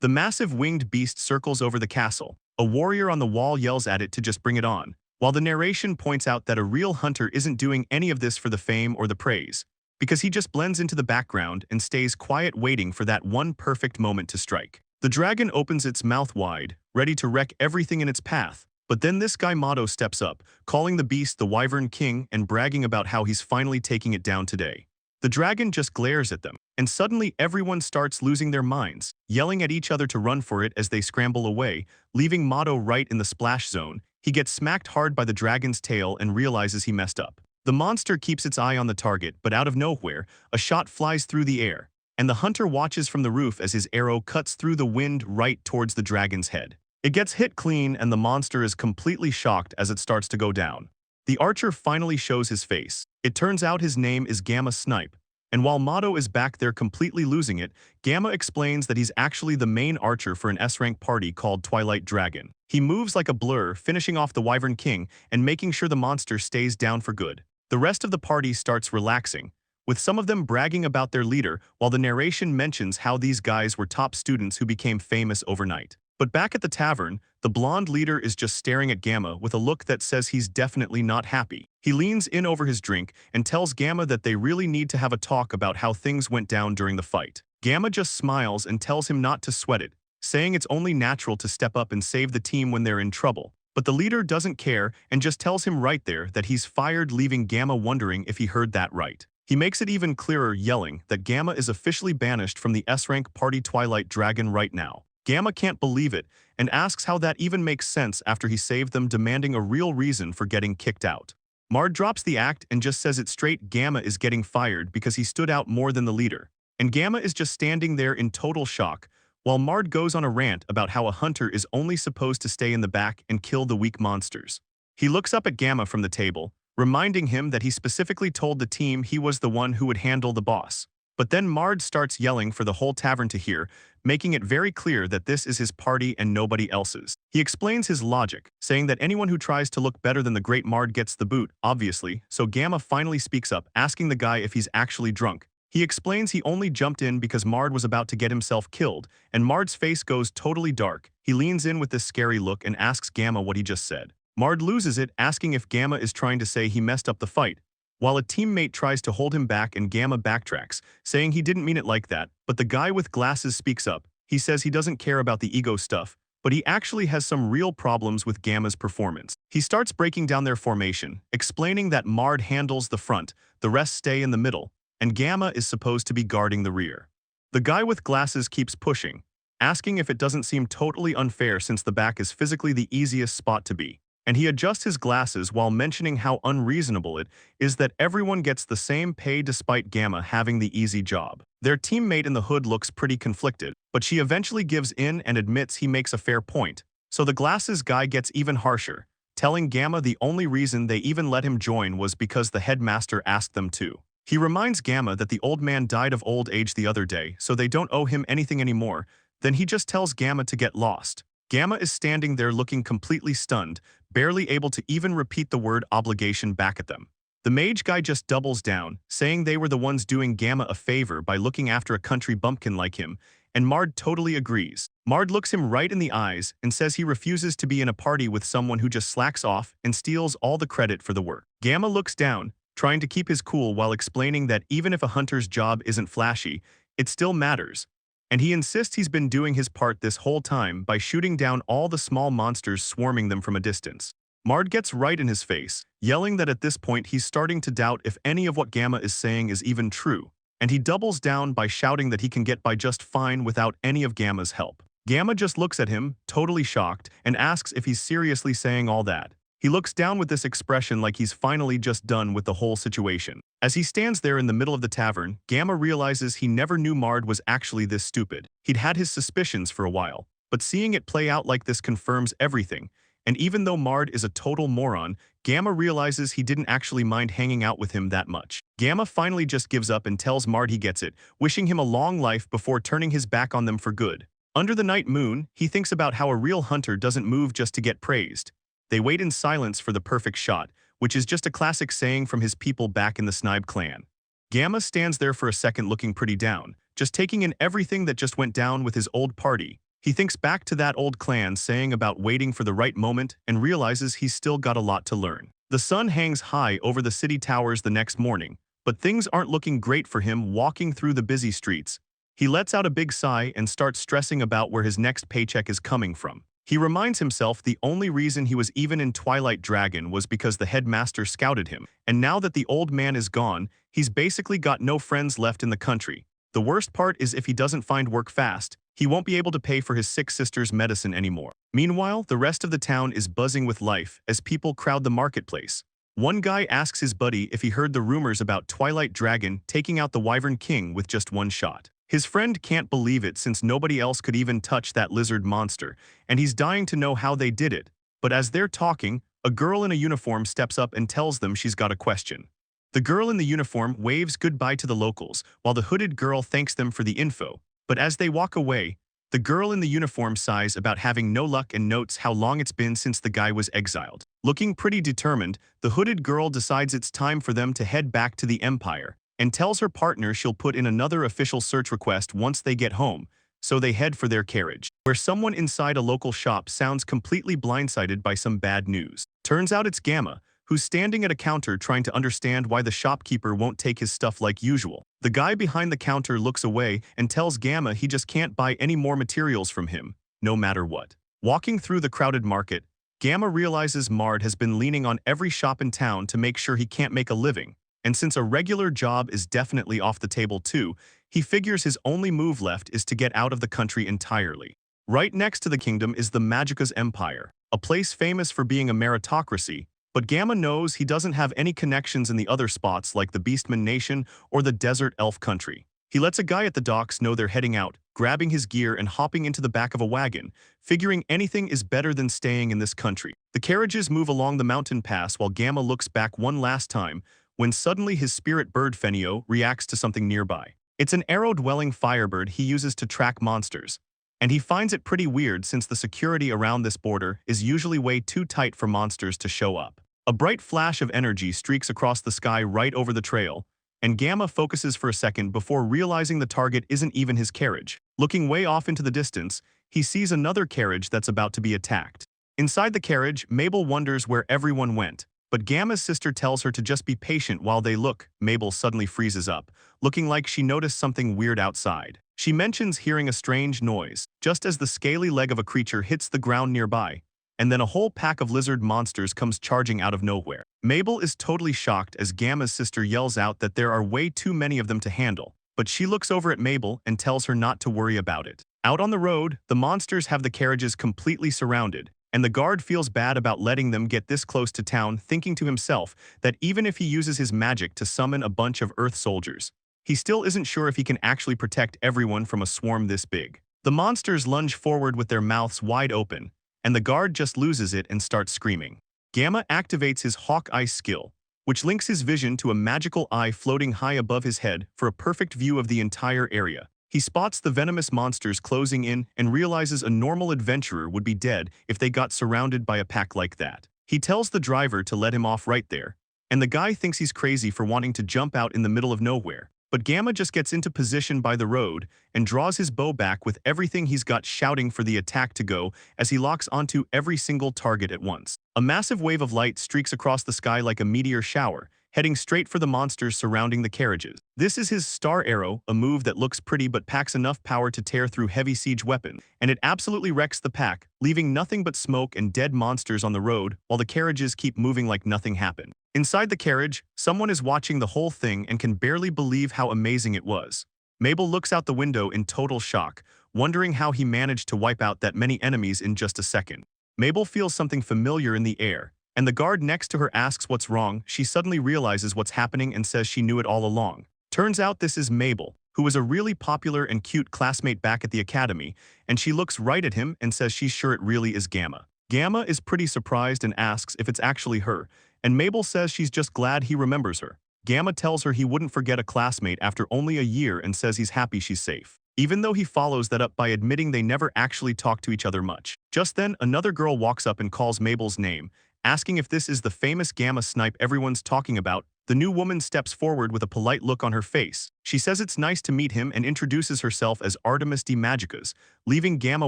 The massive winged beast circles over the castle. A warrior on the wall yells at it to just bring it on, while the narration points out that a real hunter isn't doing any of this for the fame or the praise, because he just blends into the background and stays quiet waiting for that one perfect moment to strike. The dragon opens its mouth wide, ready to wreck everything in its path, but then this guy Mado steps up, calling the beast the Wyvern King and bragging about how he's finally taking it down today. The dragon just glares at them, and suddenly everyone starts losing their minds, yelling at each other to run for it as they scramble away, leaving Mado right in the splash zone. He gets smacked hard by the dragon's tail and realizes he messed up. The monster keeps its eye on the target, but out of nowhere, a shot flies through the air, and the hunter watches from the roof as his arrow cuts through the wind right towards the dragon's head. It gets hit clean, and the monster is completely shocked as it starts to go down. The archer finally shows his face. It turns out his name is Gamma Snipe, and while Mado is back there completely losing it, Gamma explains that he's actually the main archer for an S-rank party called Twilight Dragon. He moves like a blur, finishing off the Wyvern King and making sure the monster stays down for good. The rest of the party starts relaxing, with some of them bragging about their leader while the narration mentions how these guys were top students who became famous overnight. But back at the tavern, the blonde leader is just staring at Gamma with a look that says he's definitely not happy. He leans in over his drink and tells Gamma that they really need to have a talk about how things went down during the fight. Gamma just smiles and tells him not to sweat it, saying it's only natural to step up and save the team when they're in trouble. But the leader doesn't care and just tells him right there that he's fired, leaving Gamma wondering if he heard that right. He makes it even clearer, yelling that Gamma is officially banished from the S-rank party Twilight Dragon right now. Gamma can't believe it and asks how that even makes sense after he saved them, demanding a real reason for getting kicked out. Mard drops the act and just says it straight: Gamma is getting fired because he stood out more than the leader. And Gamma is just standing there in total shock, while Mard goes on a rant about how a hunter is only supposed to stay in the back and kill the weak monsters. He looks up at Gamma from the table, reminding him that he specifically told the team he was the one who would handle the boss. But then Mard starts yelling for the whole tavern to hear, making it very clear that this is his party and nobody else's. He explains his logic, saying that anyone who tries to look better than the great Mard gets the boot, obviously, so Gamma finally speaks up, asking the guy if he's actually drunk. He explains he only jumped in because Mard was about to get himself killed, and Mard's face goes totally dark. He leans in with this scary look and asks Gamma what he just said. Mard loses it, asking if Gamma is trying to say he messed up the fight, while a teammate tries to hold him back and Gamma backtracks, saying he didn't mean it like that. But the guy with glasses speaks up. He says he doesn't care about the ego stuff, but he actually has some real problems with Gamma's performance. He starts breaking down their formation, explaining that Mard handles the front, the rest stay in the middle, and Gamma is supposed to be guarding the rear. The guy with glasses keeps pushing, asking if it doesn't seem totally unfair since the back is physically the easiest spot to be. And he adjusts his glasses while mentioning how unreasonable it is that everyone gets the same pay despite Gamma having the easy job. Their teammate in the hood looks pretty conflicted, but she eventually gives in and admits he makes a fair point. So the glasses guy gets even harsher, telling Gamma the only reason they even let him join was because the headmaster asked them to. He reminds Gamma that the old man died of old age the other day, so they don't owe him anything anymore. Then he just tells Gamma to get lost. Gamma is standing there looking completely stunned, barely able to even repeat the word obligation back at them. The mage guy just doubles down, saying they were the ones doing Gamma a favor by looking after a country bumpkin like him, and Mard totally agrees. Mard looks him right in the eyes and says he refuses to be in a party with someone who just slacks off and steals all the credit for the work. Gamma looks down, trying to keep his cool while explaining that even if a hunter's job isn't flashy, it still matters. And he insists he's been doing his part this whole time by shooting down all the small monsters swarming them from a distance. Mard gets right in his face, yelling that at this point he's starting to doubt if any of what Gamma is saying is even true, and he doubles down by shouting that he can get by just fine without any of Gamma's help. Gamma just looks at him, totally shocked, and asks if he's seriously saying all that. He looks down with this expression like he's finally just done with the whole situation. As he stands there in the middle of the tavern, Gamma realizes he never knew Mard was actually this stupid. He'd had his suspicions for a while, but seeing it play out like this confirms everything. And even though Mard is a total moron, Gamma realizes he didn't actually mind hanging out with him that much. Gamma finally just gives up and tells Mard he gets it, wishing him a long life before turning his back on them for good. Under the night moon, he thinks about how a real hunter doesn't move just to get praised. They wait in silence for the perfect shot, which is just a classic saying from his people back in the Snibe clan. Gamma stands there for a second looking pretty down, just taking in everything that just went down with his old party, He thinks back to that old clan saying about waiting for the right moment and realizes he's still got a lot to learn. The sun hangs high over the city towers the next morning, but things aren't looking great for him walking through the busy streets. He lets out a big sigh and starts stressing about where his next paycheck is coming from. He reminds himself the only reason he was even in Twilight Dragon was because the headmaster scouted him, and now that the old man is gone, he's basically got no friends left in the country. The worst part is if he doesn't find work fast, he won't be able to pay for his sick sister's medicine anymore. Meanwhile, the rest of the town is buzzing with life as people crowd the marketplace. One guy asks his buddy if he heard the rumors about Twilight Dragon taking out the Wyvern King with just one shot. His friend can't believe it since nobody else could even touch that lizard monster, and he's dying to know how they did it. But as they're talking, a girl in a uniform steps up and tells them she's got a question. The girl in the uniform waves goodbye to the locals, while the hooded girl thanks them for the info. But as they walk away, the girl in the uniform sighs about having no luck and notes how long it's been since the guy was exiled. Looking pretty determined, the hooded girl decides it's time for them to head back to the Empire, and tells her partner she'll put in another official search request once they get home, so they head for their carriage, where someone inside a local shop sounds completely blindsided by some bad news. Turns out it's Gamma, who's standing at a counter trying to understand why the shopkeeper won't take his stuff like usual. The guy behind the counter looks away and tells Gamma he just can't buy any more materials from him, no matter what. Walking through the crowded market, Gamma realizes Mard has been leaning on every shop in town to make sure he can't make a living, and since a regular job is definitely off the table too, he figures his only move left is to get out of the country entirely. Right next to the kingdom is the Magica's Empire, a place famous for being a meritocracy, but Gamma knows he doesn't have any connections in the other spots like the Beastman Nation or the Desert Elf Country. He lets a guy at the docks know they're heading out, grabbing his gear and hopping into the back of a wagon, figuring anything is better than staying in this country. The carriages move along the mountain pass while Gamma looks back one last time, when suddenly his spirit bird Fenio reacts to something nearby. It's an arrow-dwelling firebird he uses to track monsters, and he finds it pretty weird since the security around this border is usually way too tight for monsters to show up. A bright flash of energy streaks across the sky right over the trail, and Gamma focuses for a second before realizing the target isn't even his carriage. Looking way off into the distance, he sees another carriage that's about to be attacked. Inside the carriage, Mabel wonders where everyone went, but Gamma's sister tells her to just be patient while they look. Mabel suddenly freezes up, looking like she noticed something weird outside. She mentions hearing a strange noise, just as the scaly leg of a creature hits the ground nearby, and then a whole pack of lizard monsters comes charging out of nowhere. Mabel is totally shocked as Gamma's sister yells out that there are way too many of them to handle, but she looks over at Mabel and tells her not to worry about it. Out on the road, the monsters have the carriages completely surrounded, and the guard feels bad about letting them get this close to town, thinking to himself that even if he uses his magic to summon a bunch of Earth soldiers, he still isn't sure if he can actually protect everyone from a swarm this big. The monsters lunge forward with their mouths wide open, and the guard just loses it and starts screaming. Gamma activates his Hawk Eye skill, which links his vision to a magical eye floating high above his head for a perfect view of the entire area. He spots the venomous monsters closing in and realizes a normal adventurer would be dead if they got surrounded by a pack like that. He tells the driver to let him off right there, and the guy thinks he's crazy for wanting to jump out in the middle of nowhere. But Gamma just gets into position by the road and draws his bow back with everything he's got, shouting for the attack to go as he locks onto every single target at once. A massive wave of light streaks across the sky like a meteor shower, heading straight for the monsters surrounding the carriages. This is his Star Arrow, a move that looks pretty but packs enough power to tear through heavy siege weapons, and it absolutely wrecks the pack, leaving nothing but smoke and dead monsters on the road while the carriages keep moving like nothing happened. Inside the carriage, someone is watching the whole thing and can barely believe how amazing it was. Mabel looks out the window in total shock, wondering how he managed to wipe out that many enemies in just a second. Mabel feels something familiar in the air, and the guard next to her asks what's wrong. She suddenly realizes what's happening and says she knew it all along. Turns out this is Mabel, who was a really popular and cute classmate back at the academy, and she looks right at him and says she's sure it really is Gamma. Gamma is pretty surprised and asks if it's actually her, and Mabel says she's just glad he remembers her. Gamma tells her he wouldn't forget a classmate after only a year and says he's happy she's safe, even though he follows that up by admitting they never actually talk to each other much. Just then, another girl walks up and calls Mabel's name, asking if this is the famous Gamma snipe everyone's talking about. The new woman steps forward with a polite look on her face. She says it's nice to meet him and introduces herself as Artemis de Magicas, leaving Gamma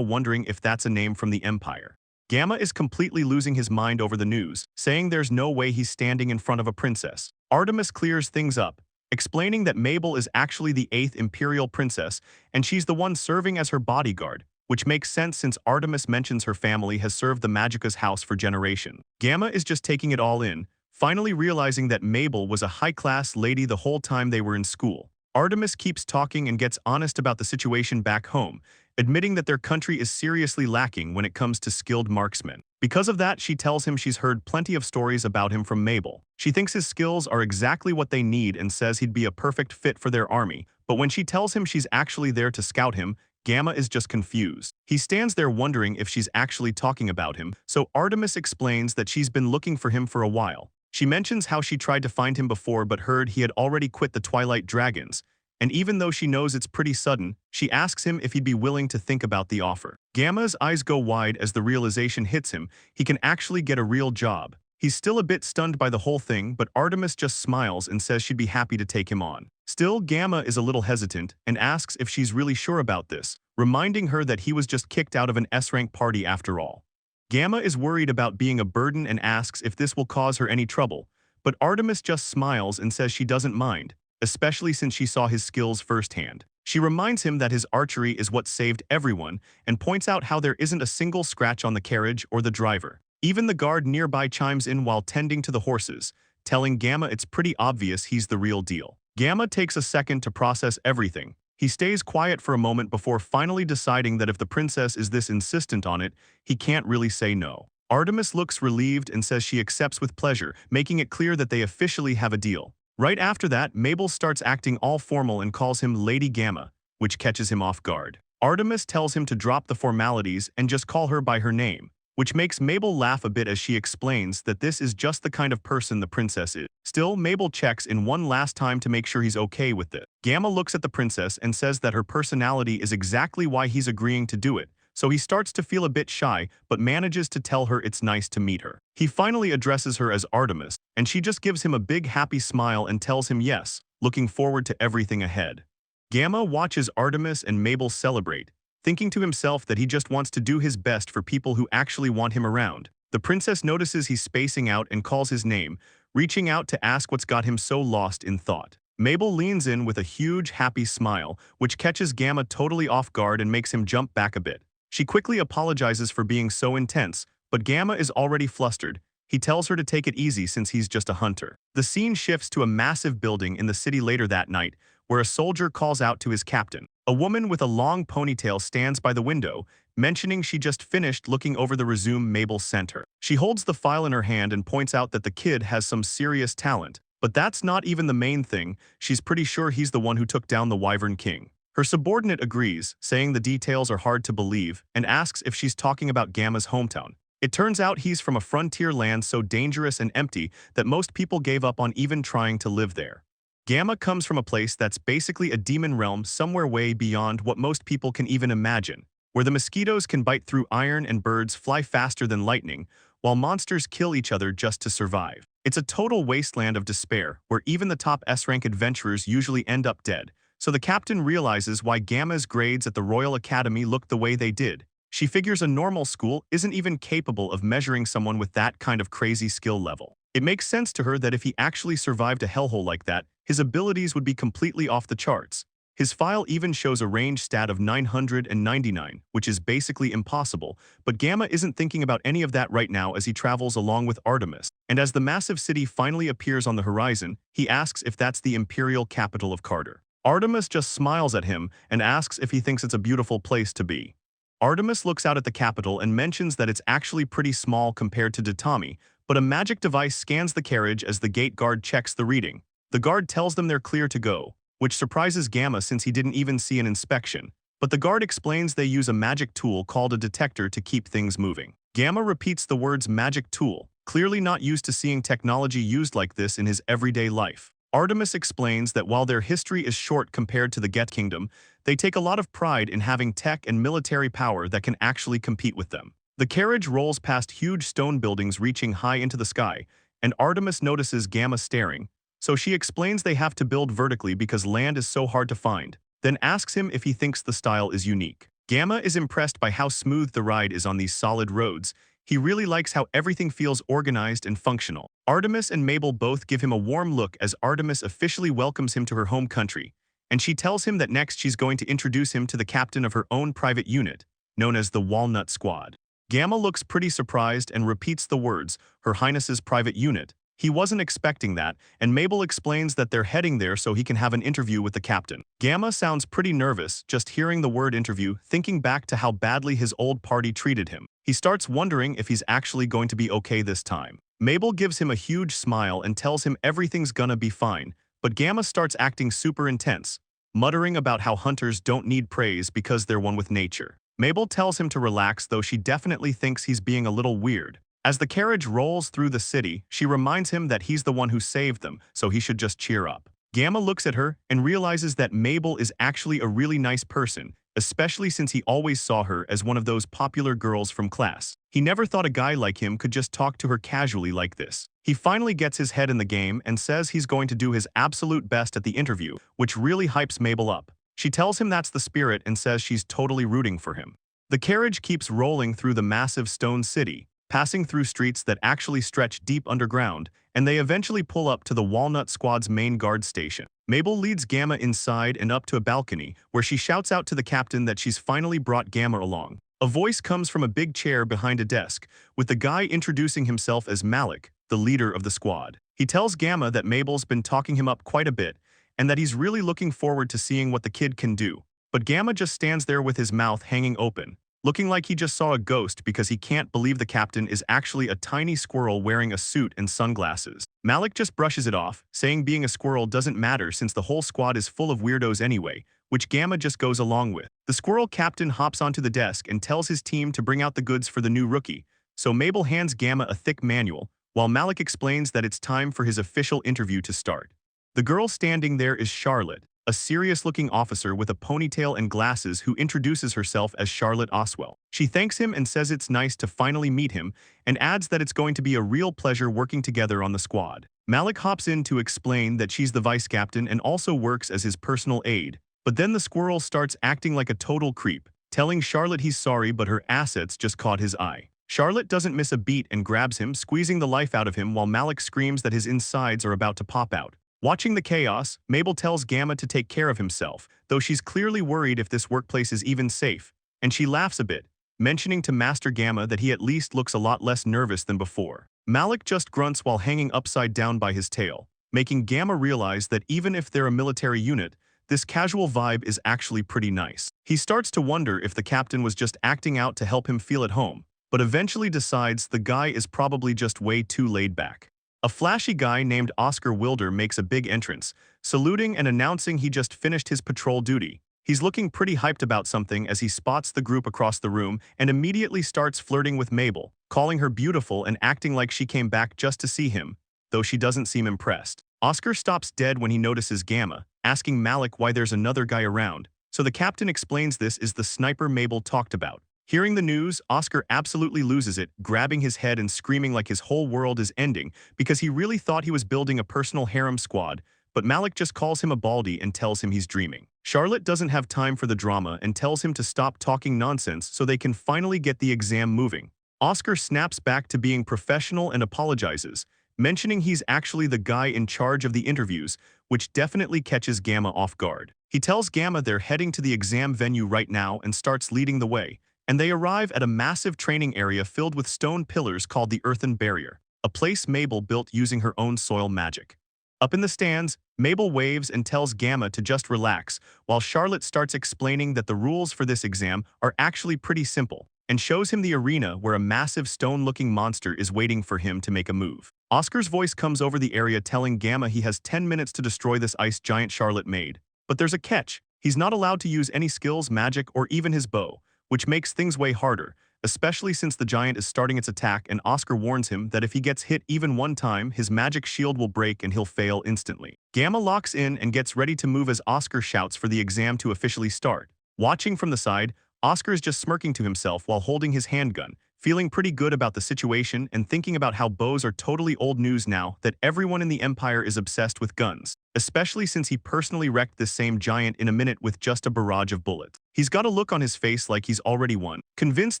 wondering if that's a name from the Empire. Gamma is completely losing his mind over the news, saying there's no way he's standing in front of a princess. Artemis clears things up, explaining that Mabel is actually the 8th Imperial Princess, and she's the one serving as her bodyguard, which makes sense since Artemis mentions her family has served the Magica's house for generations. Gamma is just taking it all in, finally realizing that Mabel was a high-class lady the whole time they were in school. Artemis keeps talking and gets honest about the situation back home, admitting that their country is seriously lacking when it comes to skilled marksmen. Because of that, she tells him she's heard plenty of stories about him from Mabel. She thinks his skills are exactly what they need and says he'd be a perfect fit for their army, but when she tells him she's actually there to scout him, Gamma is just confused. He stands there wondering if she's actually talking about him, so Artemis explains that she's been looking for him for a while. She mentions how she tried to find him before but heard he had already quit the Twilight Dragons, and even though she knows it's pretty sudden, she asks him if he'd be willing to think about the offer. Gamma's eyes go wide as the realization hits him he can actually get a real job. He's still a bit stunned by the whole thing, but Artemis just smiles and says she'd be happy to take him on. Still, Gamma is a little hesitant and asks if she's really sure about this, reminding her that he was just kicked out of an S-rank party after all. Gamma is worried about being a burden and asks if this will cause her any trouble, but Artemis just smiles and says she doesn't mind, especially since she saw his skills firsthand. She reminds him that his archery is what saved everyone and points out how there isn't a single scratch on the carriage or the driver. Even the guard nearby chimes in while tending to the horses, telling Gamma it's pretty obvious he's the real deal. Gamma takes a second to process everything. He stays quiet for a moment before finally deciding that if the princess is this insistent on it, he can't really say no. Artemis looks relieved and says she accepts with pleasure, making it clear that they officially have a deal. Right after that, Mabel starts acting all formal and calls him Lady Gamma, which catches him off guard. Artemis tells him to drop the formalities and just call her by her name, which makes Mabel laugh a bit as she explains that this is just the kind of person the princess is. Still, Mabel checks in one last time to make sure he's okay with it. Gamma looks at the princess and says that her personality is exactly why he's agreeing to do it, so he starts to feel a bit shy but manages to tell her it's nice to meet her. He finally addresses her as Artemis, and she just gives him a big happy smile and tells him yes, looking forward to everything ahead. Gamma watches Artemis and Mabel celebrate, thinking to himself that he just wants to do his best for people who actually want him around. The princess notices he's spacing out and calls his name, reaching out to ask what's got him so lost in thought. Mabel leans in with a huge, happy smile, which catches Gamma totally off guard and makes him jump back a bit. She quickly apologizes for being so intense, but Gamma is already flustered. He tells her to take it easy since he's just a hunter. The scene shifts to a massive building in the city later that night, where a soldier calls out to his captain. A woman with a long ponytail stands by the window, mentioning she just finished looking over the resume Mabel sent her. She holds the file in her hand and points out that the kid has some serious talent. But that's not even the main thing. She's pretty sure he's the one who took down the Wyvern King. Her subordinate agrees, saying the details are hard to believe, and asks if she's talking about Gamma's hometown. It turns out he's from a frontier land so dangerous and empty that most people gave up on even trying to live there. Gamma comes from a place that's basically a demon realm somewhere way beyond what most people can even imagine, where the mosquitoes can bite through iron and birds fly faster than lightning, while monsters kill each other just to survive. It's a total wasteland of despair, where even the top S-rank adventurers usually end up dead, so the captain realizes why Gamma's grades at the Royal Academy looked the way they did. She figures a normal school isn't even capable of measuring someone with that kind of crazy skill level. It makes sense to her that if he actually survived a hellhole like that, his abilities would be completely off the charts. His file even shows a range stat of 999, which is basically impossible, but Gamma isn't thinking about any of that right now as he travels along with Artemis. And as the massive city finally appears on the horizon, he asks if that's the imperial capital of Carter. Artemis just smiles at him and asks if he thinks it's a beautiful place to be. Artemis looks out at the capital and mentions that it's actually pretty small compared to Datami, but a magic device scans the carriage as the gate guard checks the reading. The guard tells them they're clear to go, which surprises Gamma since he didn't even see an inspection, but the guard explains they use a magic tool called a detector to keep things moving. Gamma repeats the words magic tool, clearly not used to seeing technology used like this in his everyday life. Artemis explains that while their history is short compared to the Get Kingdom, they take a lot of pride in having tech and military power that can actually compete with them. The carriage rolls past huge stone buildings reaching high into the sky, and Artemis notices Gamma staring, So she explains they have to build vertically because land is so hard to find, then asks him if he thinks the style is unique. Gamma is impressed by how smooth the ride is on these solid roads. He really likes how everything feels organized and functional. Artemis and Mabel both give him a warm look as Artemis officially welcomes him to her home country, and she tells him that next she's going to introduce him to the captain of her own private unit, known as the Walnut Squad. Gamma looks pretty surprised and repeats the words, Her Highness's private unit. He wasn't expecting that, and Mabel explains that they're heading there so he can have an interview with the captain. Gamma sounds pretty nervous just hearing the word interview, thinking back to how badly his old party treated him. He starts wondering if he's actually going to be okay this time. Mabel gives him a huge smile and tells him everything's gonna be fine, but Gamma starts acting super intense, muttering about how hunters don't need praise because they're one with nature. Mabel tells him to relax, though she definitely thinks he's being a little weird. As the carriage rolls through the city, she reminds him that he's the one who saved them, so he should just cheer up. Gamma looks at her and realizes that Mabel is actually a really nice person, especially since he always saw her as one of those popular girls from class. He never thought a guy like him could just talk to her casually like this. He finally gets his head in the game and says he's going to do his absolute best at the interview, which really hypes Mabel up. She tells him that's the spirit and says she's totally rooting for him. The carriage keeps rolling through the massive stone city, passing through streets that actually stretch deep underground, and they eventually pull up to the Walnut Squad's main guard station. Mabel leads Gamma inside and up to a balcony, where she shouts out to the captain that she's finally brought Gamma along. A voice comes from a big chair behind a desk, with the guy introducing himself as Malik, the leader of the squad. He tells Gamma that Mabel's been talking him up quite a bit, and that he's really looking forward to seeing what the kid can do. But Gamma just stands there with his mouth hanging open, looking like he just saw a ghost because he can't believe the captain is actually a tiny squirrel wearing a suit and sunglasses. Malik just brushes it off, saying being a squirrel doesn't matter since the whole squad is full of weirdos anyway, which Gamma just goes along with. The squirrel captain hops onto the desk and tells his team to bring out the goods for the new rookie, so Mabel hands Gamma a thick manual, while Malik explains that it's time for his official interview to start. The girl standing there is Charlotte, a serious-looking officer with a ponytail and glasses who introduces herself as Charlotte Oswell. She thanks him and says it's nice to finally meet him, and adds that it's going to be a real pleasure working together on the squad. Malik hops in to explain that she's the vice captain and also works as his personal aide, but then the squirrel starts acting like a total creep, telling Charlotte he's sorry but her assets just caught his eye. Charlotte doesn't miss a beat and grabs him, squeezing the life out of him while Malik screams that his insides are about to pop out. Watching the chaos, Mabel tells Gamma to take care of himself, though she's clearly worried if this workplace is even safe, and she laughs a bit, mentioning to Master Gamma that he at least looks a lot less nervous than before. Malik just grunts while hanging upside down by his tail, making Gamma realize that even if they're a military unit, this casual vibe is actually pretty nice. He starts to wonder if the captain was just acting out to help him feel at home, but eventually decides the guy is probably just way too laid back. A flashy guy named Oscar Wilder makes a big entrance, saluting and announcing he just finished his patrol duty. He's looking pretty hyped about something as he spots the group across the room and immediately starts flirting with Mabel, calling her beautiful and acting like she came back just to see him, though she doesn't seem impressed. Oscar stops dead when he notices Gamma, asking Malik why there's another guy around, so the captain explains this is the sniper Mabel talked about. Hearing the news, Oscar absolutely loses it, grabbing his head and screaming like his whole world is ending because he really thought he was building a personal harem squad, but Malik just calls him a baldy and tells him he's dreaming. Charlotte doesn't have time for the drama and tells him to stop talking nonsense so they can finally get the exam moving. Oscar snaps back to being professional and apologizes, mentioning he's actually the guy in charge of the interviews, which definitely catches Gamma off guard. He tells Gamma they're heading to the exam venue right now and starts leading the way, and they arrive at a massive training area filled with stone pillars called the Earthen Barrier, a place Mabel built using her own soil magic. Up in the stands, Mabel waves and tells Gamma to just relax, while Charlotte starts explaining that the rules for this exam are actually pretty simple, and shows him the arena where a massive stone-looking monster is waiting for him to make a move. Oscar's voice comes over the area telling Gamma he has 10 minutes to destroy this ice giant Charlotte made. But there's a catch. He's not allowed to use any skills, magic, or even his bow, which makes things way harder, especially since the giant is starting its attack and Oscar warns him that if he gets hit even one time, his magic shield will break and he'll fail instantly. Gamma locks in and gets ready to move as Oscar shouts for the exam to officially start. Watching from the side, Oscar is just smirking to himself while holding his handgun, feeling pretty good about the situation and thinking about how bows are totally old news now that everyone in the Empire is obsessed with guns, especially since he personally wrecked this same giant in a minute with just a barrage of bullets. He's got a look on his face like he's already won, convinced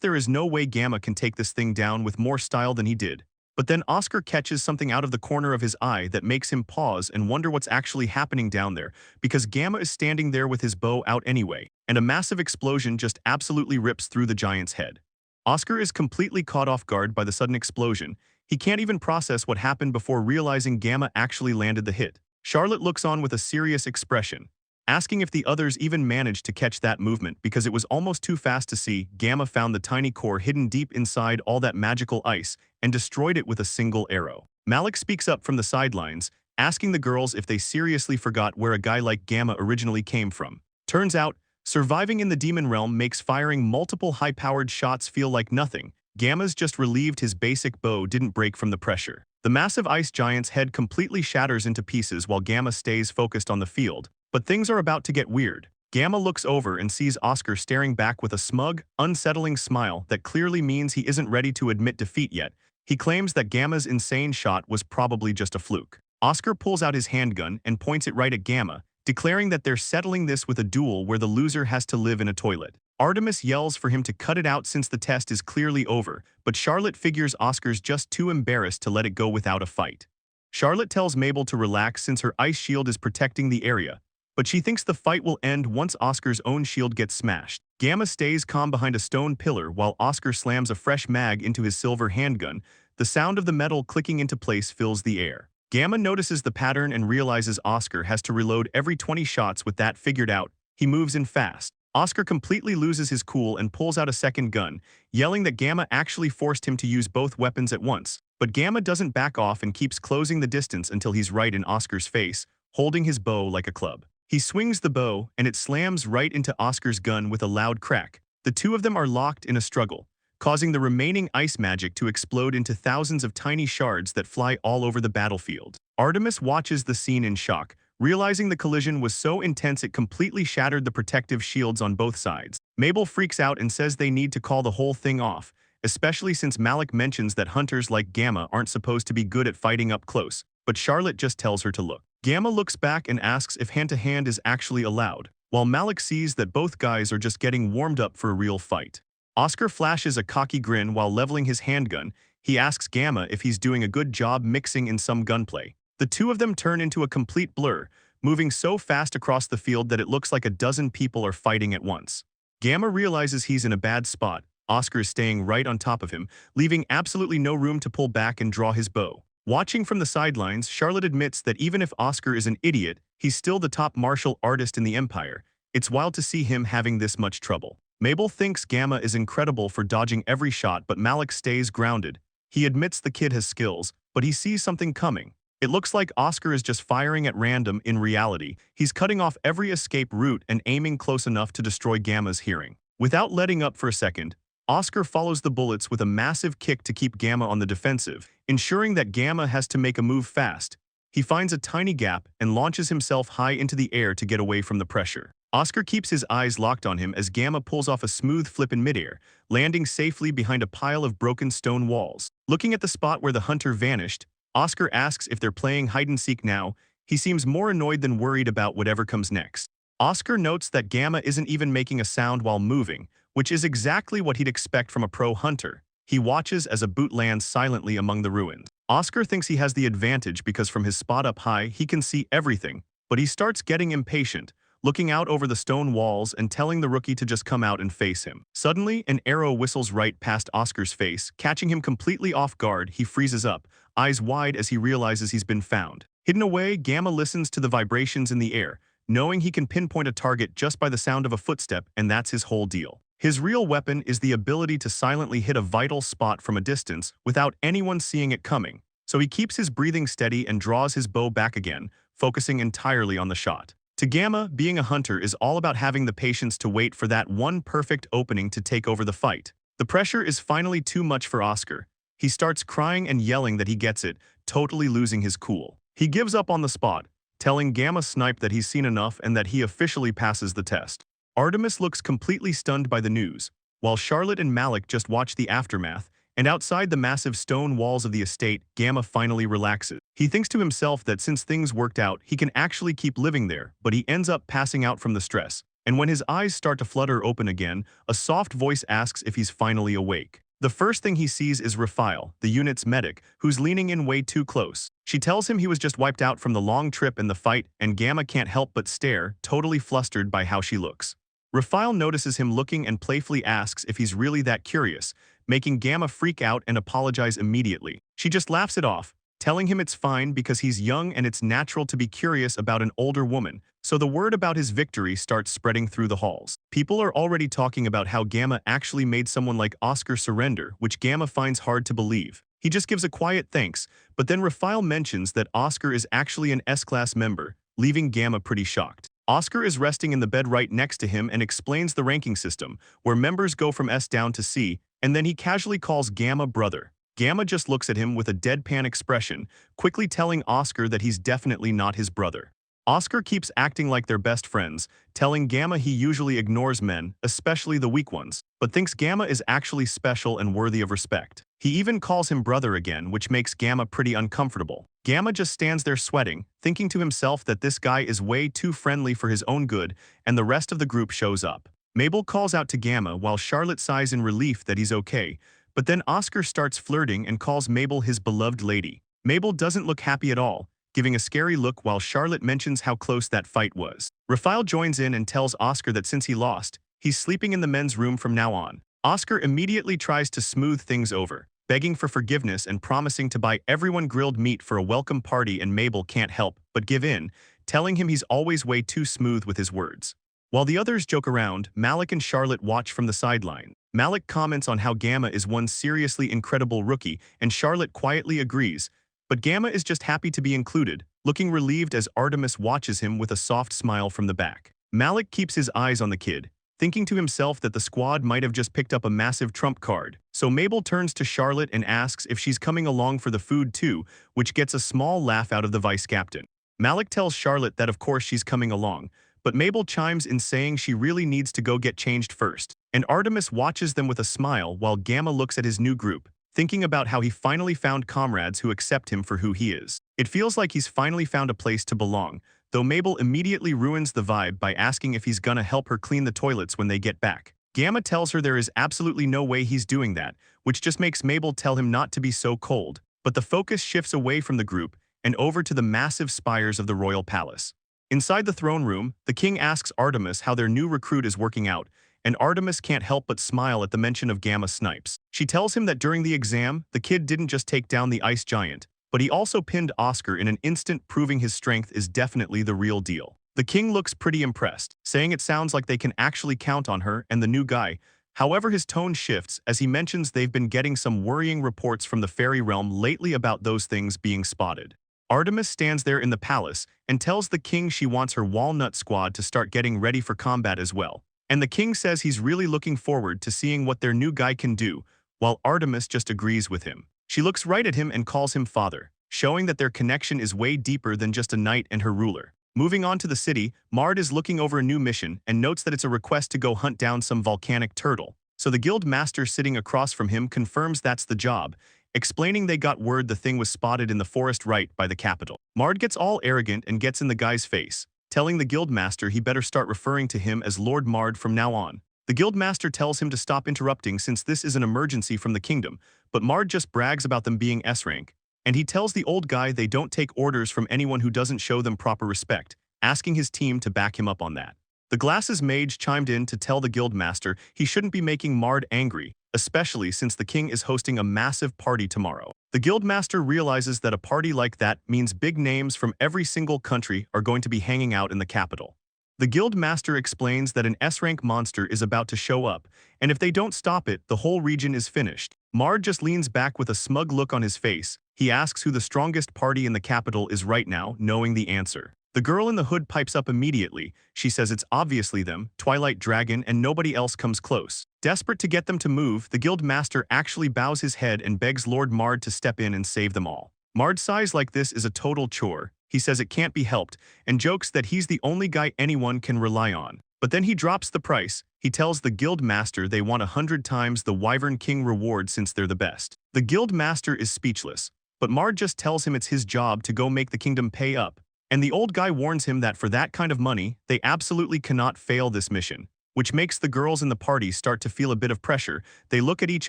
there is no way Gamma can take this thing down with more style than he did. But then Oscar catches something out of the corner of his eye that makes him pause and wonder what's actually happening down there, because Gamma is standing there with his bow out anyway, and a massive explosion just absolutely rips through the giant's head. Oscar is completely caught off guard by the sudden explosion. He can't even process what happened before realizing Gamma actually landed the hit. Charlotte looks on with a serious expression, asking if the others even managed to catch that movement because it was almost too fast to see. Gamma found the tiny core hidden deep inside all that magical ice and destroyed it with a single arrow. Malik speaks up from the sidelines, asking the girls if they seriously forgot where a guy like Gamma originally came from. Turns out, surviving in the demon realm makes firing multiple high-powered shots feel like nothing. Gamma's just relieved his basic bow didn't break from the pressure. The massive ice giant's head completely shatters into pieces while Gamma stays focused on the field. But things are about to get weird. Gamma looks over and sees Oscar staring back with a smug, unsettling smile that clearly means he isn't ready to admit defeat yet. He claims that Gamma's insane shot was probably just a fluke. Oscar pulls out his handgun and points it right at Gamma, declaring that they're settling this with a duel where the loser has to live in a toilet. Artemis yells for him to cut it out since the test is clearly over, but Charlotte figures Oscar's just too embarrassed to let it go without a fight. Charlotte tells Mabel to relax since her ice shield is protecting the area, but she thinks the fight will end once Oscar's own shield gets smashed. Gamma stays calm behind a stone pillar while Oscar slams a fresh mag into his silver handgun. The sound of the metal clicking into place fills the air. Gamma notices the pattern and realizes Oscar has to reload every 20 shots. With that figured out, he moves in fast. Oscar completely loses his cool and pulls out a second gun, yelling that Gamma actually forced him to use both weapons at once. But Gamma doesn't back off and keeps closing the distance until he's right in Oscar's face, holding his bow like a club. He swings the bow, and it slams right into Oscar's gun with a loud crack. The two of them are locked in a struggle, causing the remaining ice magic to explode into thousands of tiny shards that fly all over the battlefield. Artemis watches the scene in shock, realizing the collision was so intense it completely shattered the protective shields on both sides. Mabel freaks out and says they need to call the whole thing off, especially since Malik mentions that hunters like Gamma aren't supposed to be good at fighting up close, but Charlotte just tells her to look. Gamma looks back and asks if hand-to-hand is actually allowed, while Malik sees that both guys are just getting warmed up for a real fight. Oscar flashes a cocky grin while leveling his handgun. He asks Gamma if he's doing a good job mixing in some gunplay. The two of them turn into a complete blur, moving so fast across the field that it looks like a dozen people are fighting at once. Gamma realizes he's in a bad spot. Oscar is staying right on top of him, leaving absolutely no room to pull back and draw his bow. Watching from the sidelines, Charlotte admits that even if Oscar is an idiot, he's still the top martial artist in the Empire. It's wild to see him having this much trouble. Mabel thinks Gamma is incredible for dodging every shot, but Malik stays grounded. He admits the kid has skills, but he sees something coming. It looks like Oscar is just firing at random. In reality, he's cutting off every escape route and aiming close enough to destroy Gamma's hearing. Without letting up for a second, Oscar follows the bullets with a massive kick to keep Gamma on the defensive, ensuring that Gamma has to make a move fast. He finds a tiny gap and launches himself high into the air to get away from the pressure. Oscar keeps his eyes locked on him as Gamma pulls off a smooth flip in midair, landing safely behind a pile of broken stone walls. Looking at the spot where the hunter vanished, Oscar asks if they're playing hide-and-seek now. He seems more annoyed than worried about whatever comes next. Oscar notes that Gamma isn't even making a sound while moving, which is exactly what he'd expect from a pro hunter. He watches as a boot lands silently among the ruins. Oscar thinks he has the advantage because from his spot up high, he can see everything, but he starts getting impatient, looking out over the stone walls and telling the rookie to just come out and face him. Suddenly, an arrow whistles right past Oscar's face, catching him completely off guard. He freezes up, eyes wide as he realizes he's been found. Hidden away, Gamma listens to the vibrations in the air, knowing he can pinpoint a target just by the sound of a footstep, and that's his whole deal. His real weapon is the ability to silently hit a vital spot from a distance without anyone seeing it coming, so he keeps his breathing steady and draws his bow back again, focusing entirely on the shot. To Gamma, being a hunter is all about having the patience to wait for that one perfect opening to take over the fight. The pressure is finally too much for Oscar. He starts crying and yelling that he gets it, totally losing his cool. He gives up on the spot, telling Gamma Snipe that he's seen enough and that he officially passes the test. Artemis looks completely stunned by the news, while Charlotte and Malik just watch the aftermath, and outside the massive stone walls of the estate, Gamma finally relaxes. He thinks to himself that since things worked out, he can actually keep living there, but he ends up passing out from the stress. And when his eyes start to flutter open again, a soft voice asks if he's finally awake. The first thing he sees is Raphael, the unit's medic, who's leaning in way too close. She tells him he was just wiped out from the long trip and the fight, and Gamma can't help but stare, totally flustered by how she looks. Raphael notices him looking and playfully asks if he's really that curious, making Gamma freak out and apologize immediately. She just laughs it off, telling him it's fine because he's young and it's natural to be curious about an older woman, so the word about his victory starts spreading through the halls. People are already talking about how Gamma actually made someone like Oscar surrender, which Gamma finds hard to believe. He just gives a quiet thanks, but then Raphael mentions that Oscar is actually an S-class member, leaving Gamma pretty shocked. Oscar is resting in the bed right next to him and explains the ranking system, where members go from S down to C, and then he casually calls Gamma brother. Gamma just looks at him with a deadpan expression, quickly telling Oscar that he's definitely not his brother. Oscar keeps acting like they're best friends, telling Gamma he usually ignores men, especially the weak ones, but thinks Gamma is actually special and worthy of respect. He even calls him brother again, which makes Gamma pretty uncomfortable. Gamma just stands there sweating, thinking to himself that this guy is way too friendly for his own good, and the rest of the group shows up. Mabel calls out to Gamma while Charlotte sighs in relief that he's okay, but then Oscar starts flirting and calls Mabel his beloved lady. Mabel doesn't look happy at all, giving a scary look while Charlotte mentions how close that fight was. Raphael joins in and tells Oscar that since he lost, he's sleeping in the men's room from now on. Oscar immediately tries to smooth things over, begging for forgiveness and promising to buy everyone grilled meat for a welcome party, and Mabel can't help but give in, telling him he's always way too smooth with his words. While the others joke around, Malik and Charlotte watch from the sideline. Malik comments on how Gamma is one seriously incredible rookie, and Charlotte quietly agrees, but Gamma is just happy to be included, looking relieved as Artemis watches him with a soft smile from the back. Malik keeps his eyes on the kid, thinking to himself that the squad might have just picked up a massive trump card. So Mabel turns to Charlotte and asks if she's coming along for the food too, which gets a small laugh out of the vice captain. Malik tells Charlotte that of course she's coming along, but Mabel chimes in saying she really needs to go get changed first. And Artemis watches them with a smile while Gamma looks at his new group, thinking about how he finally found comrades who accept him for who he is. It feels like he's finally found a place to belong, though Mabel immediately ruins the vibe by asking if he's gonna help her clean the toilets when they get back. Gamma tells her there is absolutely no way he's doing that, which just makes Mabel tell him not to be so cold, but the focus shifts away from the group and over to the massive spires of the royal palace. Inside the throne room, the king asks Artemis how their new recruit is working out, and Artemis can't help but smile at the mention of Gamma Snipes. She tells him that during the exam, the kid didn't just take down the ice giant, but he also pinned Oscar in an instant, proving his strength is definitely the real deal. The king looks pretty impressed, saying it sounds like they can actually count on her and the new guy. However, his tone shifts as he mentions they've been getting some worrying reports from the fairy realm lately about those things being spotted. Artemis stands there in the palace and tells the king she wants her Walnut squad to start getting ready for combat as well. And the king says he's really looking forward to seeing what their new guy can do, while Artemis just agrees with him. She looks right at him and calls him father, showing that their connection is way deeper than just a knight and her ruler. Moving on to the city, Mard is looking over a new mission and notes that it's a request to go hunt down some volcanic turtle. So the guild master sitting across from him confirms that's the job, explaining they got word the thing was spotted in the forest right by the capital. Mard gets all arrogant and gets in the guy's face, telling the guildmaster he better start referring to him as Lord Mard from now on. The guildmaster tells him to stop interrupting since this is an emergency from the kingdom, but Mard just brags about them being S-rank, and he tells the old guy they don't take orders from anyone who doesn't show them proper respect, asking his team to back him up on that. The Glasses Mage chimed in to tell the guildmaster he shouldn't be making Mard angry, especially since the king is hosting a massive party tomorrow. The guildmaster realizes that a party like that means big names from every single country are going to be hanging out in the capital. The guildmaster explains that an S-rank monster is about to show up, and if they don't stop it, the whole region is finished. Mard just leans back with a smug look on his face. He asks who the strongest party in the capital is right now, knowing the answer. The girl in the hood pipes up immediately. She says it's obviously them, Twilight Dragon, and nobody else comes close. Desperate to get them to move, the guild master actually bows his head and begs Lord Mard to step in and save them all. Mard sighs like this is a total chore. He says it can't be helped, and jokes that he's the only guy anyone can rely on. But then he drops the price. He tells the guild master they want 100 times the Wyvern King reward since they're the best. The guild master is speechless, but Mard just tells him it's his job to go make the kingdom pay up. And the old guy warns him that for that kind of money, they absolutely cannot fail this mission, which makes the girls in the party start to feel a bit of pressure. They look at each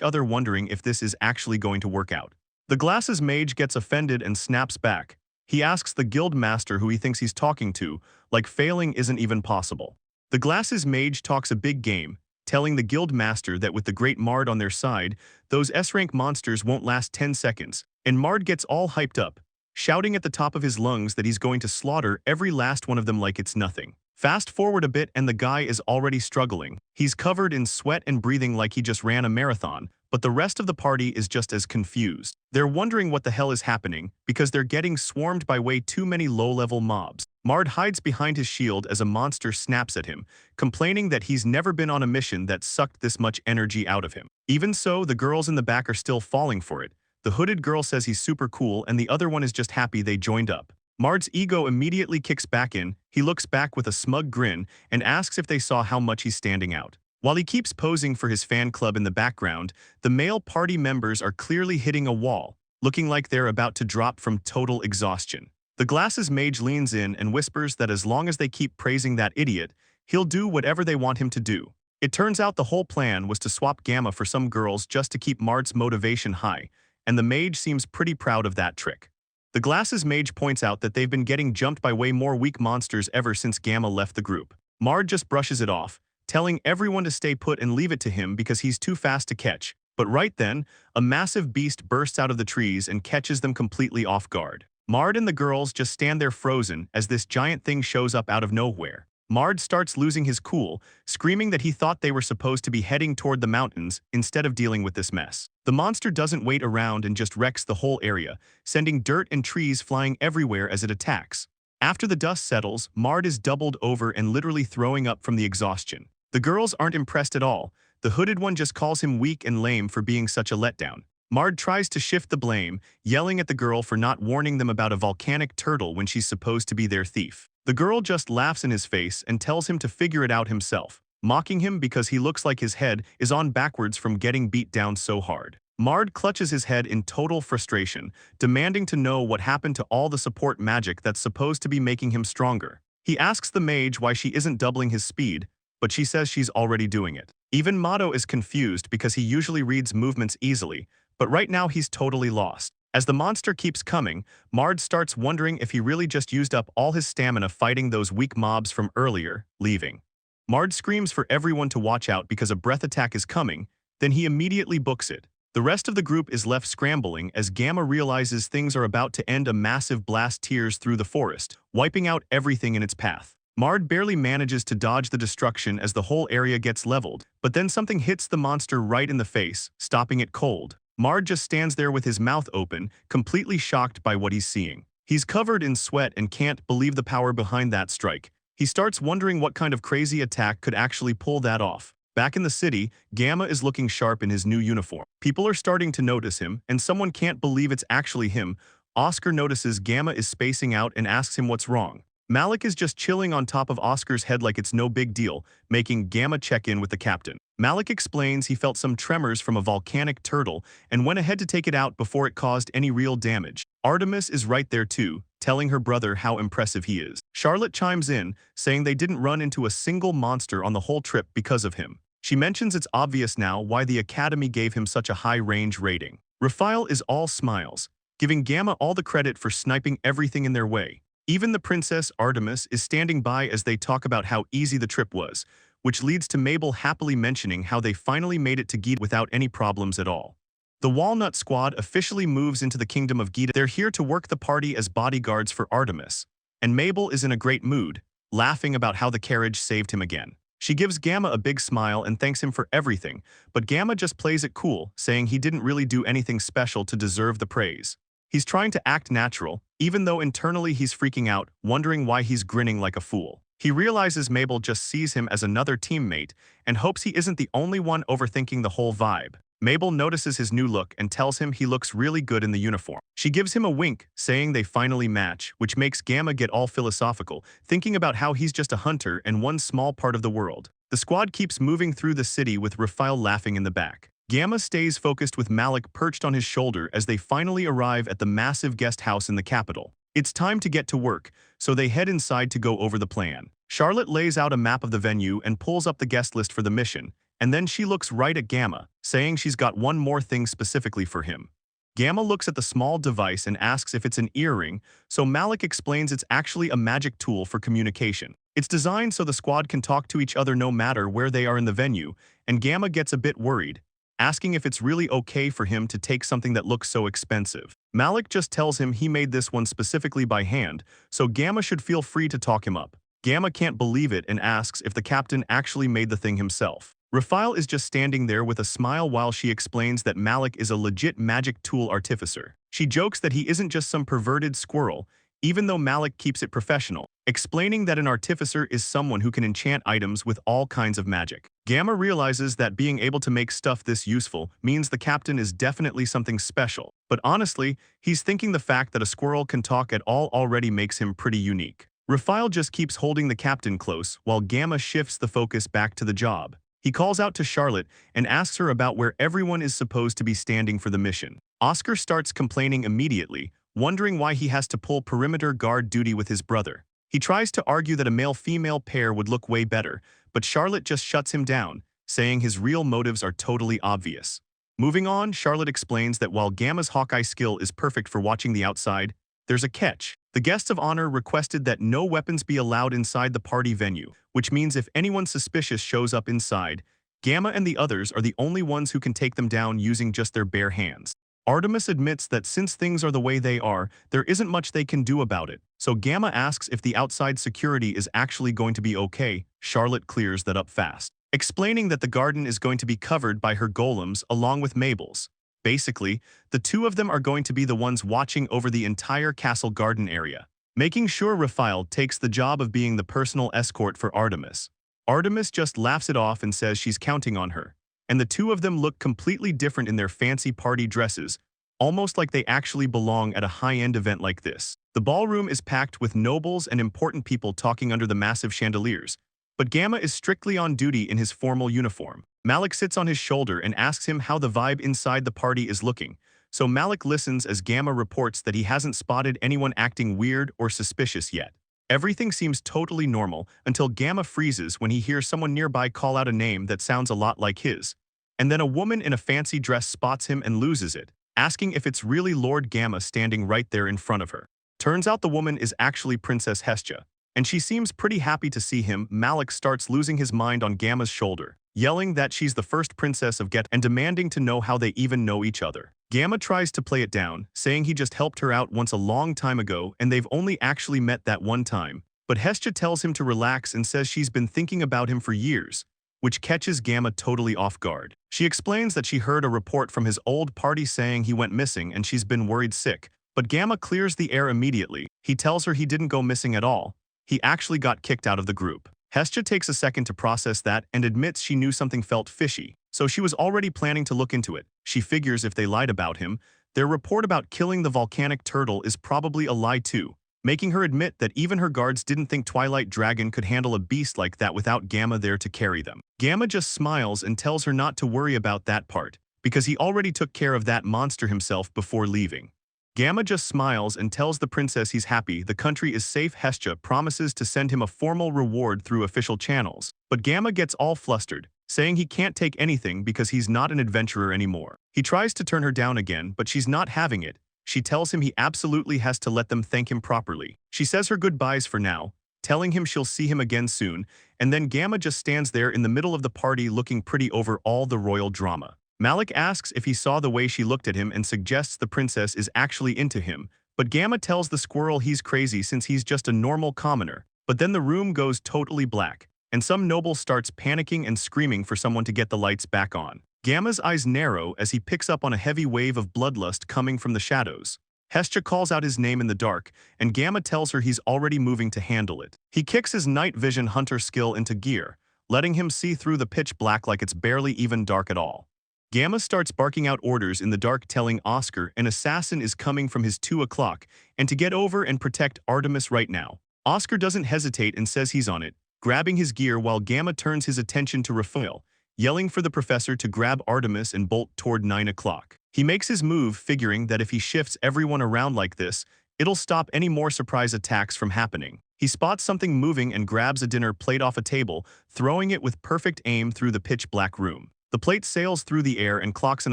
other wondering if this is actually going to work out. The glasses mage gets offended and snaps back. He asks the guild master who he thinks he's talking to, like failing isn't even possible. The glasses mage talks a big game, telling the guild master that with the great Mard on their side, those S-rank monsters won't last 10 seconds, and Mard gets all hyped up, shouting at the top of his lungs that he's going to slaughter every last one of them like it's nothing. Fast forward a bit and the guy is already struggling. He's covered in sweat and breathing like he just ran a marathon, but the rest of the party is just as confused. They're wondering what the hell is happening because they're getting swarmed by way too many low-level mobs. Mard hides behind his shield as a monster snaps at him, complaining that he's never been on a mission that sucked this much energy out of him. Even so, the girls in the back are still falling for it. The hooded girl says he's super cool and the other one is just happy they joined up. Mard's ego immediately kicks back in. He looks back with a smug grin and asks if they saw how much he's standing out. While he keeps posing for his fan club in the background, the male party members are clearly hitting a wall, looking like they're about to drop from total exhaustion. The glasses mage leans in and whispers that as long as they keep praising that idiot, he'll do whatever they want him to do. It turns out the whole plan was to swap Gamma for some girls just to keep Mard's motivation high, and the mage seems pretty proud of that trick. The glasses mage points out that they've been getting jumped by way more weak monsters ever since Gamma left the group. Mard just brushes it off, telling everyone to stay put and leave it to him because he's too fast to catch. But right then, a massive beast bursts out of the trees and catches them completely off guard. Mard and the girls just stand there frozen as this giant thing shows up out of nowhere. Mard starts losing his cool, screaming that he thought they were supposed to be heading toward the mountains instead of dealing with this mess. The monster doesn't wait around and just wrecks the whole area, sending dirt and trees flying everywhere as it attacks. After the dust settles, Mard is doubled over and literally throwing up from the exhaustion. The girls aren't impressed at all. The hooded one just calls him weak and lame for being such a letdown. Mard tries to shift the blame, yelling at the girl for not warning them about a volcanic turtle when she's supposed to be their thief. The girl just laughs in his face and tells him to figure it out himself, mocking him because he looks like his head is on backwards from getting beat down so hard. Mard clutches his head in total frustration, demanding to know what happened to all the support magic that's supposed to be making him stronger. He asks the mage why she isn't doubling his speed, but she says she's already doing it. Even Mado is confused because he usually reads movements easily, but right now he's totally lost. As the monster keeps coming, Mard starts wondering if he really just used up all his stamina fighting those weak mobs from earlier, leaving. Mard screams for everyone to watch out because a breath attack is coming, then he immediately books it. The rest of the group is left scrambling as Gamma realizes things are about to end. A massive blast tears through the forest, wiping out everything in its path. Mard barely manages to dodge the destruction as the whole area gets leveled, but then something hits the monster right in the face, stopping it cold. Mard just stands there with his mouth open, completely shocked by what he's seeing. He's covered in sweat and can't believe the power behind that strike. He starts wondering what kind of crazy attack could actually pull that off. Back in the city, Gamma is looking sharp in his new uniform. People are starting to notice him, and someone can't believe it's actually him. Oscar notices Gamma is spacing out and asks him what's wrong. Malik is just chilling on top of Oscar's head like it's no big deal, making Gamma check in with the captain. Malik explains he felt some tremors from a volcanic turtle and went ahead to take it out before it caused any real damage. Artemis is right there too, telling her brother how impressive he is. Charlotte chimes in, saying they didn't run into a single monster on the whole trip because of him. She mentions it's obvious now why the Academy gave him such a high-range rating. Raphael is all smiles, giving Gamma all the credit for sniping everything in their way. Even the Princess Artemis is standing by as they talk about how easy the trip was, which leads to Mabel happily mentioning how they finally made it to Gita without any problems at all. The Walnut Squad officially moves into the kingdom of Gita. They're here to work the party as bodyguards for Artemis, and Mabel is in a great mood, laughing about how the carriage saved him again. She gives Gamma a big smile and thanks him for everything, but Gamma just plays it cool, saying he didn't really do anything special to deserve the praise. He's trying to act natural, even though internally he's freaking out, wondering why he's grinning like a fool. He realizes Mabel just sees him as another teammate and hopes he isn't the only one overthinking the whole vibe. Mabel notices his new look and tells him he looks really good in the uniform. She gives him a wink, saying they finally match, which makes Gamma get all philosophical, thinking about how he's just a hunter and one small part of the world. The squad keeps moving through the city with Raphael laughing in the back. Gamma stays focused with Malik perched on his shoulder as they finally arrive at the massive guest house in the capital. It's time to get to work, so they head inside to go over the plan. Charlotte lays out a map of the venue and pulls up the guest list for the mission, and then she looks right at Gamma, saying she's got one more thing specifically for him. Gamma looks at the small device and asks if it's an earring, so Malik explains it's actually a magic tool for communication. It's designed so the squad can talk to each other no matter where they are in the venue, and Gamma gets a bit worried, asking if it's really okay for him to take something that looks so expensive. Malik just tells him he made this one specifically by hand, so Gamma should feel free to talk him up. Gamma can't believe it and asks if the captain actually made the thing himself. Raphael is just standing there with a smile while she explains that Malik is a legit magic tool artificer. She jokes that he isn't just some perverted squirrel, even though Malik keeps it professional, explaining that an artificer is someone who can enchant items with all kinds of magic. Gamma realizes that being able to make stuff this useful means the captain is definitely something special, but honestly, he's thinking the fact that a squirrel can talk at all already makes him pretty unique. Raphael just keeps holding the captain close while Gamma shifts the focus back to the job. He calls out to Charlotte and asks her about where everyone is supposed to be standing for the mission. Oscar starts complaining immediately, wondering why he has to pull perimeter guard duty with his brother. He tries to argue that a male-female pair would look way better, but Charlotte just shuts him down, saying his real motives are totally obvious. Moving on, Charlotte explains that while Gamma's Hawkeye skill is perfect for watching the outside, there's a catch. The guests of honor requested that no weapons be allowed inside the party venue, which means if anyone suspicious shows up inside, Gamma and the others are the only ones who can take them down using just their bare hands. Artemis admits that since things are the way they are, there isn't much they can do about it, so Gamma asks if the outside security is actually going to be okay. Charlotte clears that up fast, explaining that the garden is going to be covered by her golems along with Mabel's. Basically, the two of them are going to be the ones watching over the entire castle garden area, making sure Raphael takes the job of being the personal escort for Artemis. Artemis just laughs it off and says she's counting on her, and the two of them look completely different in their fancy party dresses, almost like they actually belong at a high-end event like this. The ballroom is packed with nobles and important people talking under the massive chandeliers, but Gamma is strictly on duty in his formal uniform. Malik sits on his shoulder and asks him how the vibe inside the party is looking, so Malik listens as Gamma reports that he hasn't spotted anyone acting weird or suspicious yet. Everything seems totally normal until Gamma freezes when he hears someone nearby call out a name that sounds a lot like his, and then a woman in a fancy dress spots him and loses it, asking if it's really Lord Gamma standing right there in front of her. Turns out the woman is actually Princess Hestia, and she seems pretty happy to see him. Malik starts losing his mind on Gamma's shoulder, yelling that she's the first princess of Get and demanding to know how they even know each other. Gamma tries to play it down, saying he just helped her out once a long time ago and they've only actually met that one time, but Hestia tells him to relax and says she's been thinking about him for years, which catches Gamma totally off guard. She explains that she heard a report from his old party saying he went missing and she's been worried sick, but Gamma clears the air immediately. He tells her he didn't go missing at all. He actually got kicked out of the group. Hestia takes a second to process that and admits she knew something felt fishy, so she was already planning to look into it. She figures if they lied about him, their report about killing the volcanic turtle is probably a lie too, making her admit that even her guards didn't think Twilight Dragon could handle a beast like that without Gamma there to carry them. Gamma just smiles and tells her not to worry about that part, because he already took care of that monster himself before leaving. Gamma just smiles and tells the princess he's happy the country is safe. Hestia promises to send him a formal reward through official channels, but Gamma gets all flustered, saying he can't take anything because he's not an adventurer anymore. He tries to turn her down again, but she's not having it. She tells him he absolutely has to let them thank him properly. She says her goodbyes for now, telling him she'll see him again soon, and then Gamma just stands there in the middle of the party looking pretty over all the royal drama. Malik asks if he saw the way she looked at him and suggests the princess is actually into him, but Gamma tells the squirrel he's crazy since he's just a normal commoner. But then the room goes totally black, and some noble starts panicking and screaming for someone to get the lights back on. Gamma's eyes narrow as he picks up on a heavy wave of bloodlust coming from the shadows. Hestia calls out his name in the dark, and Gamma tells her he's already moving to handle it. He kicks his night vision hunter skill into gear, letting him see through the pitch black like it's barely even dark at all. Gamma starts barking out orders in the dark telling Oscar an assassin is coming from his 2 o'clock and to get over and protect Artemis right now. Oscar doesn't hesitate and says he's on it, grabbing his gear while Gamma turns his attention to Raphael, yelling for the professor to grab Artemis and bolt toward 9 o'clock. He makes his move, figuring that if he shifts everyone around like this, it'll stop any more surprise attacks from happening. He spots something moving and grabs a dinner plate off a table, throwing it with perfect aim through the pitch-black room. The plate sails through the air and clocks an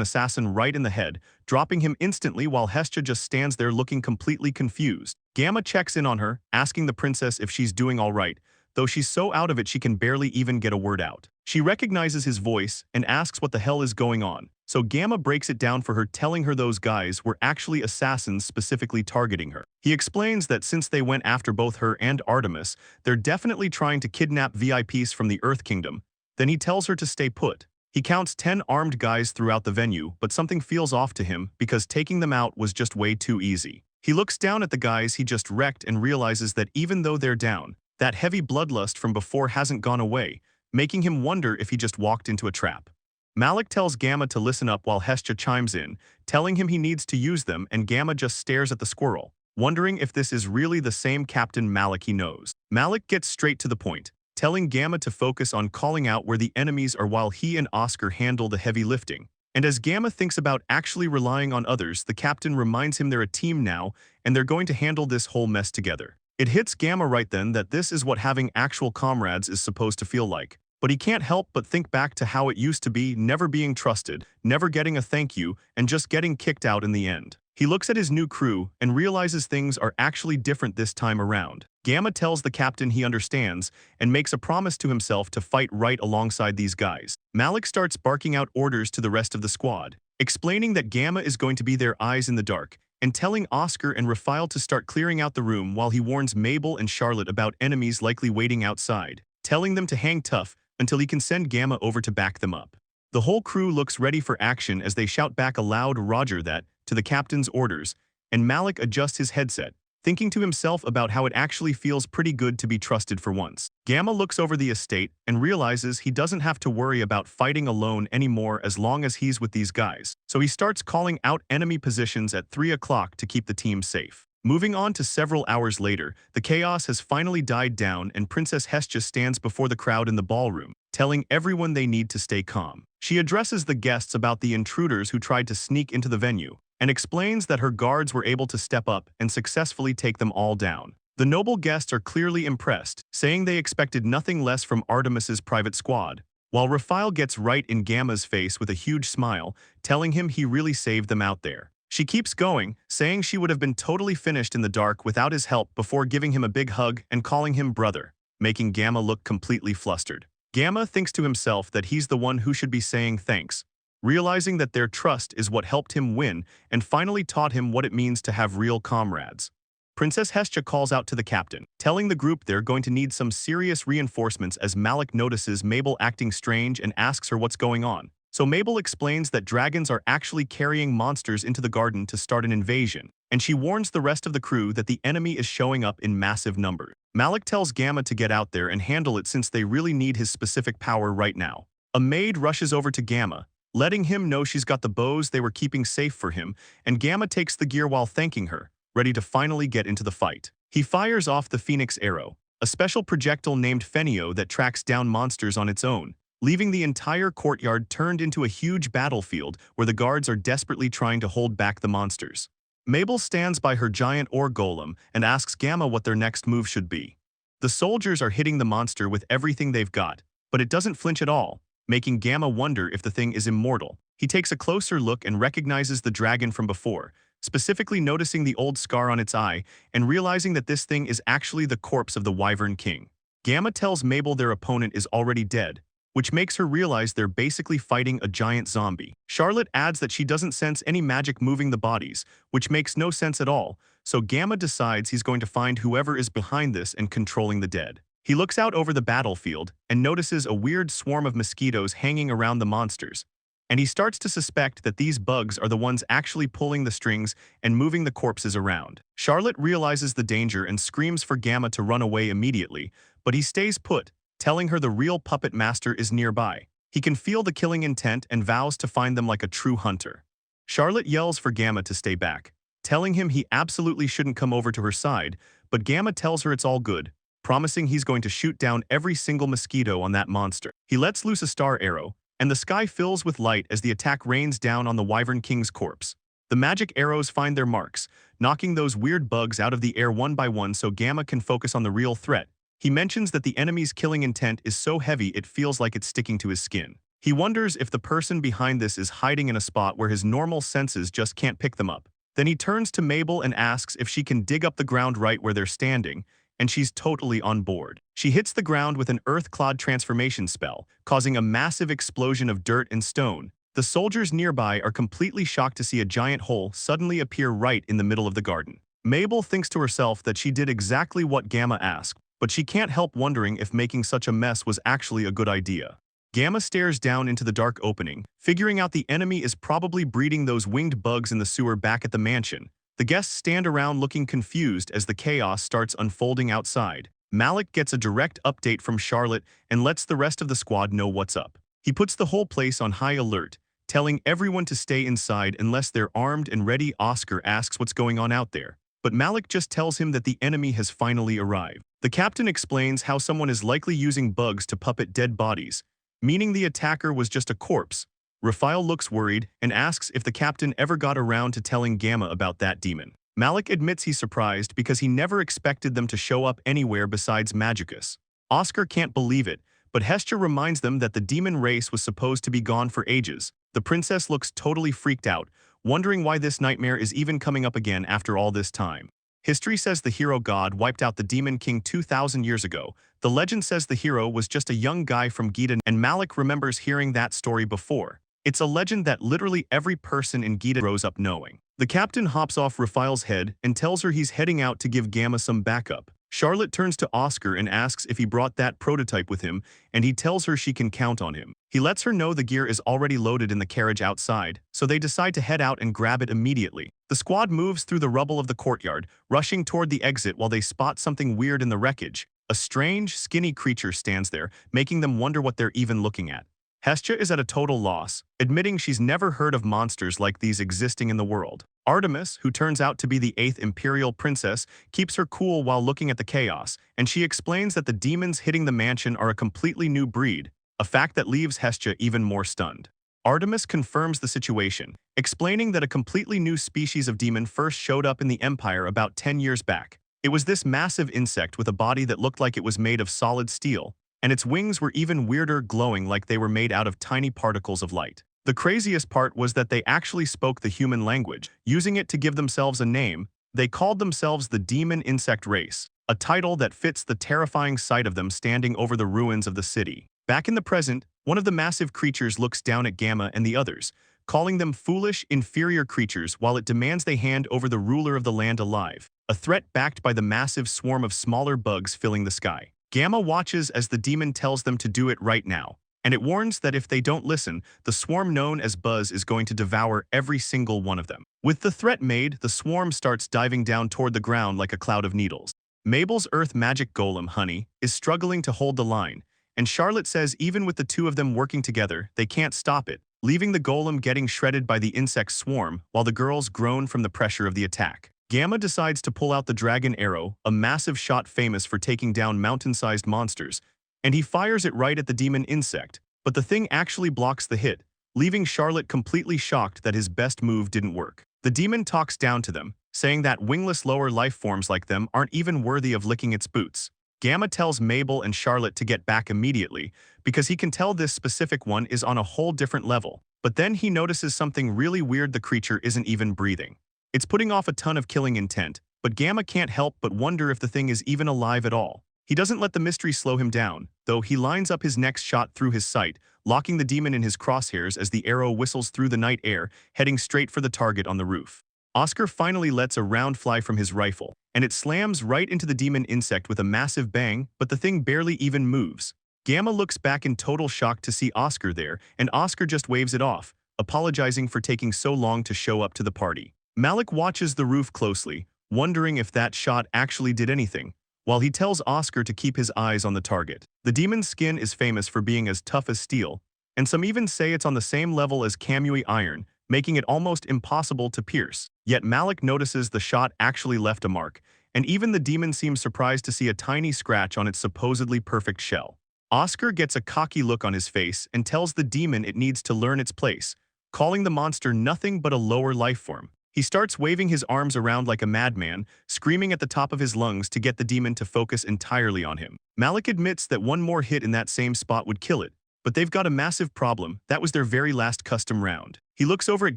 assassin right in the head, dropping him instantly while Hestia just stands there looking completely confused. Gamma checks in on her, asking the princess if she's doing all right, though she's so out of it she can barely even get a word out. She recognizes his voice and asks what the hell is going on, so Gamma breaks it down for her, telling her those guys were actually assassins specifically targeting her. He explains that since they went after both her and Artemis, they're definitely trying to kidnap VIPs from the Earth Kingdom. Then he tells her to stay put. He counts 10 armed guys throughout the venue, but something feels off to him because taking them out was just way too easy. He looks down at the guys he just wrecked and realizes that even though they're down, that heavy bloodlust from before hasn't gone away, making him wonder if he just walked into a trap. Malik tells Gamma to listen up while Hestia chimes in, telling him he needs to use them, and Gamma just stares at the squirrel, wondering if this is really the same Captain Malik he knows. Malik gets straight to the point, telling Gamma to focus on calling out where the enemies are while he and Oscar handle the heavy lifting. And as Gamma thinks about actually relying on others, the captain reminds him they're a team now and they're going to handle this whole mess together. It hits Gamma right then that this is what having actual comrades is supposed to feel like. But he can't help but think back to how it used to be, never being trusted, never getting a thank you, and just getting kicked out in the end. He looks at his new crew and realizes things are actually different this time around. Gamma tells the captain he understands and makes a promise to himself to fight right alongside these guys. Malik starts barking out orders to the rest of the squad, explaining that Gamma is going to be their eyes in the dark, and telling Oscar and Raphael to start clearing out the room while he warns Mabel and Charlotte about enemies likely waiting outside, telling them to hang tough until he can send Gamma over to back them up. The whole crew looks ready for action as they shout back a loud "Roger that" to the captain's orders, and Malik adjusts his headset, thinking to himself about how it actually feels pretty good to be trusted for once. Gamma looks over the estate and realizes he doesn't have to worry about fighting alone anymore as long as he's with these guys, so he starts calling out enemy positions at 3 o'clock to keep the team safe. Moving on to several hours later, the chaos has finally died down and Princess Hestia stands before the crowd in the ballroom, telling everyone they need to stay calm. She addresses the guests about the intruders who tried to sneak into the venue, and explains that her guards were able to step up and successfully take them all down. The noble guests are clearly impressed, saying they expected nothing less from Artemis's private squad, while Raphael gets right in Gamma's face with a huge smile, telling him he really saved them out there. She keeps going, saying she would have been totally finished in the dark without his help before giving him a big hug and calling him brother, making Gamma look completely flustered. Gamma thinks to himself that he's the one who should be saying thanks, realizing that their trust is what helped him win and finally taught him what it means to have real comrades. Princess Hestia calls out to the captain, telling the group they're going to need some serious reinforcements as Malik notices Mabel acting strange and asks her what's going on. So Mabel explains that dragons are actually carrying monsters into the garden to start an invasion, and she warns the rest of the crew that the enemy is showing up in massive numbers. Malik tells Gamma to get out there and handle it since they really need his specific power right now. A maid rushes over to Gamma, letting him know she's got the bows they were keeping safe for him, and Gamma takes the gear while thanking her, ready to finally get into the fight. He fires off the Phoenix Arrow, a special projectile named Fenio that tracks down monsters on its own, leaving the entire courtyard turned into a huge battlefield where the guards are desperately trying to hold back the monsters. Mabel stands by her giant ore golem and asks Gamma what their next move should be. The soldiers are hitting the monster with everything they've got, but it doesn't flinch at all, making Gamma wonder if the thing is immortal. He takes a closer look and recognizes the dragon from before, specifically noticing the old scar on its eye and realizing that this thing is actually the corpse of the Wyvern King. Gamma tells Mabel their opponent is already dead, which makes her realize they're basically fighting a giant zombie. Charlotte adds that she doesn't sense any magic moving the bodies, which makes no sense at all, so Gamma decides he's going to find whoever is behind this and controlling the dead. He looks out over the battlefield and notices a weird swarm of mosquitoes hanging around the monsters, and he starts to suspect that these bugs are the ones actually pulling the strings and moving the corpses around. Charlotte realizes the danger and screams for Gamma to run away immediately, but he stays put, telling her the real puppet master is nearby. He can feel the killing intent and vows to find them like a true hunter. Charlotte yells for Gamma to stay back, telling him he absolutely shouldn't come over to her side, but Gamma tells her it's all good, promising he's going to shoot down every single mosquito on that monster. He lets loose a star arrow, and the sky fills with light as the attack rains down on the Wyvern King's corpse. The magic arrows find their marks, knocking those weird bugs out of the air one by one so Gamma can focus on the real threat. He mentions that the enemy's killing intent is so heavy it feels like it's sticking to his skin. He wonders if the person behind this is hiding in a spot where his normal senses just can't pick them up. Then he turns to Mabel and asks if she can dig up the ground right where they're standing, and she's totally on board. She hits the ground with an earth-clod transformation spell, causing a massive explosion of dirt and stone. The soldiers nearby are completely shocked to see a giant hole suddenly appear right in the middle of the garden. Mabel thinks to herself that she did exactly what Gamma asked, but she can't help wondering if making such a mess was actually a good idea. Gamma stares down into the dark opening, figuring out the enemy is probably breeding those winged bugs in the sewer back at the mansion. The guests stand around looking confused as the chaos starts unfolding outside. Malik gets a direct update from Charlotte and lets the rest of the squad know what's up. He puts the whole place on high alert, telling everyone to stay inside unless they're armed and ready. Oscar asks what's going on out there, but Malik just tells him that the enemy has finally arrived. The captain explains how someone is likely using bugs to puppet dead bodies, meaning the attacker was just a corpse. Raphael looks worried and asks if the captain ever got around to telling Gamma about that demon. Malik admits he's surprised because he never expected them to show up anywhere besides Magicus. Oscar can't believe it, but Hestia reminds them that the demon race was supposed to be gone for ages. The princess looks totally freaked out, wondering why this nightmare is even coming up again after all this time. History says the hero god wiped out the demon king 2,000 years ago. The legend says the hero was just a young guy from Gita, and Malik remembers hearing that story before. It's a legend that literally every person in Gita grows up knowing. The captain hops off Raphael's head and tells her he's heading out to give Gamma some backup. Charlotte turns to Oscar and asks if he brought that prototype with him, and he tells her she can count on him. He lets her know the gear is already loaded in the carriage outside, so they decide to head out and grab it immediately. The squad moves through the rubble of the courtyard, rushing toward the exit while they spot something weird in the wreckage. A strange, skinny creature stands there, making them wonder what they're even looking at. Hestia is at a total loss, admitting she's never heard of monsters like these existing in the world. Artemis, who turns out to be the 8th Imperial Princess, keeps her cool while looking at the chaos, and she explains that the demons hitting the mansion are a completely new breed, a fact that leaves Hestia even more stunned. Artemis confirms the situation, explaining that a completely new species of demon first showed up in the Empire about 10 years back. It was this massive insect with a body that looked like it was made of solid steel, and its wings were even weirder, glowing like they were made out of tiny particles of light. The craziest part was that they actually spoke the human language, using it to give themselves a name. They called themselves the Demon Insect Race, a title that fits the terrifying sight of them standing over the ruins of the city. Back in the present, one of the massive creatures looks down at Gamma and the others, calling them foolish, inferior creatures while it demands they hand over the ruler of the land alive, a threat backed by the massive swarm of smaller bugs filling the sky. Gamma watches as the demon tells them to do it right now, and it warns that if they don't listen, the swarm known as Buzz is going to devour every single one of them. With the threat made, the swarm starts diving down toward the ground like a cloud of needles. Mabel's earth magic golem, Honey, is struggling to hold the line, and Charlotte says even with the two of them working together, they can't stop it, leaving the golem getting shredded by the insect swarm while the girls groan from the pressure of the attack. Gamma decides to pull out the dragon arrow, a massive shot famous for taking down mountain-sized monsters, and he fires it right at the demon insect, but the thing actually blocks the hit, leaving Charlotte completely shocked that his best move didn't work. The demon talks down to them, saying that wingless lower life forms like them aren't even worthy of licking its boots. Gamma tells Mabel and Charlotte to get back immediately, because he can tell this specific one is on a whole different level, but then he notices something really weird: the creature isn't even breathing. It's putting off a ton of killing intent, but Gamma can't help but wonder if the thing is even alive at all. He doesn't let the mystery slow him down, though. He lines up his next shot through his sight, locking the demon in his crosshairs as the arrow whistles through the night air, heading straight for the target on the roof. Oscar finally lets a round fly from his rifle, and it slams right into the demon insect with a massive bang, but the thing barely even moves. Gamma looks back in total shock to see Oscar there, and Oscar just waves it off, apologizing for taking so long to show up to the party. Malik watches the roof closely, wondering if that shot actually did anything, while he tells Oscar to keep his eyes on the target. The demon's skin is famous for being as tough as steel, and some even say it's on the same level as Kamui iron, making it almost impossible to pierce. Yet Malik notices the shot actually left a mark, and even the demon seems surprised to see a tiny scratch on its supposedly perfect shell. Oscar gets a cocky look on his face and tells the demon it needs to learn its place, calling the monster nothing but a lower life form. He starts waving his arms around like a madman, screaming at the top of his lungs to get the demon to focus entirely on him. Malik admits that one more hit in that same spot would kill it, but they've got a massive problem. That was their very last custom round. He looks over at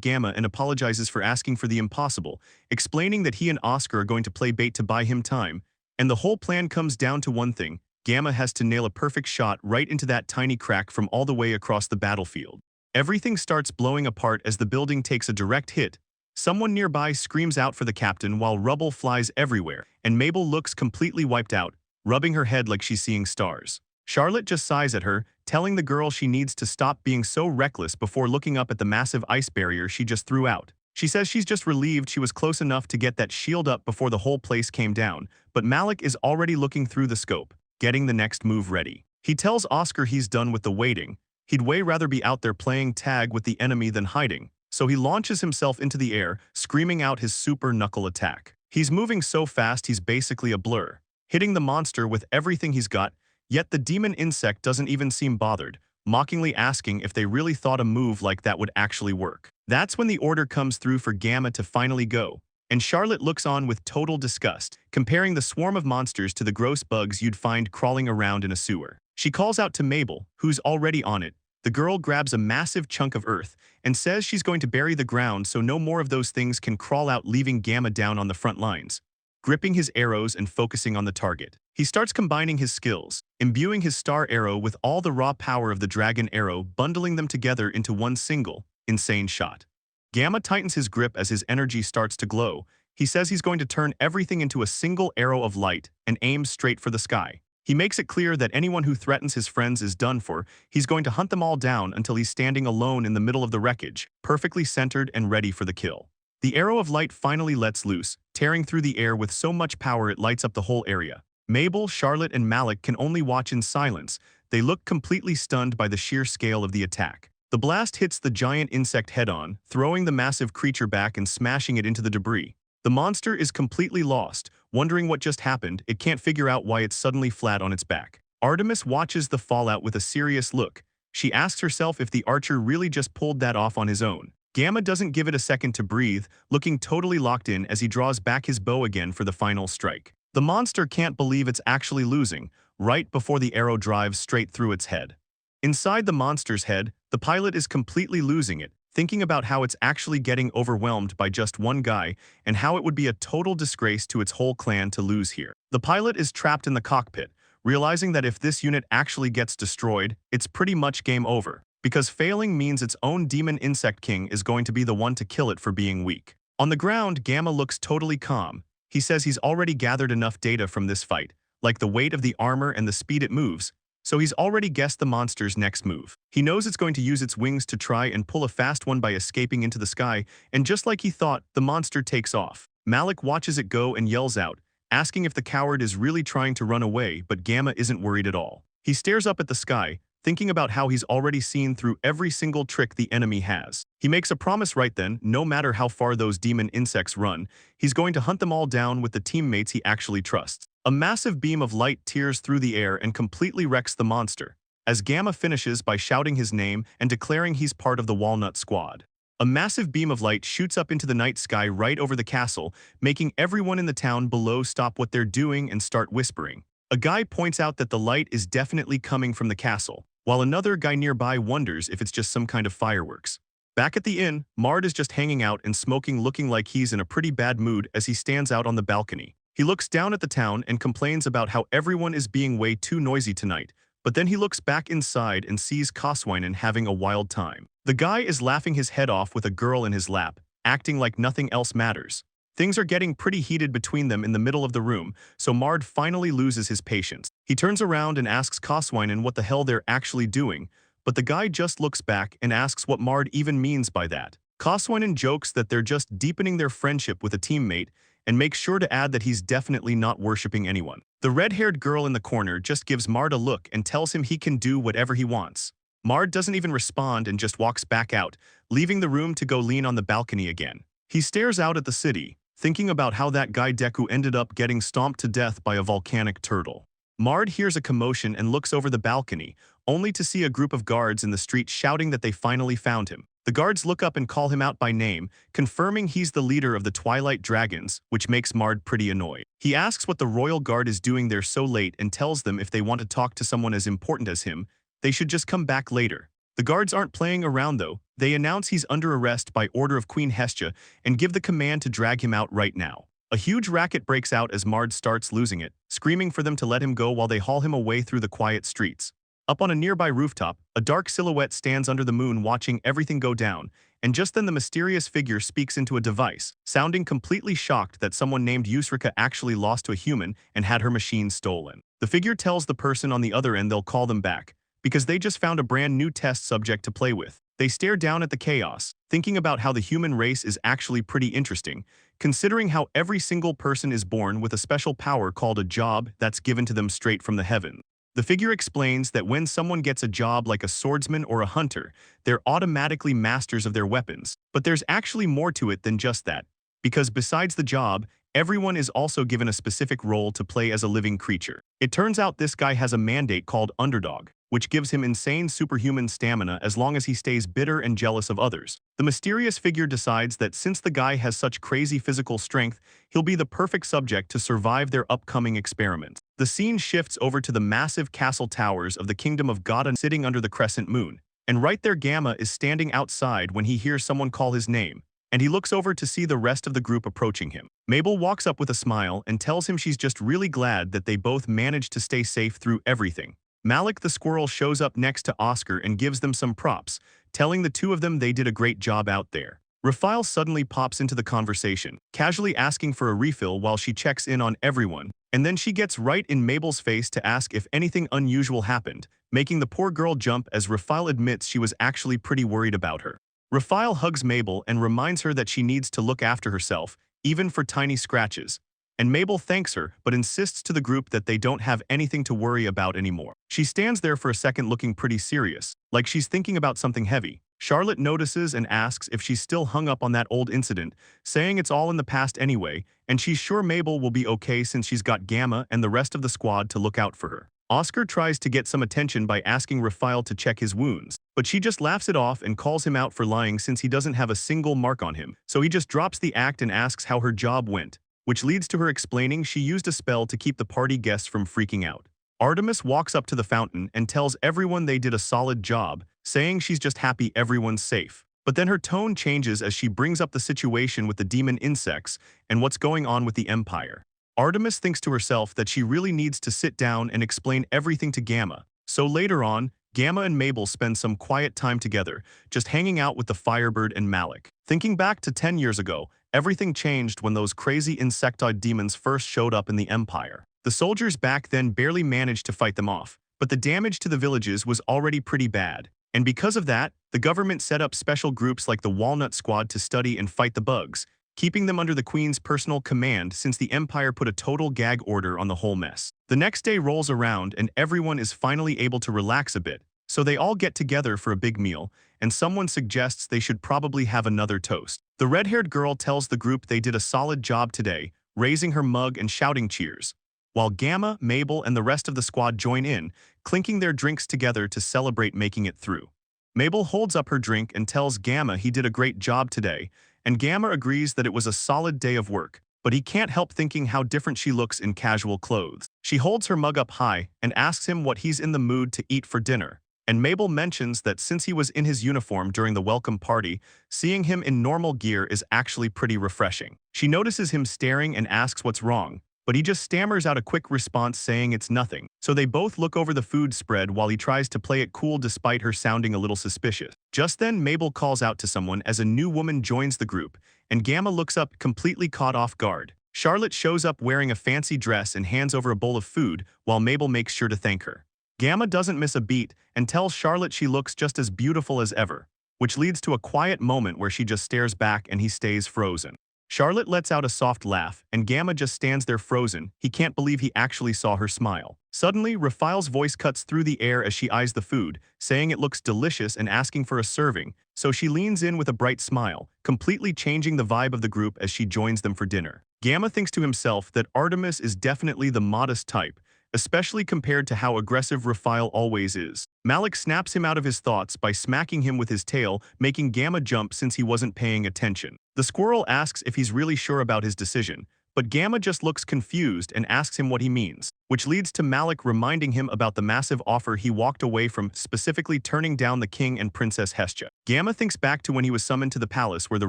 Gamma and apologizes for asking for the impossible, explaining that he and Oscar are going to play bait to buy him time, and the whole plan comes down to one thing: Gamma has to nail a perfect shot right into that tiny crack from all the way across the battlefield. Everything starts blowing apart as the building takes a direct hit. Someone nearby screams out for the captain while rubble flies everywhere, and Mabel looks completely wiped out, rubbing her head like she's seeing stars. Charlotte just sighs at her, telling the girl she needs to stop being so reckless before looking up at the massive ice barrier she just threw out. She says she's just relieved she was close enough to get that shield up before the whole place came down, but Malik is already looking through the scope, getting the next move ready. He tells Oscar he's done with the waiting. He'd way rather be out there playing tag with the enemy than hiding, so he launches himself into the air, screaming out his super knuckle attack. He's moving so fast he's basically a blur, hitting the monster with everything he's got, yet the demon insect doesn't even seem bothered, mockingly asking if they really thought a move like that would actually work. That's when the order comes through for Gamma to finally go, and Charlotte looks on with total disgust, comparing the swarm of monsters to the gross bugs you'd find crawling around in a sewer. She calls out to Mabel, who's already on it. The girl grabs a massive chunk of earth and says she's going to bury the ground so no more of those things can crawl out, leaving Gamma down on the front lines, gripping his arrows and focusing on the target. He starts combining his skills, imbuing his star arrow with all the raw power of the dragon arrow, bundling them together into one single, insane shot. Gamma tightens his grip as his energy starts to glow. He says he's going to turn everything into a single arrow of light and aims straight for the sky. He makes it clear that anyone who threatens his friends is done for. He's going to hunt them all down until he's standing alone in the middle of the wreckage, perfectly centered and ready for the kill. The arrow of light finally lets loose, tearing through the air with so much power it lights up the whole area. Mabel, Charlotte, and Malik can only watch in silence. They look completely stunned by the sheer scale of the attack. The blast hits the giant insect head-on, throwing the massive creature back and smashing it into the debris. The monster is completely lost, wondering what just happened. It can't figure out why it's suddenly flat on its back. Artemis watches the fallout with a serious look. She asks herself if the archer really just pulled that off on his own. Gamma doesn't give it a second to breathe, looking totally locked in as he draws back his bow again for the final strike. The monster can't believe it's actually losing, right before the arrow drives straight through its head. Inside the monster's head, the pilot is completely losing it, thinking about how it's actually getting overwhelmed by just one guy and how it would be a total disgrace to its whole clan to lose here. The pilot is trapped in the cockpit, realizing that if this unit actually gets destroyed, it's pretty much game over, because failing means its own demon insect king is going to be the one to kill it for being weak. On the ground, Gamma looks totally calm. He says he's already gathered enough data from this fight, like the weight of the armor and the speed it moves, so he's already guessed the monster's next move. He knows it's going to use its wings to try and pull a fast one by escaping into the sky, and just like he thought, the monster takes off. Malik watches it go and yells out, asking if the coward is really trying to run away, but Gamma isn't worried at all. He stares up at the sky, thinking about how he's already seen through every single trick the enemy has. He makes a promise right then: no matter how far those demon insects run, he's going to hunt them all down with the teammates he actually trusts. A massive beam of light tears through the air and completely wrecks the monster, as Gamma finishes by shouting his name and declaring he's part of the Walnut squad. A massive beam of light shoots up into the night sky right over the castle, making everyone in the town below stop what they're doing and start whispering. A guy points out that the light is definitely coming from the castle, while another guy nearby wonders if it's just some kind of fireworks. Back at the inn, Mard is just hanging out and smoking, looking like he's in a pretty bad mood as he stands out on the balcony. He looks down at the town and complains about how everyone is being way too noisy tonight, but then he looks back inside and sees Kokuhakuanime having a wild time. The guy is laughing his head off with a girl in his lap, acting like nothing else matters. Things are getting pretty heated between them in the middle of the room, so Mard finally loses his patience. He turns around and asks Kokuhakuanime what the hell they're actually doing, but the guy just looks back and asks what Mard even means by that. Kokuhakuanime jokes that they're just deepening their friendship with a teammate, and makes sure to add that he's definitely not worshipping anyone. The red-haired girl in the corner just gives Mard a look and tells him he can do whatever he wants. Mard doesn't even respond and just walks back out, leaving the room to go lean on the balcony again. He stares out at the city, thinking about how that guy Deku ended up getting stomped to death by a volcanic turtle. Mard hears a commotion and looks over the balcony, only to see a group of guards in the street shouting that they finally found him. The guards look up and call him out by name, confirming he's the leader of the Twilight Dragons, which makes Mard pretty annoyed. He asks what the royal guard is doing there so late and tells them if they want to talk to someone as important as him, they should just come back later. The guards aren't playing around though. They announce he's under arrest by order of Queen Hestia and give the command to drag him out right now. A huge racket breaks out as Mard starts losing it, screaming for them to let him go while they haul him away through the quiet streets. Up on a nearby rooftop, a dark silhouette stands under the moon watching everything go down, and just then the mysterious figure speaks into a device, sounding completely shocked that someone named Yusrika actually lost to a human and had her machine stolen. The figure tells the person on the other end they'll call them back, because they just found a brand new test subject to play with. They stare down at the chaos, thinking about how the human race is actually pretty interesting, considering how every single person is born with a special power called a job that's given to them straight from the heavens. The figure explains that when someone gets a job like a swordsman or a hunter, they're automatically masters of their weapons. But there's actually more to it than just that, because besides the job, everyone is also given a specific role to play as a living creature. It turns out this guy has a mandate called Underdog, which gives him insane superhuman stamina as long as he stays bitter and jealous of others. The mysterious figure decides that since the guy has such crazy physical strength, he'll be the perfect subject to survive their upcoming experiment. The scene shifts over to the massive castle towers of the kingdom of Gada sitting under the crescent moon, and right there Gamma is standing outside when he hears someone call his name, and he looks over to see the rest of the group approaching him. Mabel walks up with a smile and tells him she's just really glad that they both managed to stay safe through everything. Malik the squirrel shows up next to Oscar and gives them some props, telling the two of them they did a great job out there. Raphael suddenly pops into the conversation, casually asking for a refill while she checks in on everyone, and then she gets right in Mabel's face to ask if anything unusual happened, making the poor girl jump as Raphael admits she was actually pretty worried about her. Raphael hugs Mabel and reminds her that she needs to look after herself, even for tiny scratches, and Mabel thanks her but insists to the group that they don't have anything to worry about anymore. She stands there for a second looking pretty serious, like she's thinking about something heavy. Charlotte notices and asks if she's still hung up on that old incident, saying it's all in the past anyway, and she's sure Mabel will be okay since she's got Gamma and the rest of the squad to look out for her. Oscar tries to get some attention by asking Raphael to check his wounds, but she just laughs it off and calls him out for lying since he doesn't have a single mark on him, so he just drops the act and asks how her job went, which leads to her explaining she used a spell to keep the party guests from freaking out. Artemis walks up to the fountain and tells everyone they did a solid job, saying she's just happy everyone's safe. But then her tone changes as she brings up the situation with the demon insects and what's going on with the Empire. Artemis thinks to herself that she really needs to sit down and explain everything to Gamma, so later on, Gamma and Mabel spend some quiet time together, just hanging out with the Firebird and Malik. Thinking back to 10 years ago, everything changed when those crazy insectoid demons first showed up in the Empire. The soldiers back then barely managed to fight them off, but the damage to the villages was already pretty bad. And because of that, the government set up special groups like the Walnut Squad to study and fight the bugs, keeping them under the Queen's personal command since the Empire put a total gag order on the whole mess. The next day rolls around and everyone is finally able to relax a bit, so they all get together for a big meal, and someone suggests they should probably have another toast. The red-haired girl tells the group they did a solid job today, raising her mug and shouting cheers, while Gamma, Mabel, and the rest of the squad join in, clinking their drinks together to celebrate making it through. Mabel holds up her drink and tells Gamma he did a great job today, and Gamma agrees that it was a solid day of work, but he can't help thinking how different she looks in casual clothes. She holds her mug up high and asks him what he's in the mood to eat for dinner, and Mabel mentions that since he was in his uniform during the welcome party, seeing him in normal gear is actually pretty refreshing. She notices him staring and asks what's wrong, but he just stammers out a quick response saying it's nothing. So they both look over the food spread while he tries to play it cool despite her sounding a little suspicious. Just then, Mabel calls out to someone as a new woman joins the group, and Gamma looks up completely caught off guard. Charlotte shows up wearing a fancy dress and hands over a bowl of food while Mabel makes sure to thank her. Gamma doesn't miss a beat and tells Charlotte she looks just as beautiful as ever, which leads to a quiet moment where she just stares back and he stays frozen. Charlotte lets out a soft laugh, and Gamma just stands there frozen. He can't believe he actually saw her smile. Suddenly, Raphael's voice cuts through the air as she eyes the food, saying it looks delicious and asking for a serving, so she leans in with a bright smile, completely changing the vibe of the group as she joins them for dinner. Gamma thinks to himself that Artemis is definitely the modest type, especially compared to how aggressive Raphael always is. Malik snaps him out of his thoughts by smacking him with his tail, making Gamma jump since he wasn't paying attention. The squirrel asks if he's really sure about his decision, but Gamma just looks confused and asks him what he means, which leads to Malik reminding him about the massive offer he walked away from, specifically turning down the king and Princess Hestia. Gamma thinks back to when he was summoned to the palace where the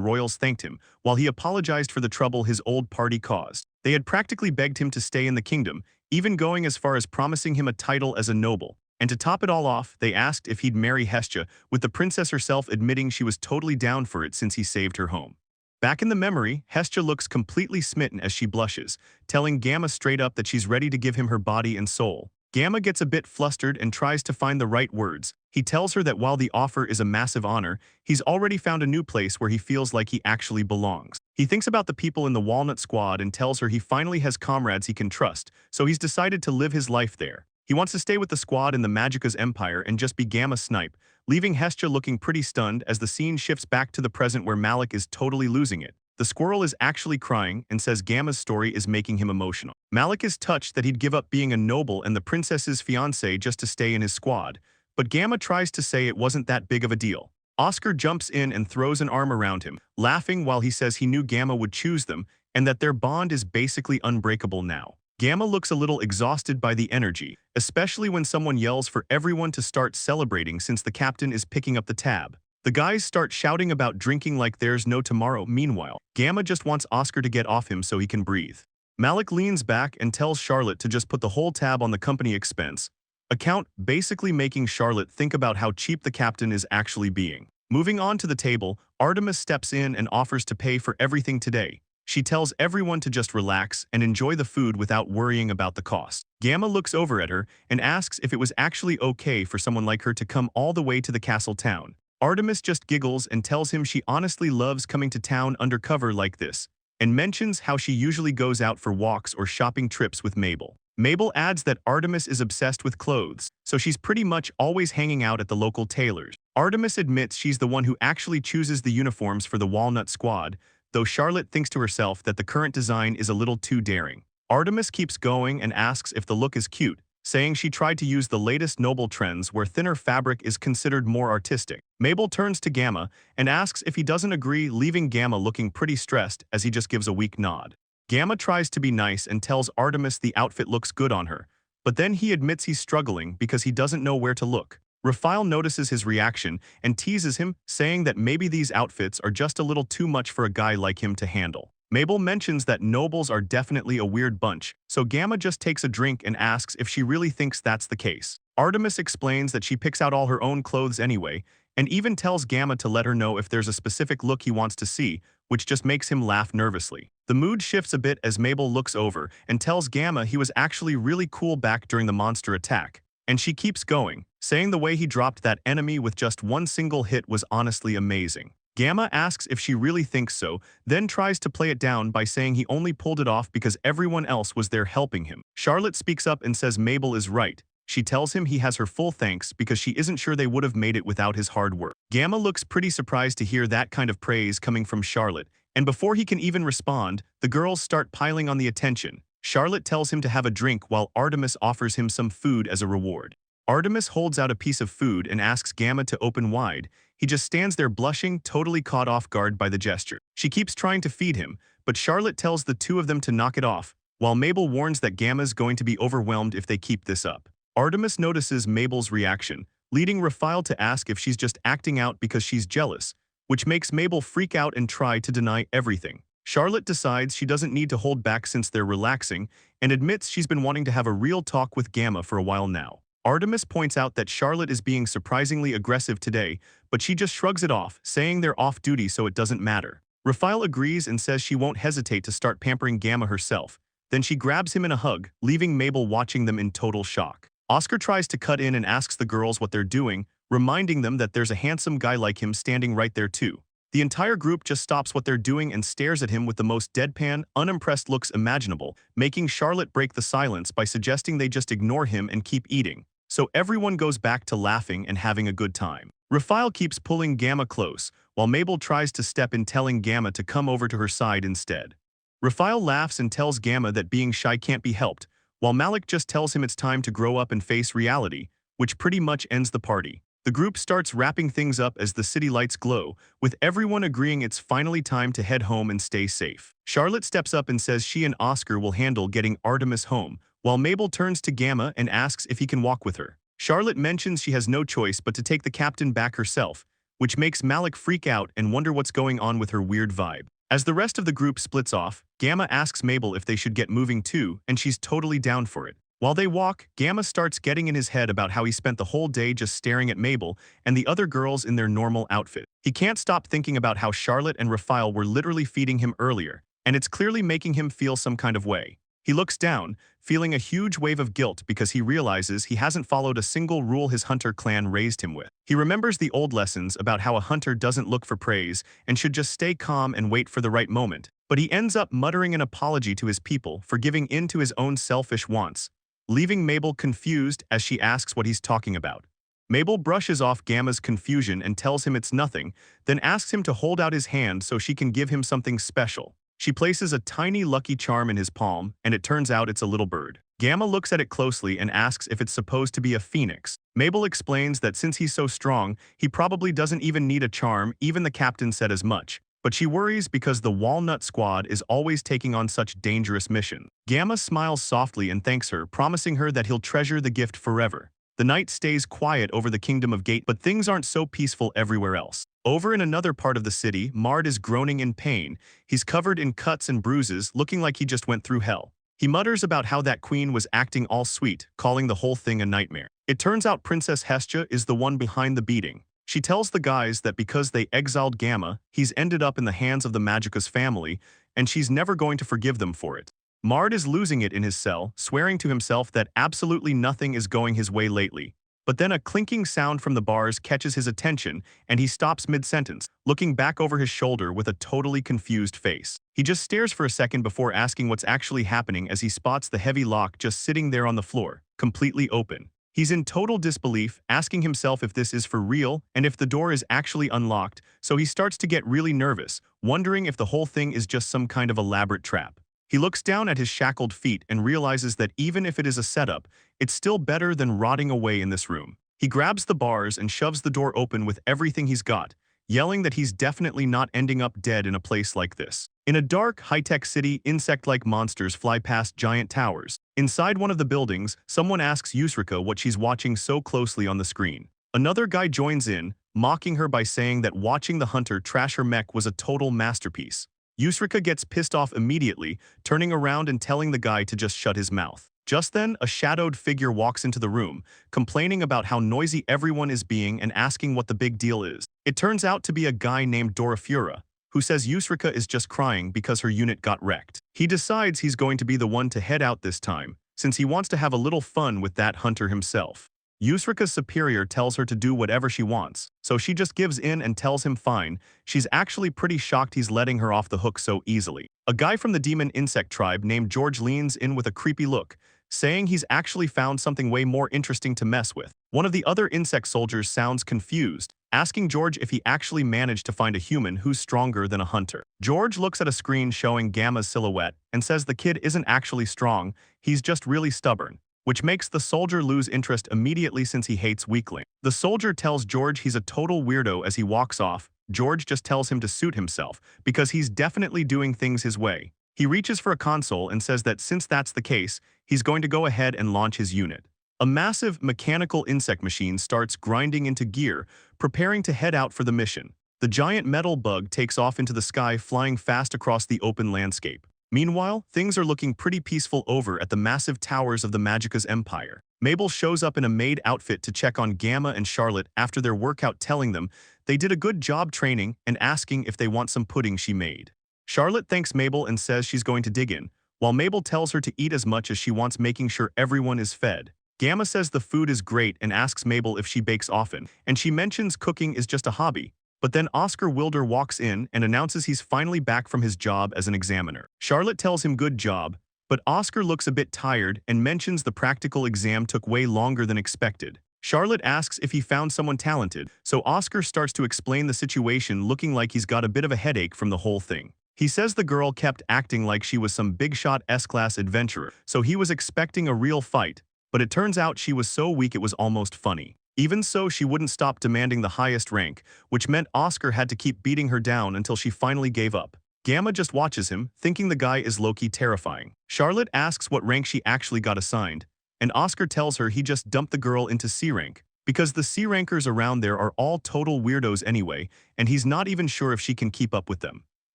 royals thanked him, while he apologized for the trouble his old party caused. They had practically begged him to stay in the kingdom, even going as far as promising him a title as a noble. And to top it all off, they asked if he'd marry Hestia, with the princess herself admitting she was totally down for it since he saved her home. Back in the memory, Hestia looks completely smitten as she blushes, telling Gamma straight up that she's ready to give him her body and soul. Gamma gets a bit flustered and tries to find the right words. He tells her that while the offer is a massive honor, he's already found a new place where he feels like he actually belongs. He thinks about the people in the Walnut squad and tells her he finally has comrades he can trust, so he's decided to live his life there. He wants to stay with the squad in the Magica's empire and just be Gamma Snipe, leaving Hestia looking pretty stunned as the scene shifts back to the present where Malik is totally losing it. The squirrel is actually crying and says Gamma's story is making him emotional. Malik is touched that he'd give up being a noble and the princess's fiancé just to stay in his squad, but Gamma tries to say it wasn't that big of a deal. Oscar jumps in and throws an arm around him, laughing while he says he knew Gamma would choose them and that their bond is basically unbreakable now. Gamma looks a little exhausted by the energy, especially when someone yells for everyone to start celebrating since the captain is picking up the tab. The guys start shouting about drinking like there's no tomorrow. Meanwhile, Gamma just wants Oscar to get off him so he can breathe. Malik leans back and tells Charlotte to just put the whole tab on the company expense account, basically making Charlotte think about how cheap the captain is actually being. Moving on to the table, Artemis steps in and offers to pay for everything today. She tells everyone to just relax and enjoy the food without worrying about the cost. Gamma looks over at her and asks if it was actually okay for someone like her to come all the way to the castle town. Artemis just giggles and tells him she honestly loves coming to town undercover like this, and mentions how she usually goes out for walks or shopping trips with Mabel. Mabel adds that Artemis is obsessed with clothes, so she's pretty much always hanging out at the local tailors. Artemis admits she's the one who actually chooses the uniforms for the Walnut squad, though Charlotte thinks to herself that the current design is a little too daring. Artemis keeps going and asks if the look is cute, saying she tried to use the latest noble trends where thinner fabric is considered more artistic. Mabel turns to Gamma and asks if he doesn't agree, leaving Gamma looking pretty stressed as he just gives a weak nod. Gamma tries to be nice and tells Artemis the outfit looks good on her, but then he admits he's struggling because he doesn't know where to look. Raphael notices his reaction and teases him, saying that maybe these outfits are just a little too much for a guy like him to handle. Mabel mentions that nobles are definitely a weird bunch, so Gamma just takes a drink and asks if she really thinks that's the case. Artemis explains that she picks out all her own clothes anyway, and even tells Gamma to let her know if there's a specific look he wants to see, which just makes him laugh nervously. The mood shifts a bit as Mabel looks over and tells Gamma he was actually really cool back during the monster attack. And she keeps going, saying the way he dropped that enemy with just one single hit was honestly amazing. Gamma asks if she really thinks so, then tries to play it down by saying he only pulled it off because everyone else was there helping him. Charlotte speaks up and says Mabel is right. She tells him he has her full thanks because she isn't sure they would have made it without his hard work. Gamma looks pretty surprised to hear that kind of praise coming from Charlotte, and before he can even respond, the girls start piling on the attention. Charlotte tells him to have a drink while Artemis offers him some food as a reward. Artemis holds out a piece of food and asks Gamma to open wide. He just stands there blushing, totally caught off guard by the gesture. She keeps trying to feed him, but Charlotte tells the two of them to knock it off, while Mabel warns that Gamma's going to be overwhelmed if they keep this up. Artemis notices Mabel's reaction, leading Raphael to ask if she's just acting out because she's jealous, which makes Mabel freak out and try to deny everything. Charlotte decides she doesn't need to hold back since they're relaxing, and admits she's been wanting to have a real talk with Gamma for a while now. Artemis points out that Charlotte is being surprisingly aggressive today, but she just shrugs it off, saying they're off duty so it doesn't matter. Raphael agrees and says she won't hesitate to start pampering Gamma herself. Then she grabs him in a hug, leaving Mabel watching them in total shock. Oscar tries to cut in and asks the girls what they're doing, reminding them that there's a handsome guy like him standing right there too. The entire group just stops what they're doing and stares at him with the most deadpan, unimpressed looks imaginable, making Charlotte break the silence by suggesting they just ignore him and keep eating. So everyone goes back to laughing and having a good time. Raphael keeps pulling Gamma close, while Mabel tries to step in, telling Gamma to come over to her side instead. Raphael laughs and tells Gamma that being shy can't be helped, while Malik just tells him it's time to grow up and face reality, which pretty much ends the party. The group starts wrapping things up as the city lights glow, with everyone agreeing it's finally time to head home and stay safe. Charlotte steps up and says she and Oscar will handle getting Artemis home, while Mabel turns to Gamma and asks if he can walk with her. Charlotte mentions she has no choice but to take the captain back herself, which makes Malik freak out and wonder what's going on with her weird vibe. As the rest of the group splits off, Gamma asks Mabel if they should get moving too, and she's totally down for it. While they walk, Gamma starts getting in his head about how he spent the whole day just staring at Mabel and the other girls in their normal outfit. He can't stop thinking about how Charlotte and Raphael were literally feeding him earlier, and it's clearly making him feel some kind of way. He looks down, feeling a huge wave of guilt because he realizes he hasn't followed a single rule his hunter clan raised him with. He remembers the old lessons about how a hunter doesn't look for praise and should just stay calm and wait for the right moment, but he ends up muttering an apology to his people for giving in to his own selfish wants, leaving Mabel confused as she asks what he's talking about. Mabel brushes off Gamma's confusion and tells him it's nothing, then asks him to hold out his hand so she can give him something special. She places a tiny lucky charm in his palm, and it turns out it's a little bird. Gamma looks at it closely and asks if it's supposed to be a phoenix. Mabel explains that since he's so strong, he probably doesn't even need a charm, even the captain said as much. But she worries because the Walnut squad is always taking on such dangerous missions. Gamma smiles softly and thanks her, promising her that he'll treasure the gift forever. The night stays quiet over the kingdom of Gate, but things aren't so peaceful everywhere else. Over in another part of the city, Mard is groaning in pain. He's covered in cuts and bruises, looking like he just went through hell. He mutters about how that queen was acting all sweet, calling the whole thing a nightmare. It turns out Princess Hestia is the one behind the beating. She tells the guys that because they exiled Gamma, he's ended up in the hands of the Magicus family, and she's never going to forgive them for it. Mard is losing it in his cell, swearing to himself that absolutely nothing is going his way lately. But then a clinking sound from the bars catches his attention, and he stops mid-sentence, looking back over his shoulder with a totally confused face. He just stares for a second before asking what's actually happening as he spots the heavy lock just sitting there on the floor, completely open. He's in total disbelief, asking himself if this is for real and if the door is actually unlocked, so he starts to get really nervous, wondering if the whole thing is just some kind of elaborate trap. He looks down at his shackled feet and realizes that even if it is a setup, it's still better than rotting away in this room. He grabs the bars and shoves the door open with everything he's got, yelling that he's definitely not ending up dead in a place like this. In a dark, high-tech city, insect-like monsters fly past giant towers. Inside one of the buildings, someone asks Yusrika what she's watching so closely on the screen. Another guy joins in, mocking her by saying that watching the hunter trash her mech was a total masterpiece. Yusrika gets pissed off immediately, turning around and telling the guy to just shut his mouth. Just then, a shadowed figure walks into the room, complaining about how noisy everyone is being and asking what the big deal is. It turns out to be a guy named Dorafura, who says Yusrika is just crying because her unit got wrecked. He decides he's going to be the one to head out this time, since he wants to have a little fun with that hunter himself. Yusrika's superior tells her to do whatever she wants, so she just gives in and tells him fine. She's actually pretty shocked he's letting her off the hook so easily. A guy from the demon insect tribe named George leans in with a creepy look, saying he's actually found something way more interesting to mess with. One of the other insect soldiers sounds confused, asking George if he actually managed to find a human who's stronger than a hunter. George looks at a screen showing Gamma's silhouette and says the kid isn't actually strong, he's just really stubborn, which makes the soldier lose interest immediately since he hates weaklings. The soldier tells George he's a total weirdo as he walks off. George just tells him to suit himself, because he's definitely doing things his way. He reaches for a console and says that since that's the case, he's going to go ahead and launch his unit. A massive mechanical insect machine starts grinding into gear, preparing to head out for the mission. The giant metal bug takes off into the sky, flying fast across the open landscape. Meanwhile, things are looking pretty peaceful over at the massive towers of the Magicus Empire. Mabel shows up in a maid outfit to check on Gamma and Charlotte after their workout, telling them they did a good job training and asking if they want some pudding she made. Charlotte thanks Mabel and says she's going to dig in, while Mabel tells her to eat as much as she wants, making sure everyone is fed. Gamma says the food is great and asks Mabel if she bakes often, and she mentions cooking is just a hobby, But then Oscar Wilder walks in and announces he's finally back from his job as an examiner. Charlotte tells him good job, but Oscar looks a bit tired and mentions the practical exam took way longer than expected. Charlotte asks if he found someone talented, so Oscar starts to explain the situation looking like he's got a bit of a headache from the whole thing. He says the girl kept acting like she was some big-shot S-class adventurer, so he was expecting a real fight, but it turns out she was so weak it was almost funny. Even so, she wouldn't stop demanding the highest rank, which meant Oscar had to keep beating her down until she finally gave up. Gamma just watches him, thinking the guy is low-key terrifying. Charlotte asks what rank she actually got assigned, and Oscar tells her he just dumped the girl into C rank, because the C rankers around there are all total weirdos anyway, and he's not even sure if she can keep up with them.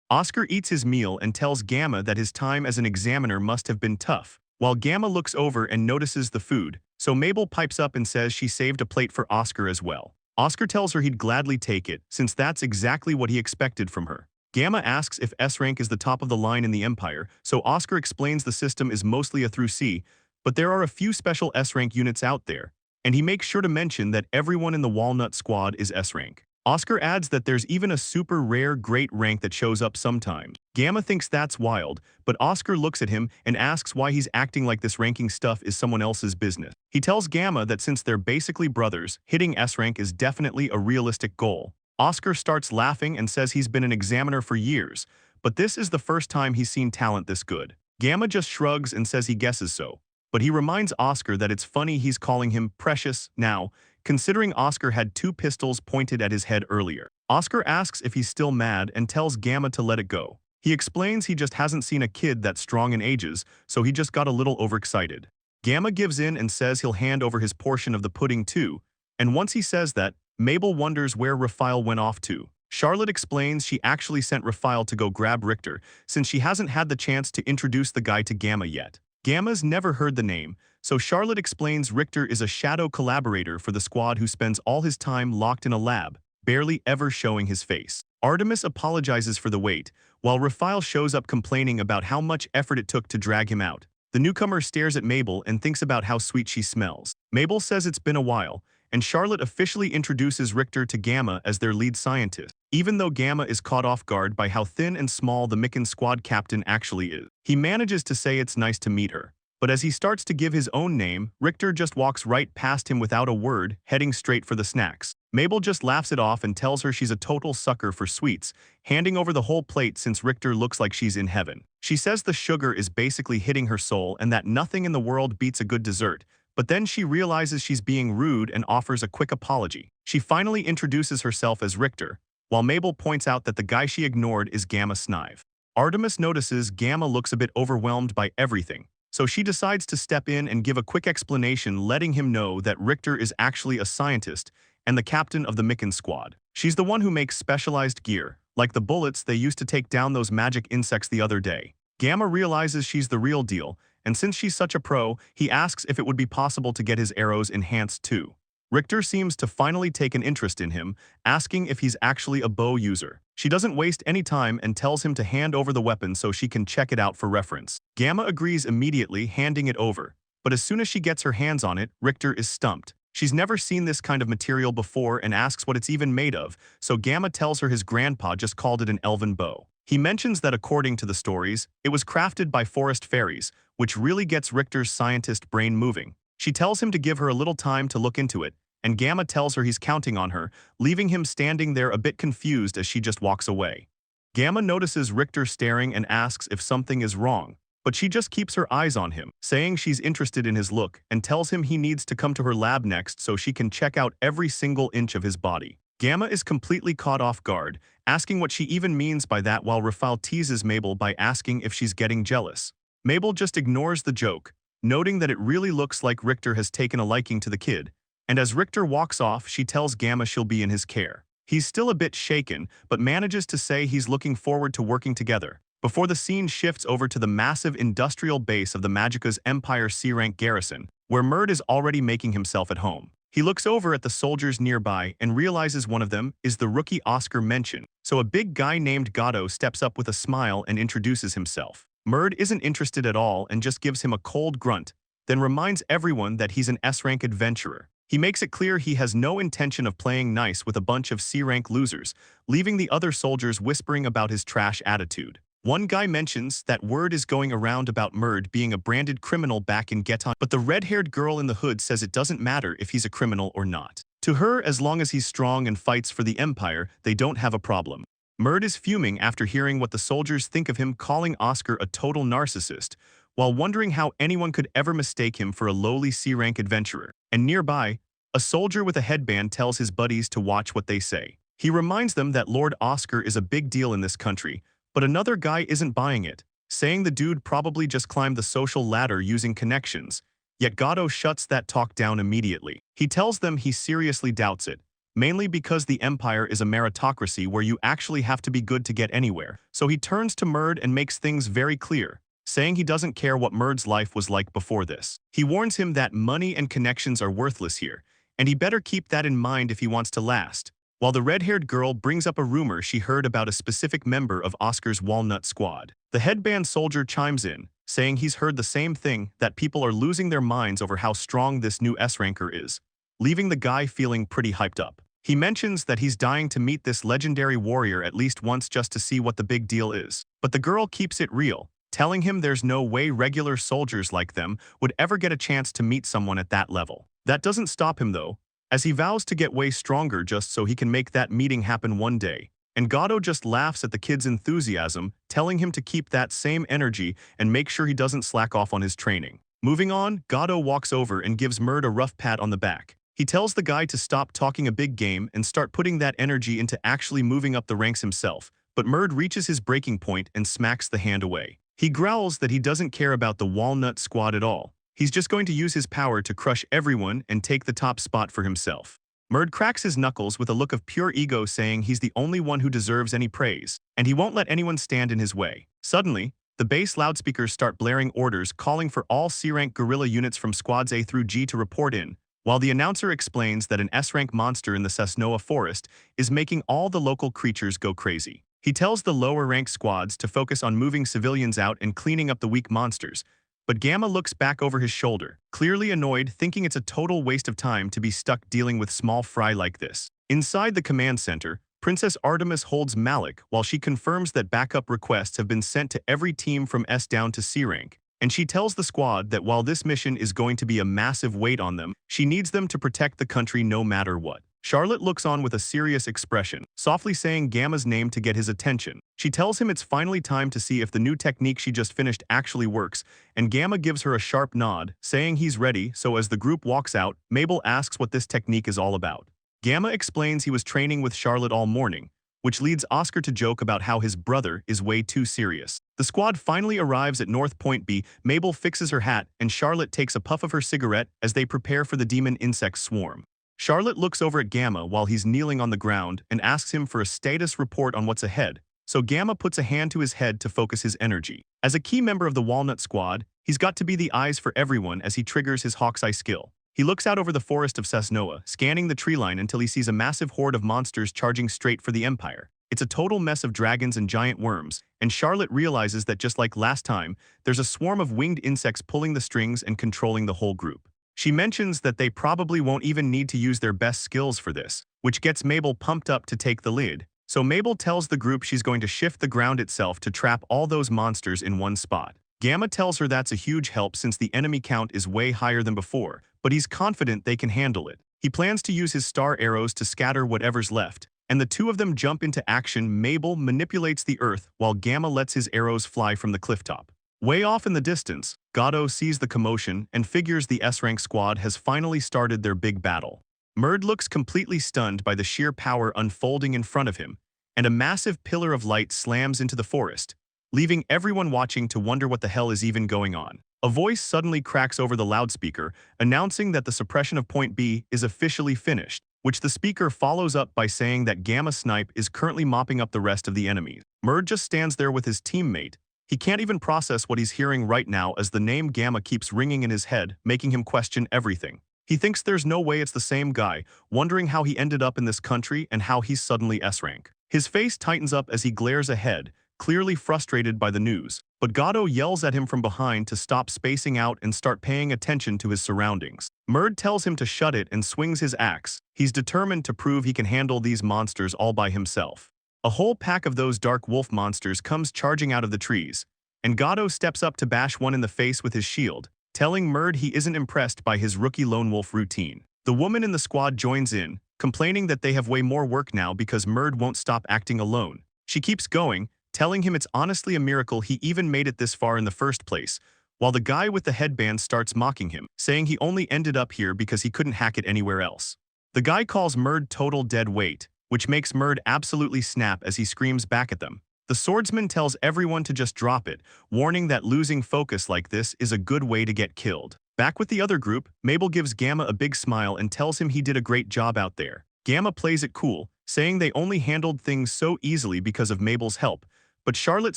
Oscar eats his meal and tells Gamma that his time as an examiner must have been tough, while Gamma looks over and notices the food, so Mabel pipes up and says she saved a plate for Oscar as well. Oscar tells her he'd gladly take it, since that's exactly what he expected from her. Gamma asks if S rank is the top of the line in the Empire, so Oscar explains the system is mostly a through C, but there are a few special S rank units out there, and he makes sure to mention that everyone in the Walnut squad is S rank. Oscar adds that there's even a super rare great rank that shows up sometimes. Gamma thinks that's wild, but Oscar looks at him and asks why he's acting like this ranking stuff is someone else's business. He tells Gamma that since they're basically brothers, hitting S rank is definitely a realistic goal. Oscar starts laughing and says he's been an examiner for years, but this is the first time he's seen talent this good. Gamma just shrugs and says he guesses so, but he reminds Oscar that it's funny he's calling him precious now, considering Oscar had 2 pistols pointed at his head earlier. Oscar asks if he's still mad and tells Gamma to let it go. He explains he just hasn't seen a kid that strong in ages, so he just got a little overexcited. Gamma gives in and says he'll hand over his portion of the pudding too, and once he says that, Mabel wonders where Raphael went off to. Charlotte explains she actually sent Raphael to go grab Richter, since she hasn't had the chance to introduce the guy to Gamma yet. Gamma's never heard the name, so Charlotte explains Richter is a shadow collaborator for the squad who spends all his time locked in a lab, barely ever showing his face. Artemis apologizes for the wait, while Raphael shows up complaining about how much effort it took to drag him out. The newcomer stares at Mabel and thinks about how sweet she smells. Mabel says it's been a while, and Charlotte officially introduces Richter to Gamma as their lead scientist, even though Gamma is caught off guard by how thin and small the Mikan squad captain actually is. He manages to say it's nice to meet her, but as he starts to give his own name, Richter just walks right past him without a word, heading straight for the snacks. Mabel just laughs it off and tells her she's a total sucker for sweets, handing over the whole plate since Richter looks like she's in heaven. She says the sugar is basically hitting her soul and that nothing in the world beats a good dessert, but then she realizes she's being rude and offers a quick apology. She finally introduces herself as Richter, while Mabel points out that the guy she ignored is Gamma Snive. Artemis notices Gamma looks a bit overwhelmed by everything, so she decides to step in and give a quick explanation letting him know that Richter is actually a scientist and the captain of the Mikan squad. She's the one who makes specialized gear, like the bullets they used to take down those magic insects the other day. Gamma realizes she's the real deal, and since she's such a pro, he asks if it would be possible to get his arrows enhanced too. Richter seems to finally take an interest in him, asking if he's actually a bow user. She doesn't waste any time and tells him to hand over the weapon so she can check it out for reference. Gamma agrees immediately, handing it over, but as soon as she gets her hands on it, Richter is stumped. She's never seen this kind of material before and asks what it's even made of, so Gamma tells her his grandpa just called it an elven bow. He mentions that according to the stories, it was crafted by forest fairies, which really gets Richter's scientist brain moving. She tells him to give her a little time to look into it, and Gamma tells her he's counting on her, leaving him standing there a bit confused as she just walks away. Gamma notices Richter staring and asks if something is wrong, but she just keeps her eyes on him, saying she's interested in his look and tells him he needs to come to her lab next so she can check out every single inch of his body. Gamma is completely caught off guard, asking what she even means by that while Raphael teases Mabel by asking if she's getting jealous. Mabel just ignores the joke, noting that it really looks like Richter has taken a liking to the kid, and as Richter walks off, she tells Gamma she'll be in his care. He's still a bit shaken, but manages to say he's looking forward to working together, before the scene shifts over to the massive industrial base of the Magica's Empire C-rank garrison, where Murd is already making himself at home. He looks over at the soldiers nearby and realizes one of them is the rookie Oscar mentioned, so a big guy named Gatto steps up with a smile and introduces himself. Murd isn't interested at all and just gives him a cold grunt, then reminds everyone that he's an S-rank adventurer. He makes it clear he has no intention of playing nice with a bunch of C-rank losers, leaving the other soldiers whispering about his trash attitude. One guy mentions that word is going around about Murd being a branded criminal back in Geton, but the red-haired girl in the hood says it doesn't matter if he's a criminal or not. To her, as long as he's strong and fights for the Empire, they don't have a problem. Murd is fuming after hearing what the soldiers think of him calling Oscar a total narcissist, while wondering how anyone could ever mistake him for a lowly C-rank adventurer. And nearby, a soldier with a headband tells his buddies to watch what they say. He reminds them that Lord Oscar is a big deal in this country, but another guy isn't buying it, saying the dude probably just climbed the social ladder using connections. Yet Gato shuts that talk down immediately. He tells them he seriously doubts it, mainly because the Empire is a meritocracy where you actually have to be good to get anywhere. So he turns to Murd and makes things very clear, saying he doesn't care what Murd's life was like before this. He warns him that money and connections are worthless here, and he better keep that in mind if he wants to last. While the red-haired girl brings up a rumor she heard about a specific member of Oscar's Walnut squad. The headband soldier chimes in, saying he's heard the same thing, that people are losing their minds over how strong this new S-ranker is, leaving the guy feeling pretty hyped up. He mentions that he's dying to meet this legendary warrior at least once just to see what the big deal is. But the girl keeps it real, telling him there's no way regular soldiers like them would ever get a chance to meet someone at that level. That doesn't stop him though, as he vows to get way stronger just so he can make that meeting happen one day. And Gato just laughs at the kid's enthusiasm, telling him to keep that same energy and make sure he doesn't slack off on his training. Moving on, Gato walks over and gives Murd a rough pat on the back. He tells the guy to stop talking a big game and start putting that energy into actually moving up the ranks himself, but Murd reaches his breaking point and smacks the hand away. He growls that he doesn't care about the Walnut squad at all. He's just going to use his power to crush everyone and take the top spot for himself. Murd cracks his knuckles with a look of pure ego, saying he's the only one who deserves any praise, and he won't let anyone stand in his way. Suddenly, the base loudspeakers start blaring orders calling for all C-rank guerrilla units from squads A through G to report in, while the announcer explains that an S-rank monster in the Cessnoa forest is making all the local creatures go crazy. He tells the lower-ranked squads to focus on moving civilians out and cleaning up the weak monsters, but Gamma looks back over his shoulder, clearly annoyed, thinking it's a total waste of time to be stuck dealing with small fry like this. Inside the command center, Princess Artemis holds Malik while she confirms that backup requests have been sent to every team from S down to C rank, and she tells the squad that while this mission is going to be a massive weight on them, she needs them to protect the country no matter what. Charlotte looks on with a serious expression, softly saying Gamma's name to get his attention. She tells him it's finally time to see if the new technique she just finished actually works, and Gamma gives her a sharp nod, saying he's ready. So as the group walks out, Mabel asks what this technique is all about. Gamma explains he was training with Charlotte all morning, which leads Oscar to joke about how his brother is way too serious. The squad finally arrives at North Point B. Mabel fixes her hat, and Charlotte takes a puff of her cigarette as they prepare for the demon insect swarm. Charlotte looks over at Gamma while he's kneeling on the ground and asks him for a status report on what's ahead, so Gamma puts a hand to his head to focus his energy. As a key member of the Walnut squad, he's got to be the eyes for everyone as he triggers his Hawk's Eye skill. He looks out over the forest of Cessnoa, scanning the tree line until he sees a massive horde of monsters charging straight for the Empire. It's a total mess of dragons and giant worms, and Charlotte realizes that just like last time, there's a swarm of winged insects pulling the strings and controlling the whole group. She mentions that they probably won't even need to use their best skills for this, which gets Mabel pumped up to take the lead. So Mabel tells the group she's going to shift the ground itself to trap all those monsters in one spot. Gamma tells her that's a huge help since the enemy count is way higher than before, but he's confident they can handle it. He plans to use his star arrows to scatter whatever's left, and the two of them jump into action. Mabel manipulates the earth while Gamma lets his arrows fly from the clifftop. Way off in the distance, Gato sees the commotion and figures the S-rank squad has finally started their big battle. Murd looks completely stunned by the sheer power unfolding in front of him, and a massive pillar of light slams into the forest, leaving everyone watching to wonder what the hell is even going on. A voice suddenly cracks over the loudspeaker, announcing that the suppression of Point B is officially finished, which the speaker follows up by saying that Gamma Snipe is currently mopping up the rest of the enemies. Murd just stands there with his teammate. He can't even process what he's hearing right now as the name Gamma keeps ringing in his head, making him question everything. He thinks there's no way it's the same guy, wondering how he ended up in this country and how he's suddenly S-rank. His face tightens up as he glares ahead, clearly frustrated by the news. but Gato yells at him from behind to stop spacing out and start paying attention to his surroundings. Murd tells him to shut it and swings his axe. He's determined to prove he can handle these monsters all by himself. A whole pack of those dark wolf monsters comes charging out of the trees, and Gato steps up to bash one in the face with his shield, telling Murd he isn't impressed by his rookie lone wolf routine. The woman in the squad joins in, complaining that they have way more work now because Murd won't stop acting alone. She keeps going, telling him it's honestly a miracle he even made it this far in the first place, while the guy with the headband starts mocking him, saying he only ended up here because he couldn't hack it anywhere else. The guy calls Murd total dead weight, which makes Murd absolutely snap as he screams back at them. The swordsman tells everyone to just drop it, warning that losing focus like this is a good way to get killed. Back with the other group, Mabel gives Gamma a big smile and tells him he did a great job out there. Gamma plays it cool, saying they only handled things so easily because of Mabel's help, but Charlotte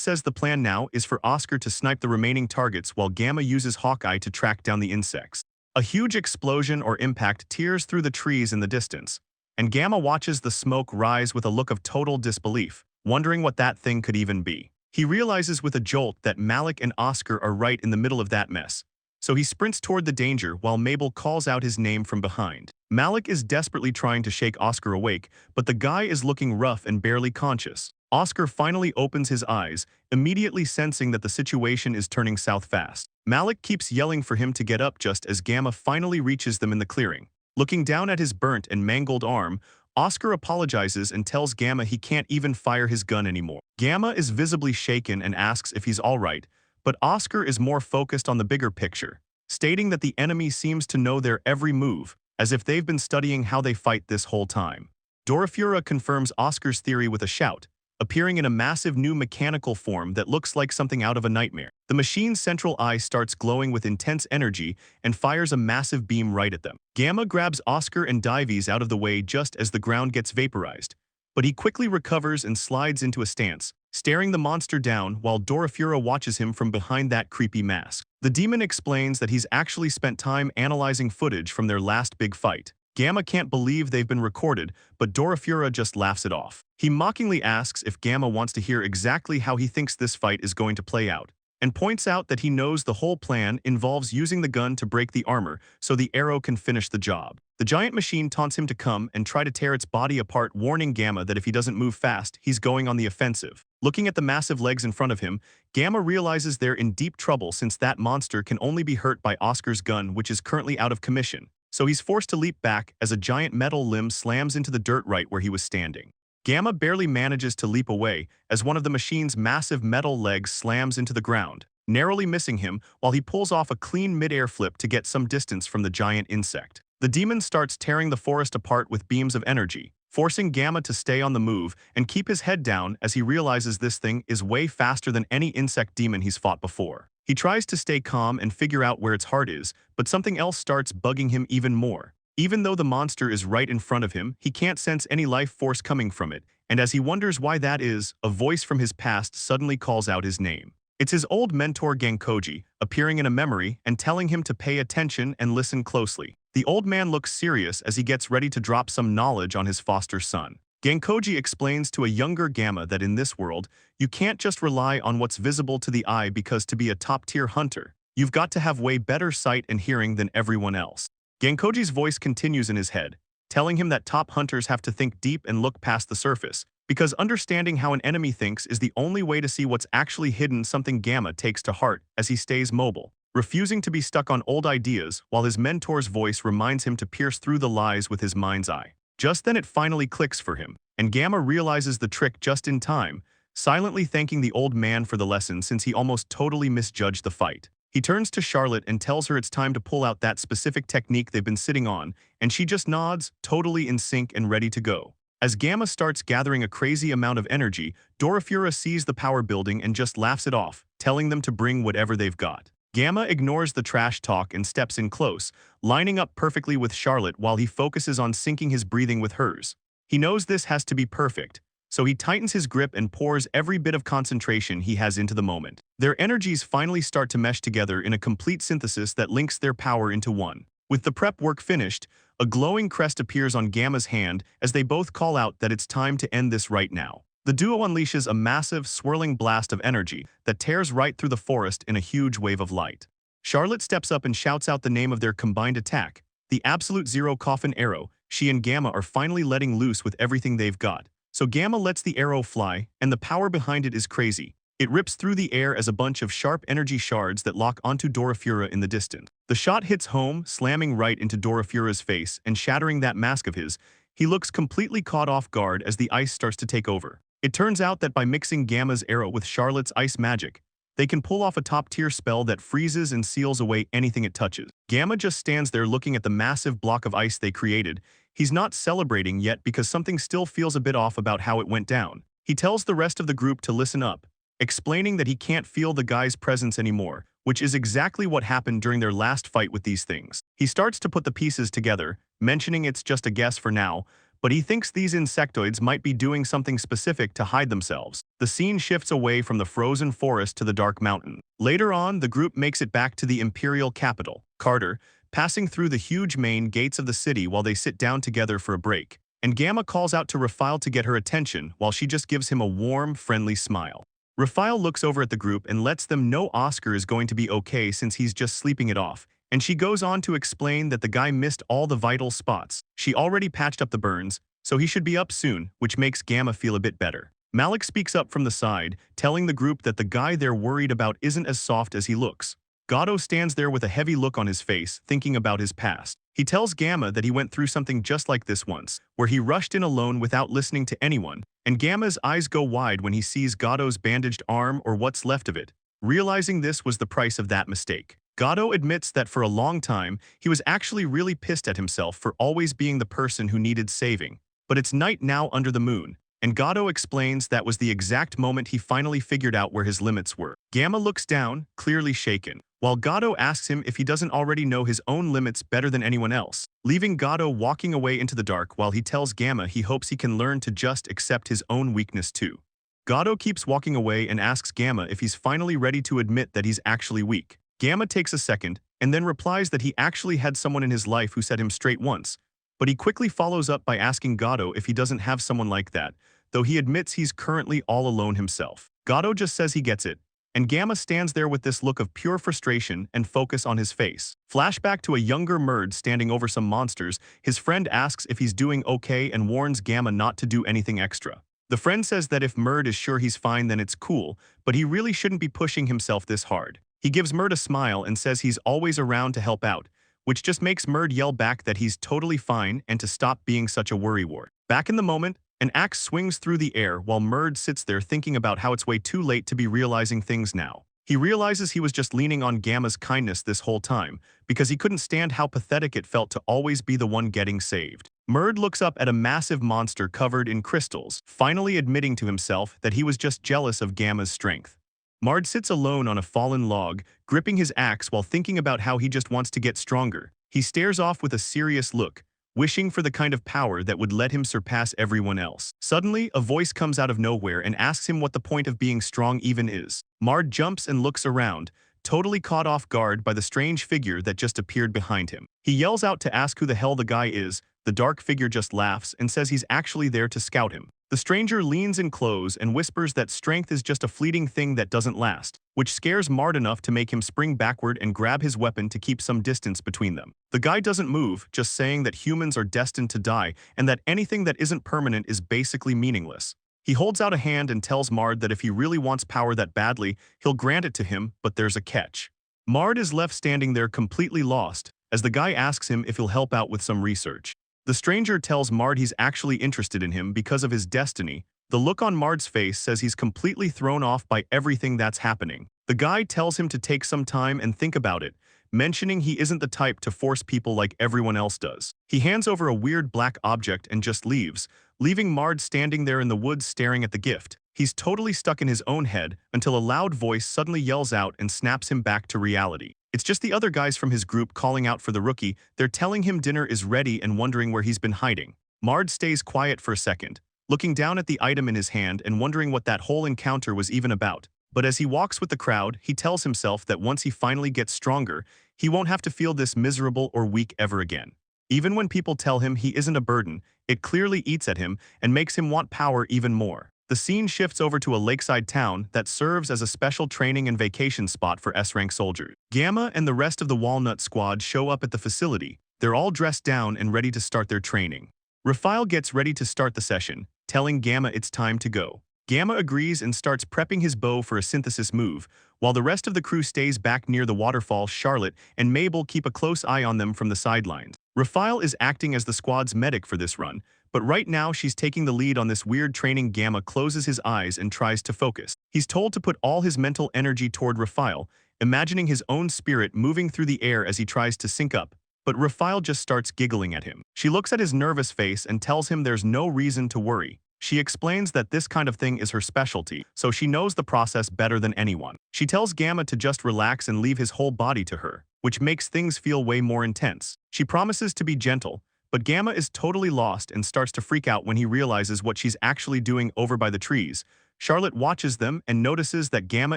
says the plan now is for Oscar to snipe the remaining targets while Gamma uses Hawkeye to track down the insects. A huge explosion or impact tears through the trees in the distance, and Gamma watches the smoke rise with a look of total disbelief, wondering what that thing could even be. He realizes with a jolt that Malik and Oscar are right in the middle of that mess, so he sprints toward the danger while Mabel calls out his name from behind. Malik is desperately trying to shake Oscar awake, but the guy is looking rough and barely conscious. Oscar finally opens his eyes, immediately sensing that the situation is turning south fast. Malik keeps yelling for him to get up just as Gamma finally reaches them in the clearing. Looking down at his burnt and mangled arm, Oscar apologizes and tells Gamma he can't even fire his gun anymore. Gamma is visibly shaken and asks if he's alright, but Oscar is more focused on the bigger picture, stating that the enemy seems to know their every move, as if they've been studying how they fight this whole time. Dorafura confirms Oscar's theory with a shout, appearing in a massive new mechanical form that looks like something out of a nightmare. The machine's central eye starts glowing with intense energy and fires a massive beam right at them. Gamma grabs Oscar and Dives out of the way just as the ground gets vaporized, but he quickly recovers and slides into a stance, staring the monster down while Dorafura watches him from behind that creepy mask. The demon explains that he's actually spent time analyzing footage from their last big fight. Gamma can't believe they've been recorded, but Dorafura just laughs it off. He mockingly asks if Gamma wants to hear exactly how he thinks this fight is going to play out, and points out that he knows the whole plan involves using the gun to break the armor so the arrow can finish the job. The giant machine taunts him to come and try to tear its body apart, warning Gamma that if he doesn't move fast, he's going on the offensive. Looking at the massive legs in front of him, Gamma realizes they're in deep trouble since that monster can only be hurt by Oscar's gun, which is currently out of commission. So he's forced to leap back as a giant metal limb slams into the dirt right where he was standing. Gamma barely manages to leap away as one of the machine's massive metal legs slams into the ground, narrowly missing him while he pulls off a clean mid-air flip to get some distance from the giant insect. The demon starts tearing the forest apart with beams of energy, forcing Gamma to stay on the move and keep his head down as he realizes this thing is way faster than any insect demon he's fought before. He tries to stay calm and figure out where its heart is, but something else starts bugging him even more. Even though the monster is right in front of him, he can't sense any life force coming from it, and as he wonders why that is, a voice from his past suddenly calls out his name. It's his old mentor Genkoji, appearing in a memory and telling him to pay attention and listen closely. The old man looks serious as he gets ready to drop some knowledge on his foster son. Genkoji explains to a younger Gamma that in this world, you can't just rely on what's visible to the eye because to be a top-tier hunter, you've got to have way better sight and hearing than everyone else. Genkoji's voice continues in his head, telling him that top hunters have to think deep and look past the surface, because understanding how an enemy thinks is the only way to see what's actually hidden, something Gamma takes to heart as he stays mobile, refusing to be stuck on old ideas while his mentor's voice reminds him to pierce through the lies with his mind's eye. Just then it finally clicks for him, and Gamma realizes the trick just in time, silently thanking the old man for the lesson since he almost totally misjudged the fight. He turns to Charlotte and tells her it's time to pull out that specific technique they've been sitting on, and she just nods, totally in sync and ready to go. As Gamma starts gathering a crazy amount of energy, Dorafura sees the power building and just laughs it off, telling them to bring whatever they've got. Gamma ignores the trash talk and steps in close, lining up perfectly with Charlotte while he focuses on syncing his breathing with hers. He knows this has to be perfect, so he tightens his grip and pours every bit of concentration he has into the moment. Their energies finally start to mesh together in a complete synthesis that links their power into one. With the prep work finished, a glowing crest appears on Gamma's hand as they both call out that it's time to end this right now. The duo unleashes a massive, swirling blast of energy that tears right through the forest in a huge wave of light. Charlotte steps up and shouts out the name of their combined attack, the Absolute Zero Coffin Arrow. She and Gamma are finally letting loose with everything they've got. So Gamma lets the arrow fly, and the power behind it is crazy. It rips through the air as a bunch of sharp energy shards that lock onto Dorafura in the distance. The shot hits home, slamming right into Dorafura's face and shattering that mask of his. He looks completely caught off guard as the ice starts to take over. It turns out that by mixing Gamma's arrow with Charlotte's ice magic, they can pull off a top-tier spell that freezes and seals away anything it touches. Gamma just stands there looking at the massive block of ice they created. He's not celebrating yet because something still feels a bit off about how it went down. He tells the rest of the group to listen up, explaining that he can't feel the guy's presence anymore, which is exactly what happened during their last fight with these things. He starts to put the pieces together, mentioning it's just a guess for now, but he thinks these insectoids might be doing something specific to hide themselves. The scene shifts away from the frozen forest to the dark mountain. Later on, the group makes it back to the imperial capital, Carter, passing through the huge main gates of the city while they sit down together for a break. And Gamma calls out to Raphael to get her attention while she just gives him a warm, friendly smile. Raphael looks over at the group and lets them know Oscar is going to be okay since he's just sleeping it off. And she goes on to explain that the guy missed all the vital spots. She already patched up the burns, so he should be up soon, which makes Gamma feel a bit better. Malik speaks up from the side, telling the group that the guy they're worried about isn't as soft as he looks. Gatto stands there with a heavy look on his face, thinking about his past. He tells Gamma that he went through something just like this once, where he rushed in alone without listening to anyone, and Gamma's eyes go wide when he sees Gatto's bandaged arm or what's left of it, realizing this was the price of that mistake. Gatto admits that for a long time, he was actually really pissed at himself for always being the person who needed saving. But it's night now under the moon, and Gatto explains that was the exact moment he finally figured out where his limits were. Gamma looks down, clearly shaken, while Gatto asks him if he doesn't already know his own limits better than anyone else, leaving Gatto walking away into the dark while he tells Gamma he hopes he can learn to just accept his own weakness too. Gatto keeps walking away and asks Gamma if he's finally ready to admit that he's actually weak. Gamma takes a second, and then replies that he actually had someone in his life who set him straight once, but he quickly follows up by asking Gatto if he doesn't have someone like that, though he admits he's currently all alone himself. Gatto just says he gets it, and Gamma stands there with this look of pure frustration and focus on his face. Flashback to a younger Merd standing over some monsters. His friend asks if he's doing okay and warns Gamma not to do anything extra. The friend says that if Merd is sure he's fine then it's cool, but he really shouldn't be pushing himself this hard. He gives Merd a smile and says he's always around to help out, which just makes Merd yell back that he's totally fine and to stop being such a worrywart. Back in the moment, an axe swings through the air while Merd sits there thinking about how it's way too late to be realizing things now. He realizes he was just leaning on Gamma's kindness this whole time because he couldn't stand how pathetic it felt to always be the one getting saved. Merd looks up at a massive monster covered in crystals, finally admitting to himself that he was just jealous of Gamma's strength. Mard sits alone on a fallen log, gripping his axe while thinking about how he just wants to get stronger. He stares off with a serious look, wishing for the kind of power that would let him surpass everyone else. Suddenly, a voice comes out of nowhere and asks him what the point of being strong even is. Mard jumps and looks around, totally caught off guard by the strange figure that just appeared behind him. He yells out to ask who the hell the guy is. The dark figure just laughs and says he's actually there to scout him. The stranger leans in close and whispers that strength is just a fleeting thing that doesn't last, which scares Mard enough to make him spring backward and grab his weapon to keep some distance between them. The guy doesn't move, just saying that humans are destined to die and that anything that isn't permanent is basically meaningless. He holds out a hand and tells Mard that if he really wants power that badly, he'll grant it to him, but there's a catch. Mard is left standing there completely lost, as the guy asks him if he'll help out with some research. The stranger tells Mard he's actually interested in him because of his destiny. The look on Mard's face says he's completely thrown off by everything that's happening. The guy tells him to take some time and think about it, mentioning he isn't the type to force people like everyone else does. He hands over a weird black object and just leaves, leaving Mard standing there in the woods staring at the gift. He's totally stuck in his own head until a loud voice suddenly yells out and snaps him back to reality. It's just the other guys from his group calling out for the rookie. They're telling him dinner is ready and wondering where he's been hiding. Mard stays quiet for a second, looking down at the item in his hand and wondering what that whole encounter was even about. But as he walks with the crowd, he tells himself that once he finally gets stronger, he won't have to feel this miserable or weak ever again. Even when people tell him he isn't a burden, it clearly eats at him and makes him want power even more. The scene shifts over to a lakeside town that serves as a special training and vacation spot for S-rank soldiers. Gamma and the rest of the Walnut squad show up at the facility. They're all dressed down and ready to start their training. Raphael gets ready to start the session, telling Gamma it's time to go. Gamma agrees and starts prepping his bow for a synthesis move, while the rest of the crew stays back near the waterfall. Charlotte and Mabel keep a close eye on them from the sidelines. Raphael is acting as the squad's medic for this run, but right now she's taking the lead on this weird training. Gamma closes his eyes and tries to focus. He's told to put all his mental energy toward Raphael, imagining his own spirit moving through the air as he tries to sync up. But Raphael just starts giggling at him. She looks at his nervous face and tells him there's no reason to worry. She explains that this kind of thing is her specialty, so she knows the process better than anyone. She tells Gamma to just relax and leave his whole body to her, which makes things feel way more intense. She promises to be gentle, but Gamma is totally lost and starts to freak out when he realizes what she's actually doing over by the trees. Charlotte watches them and notices that Gamma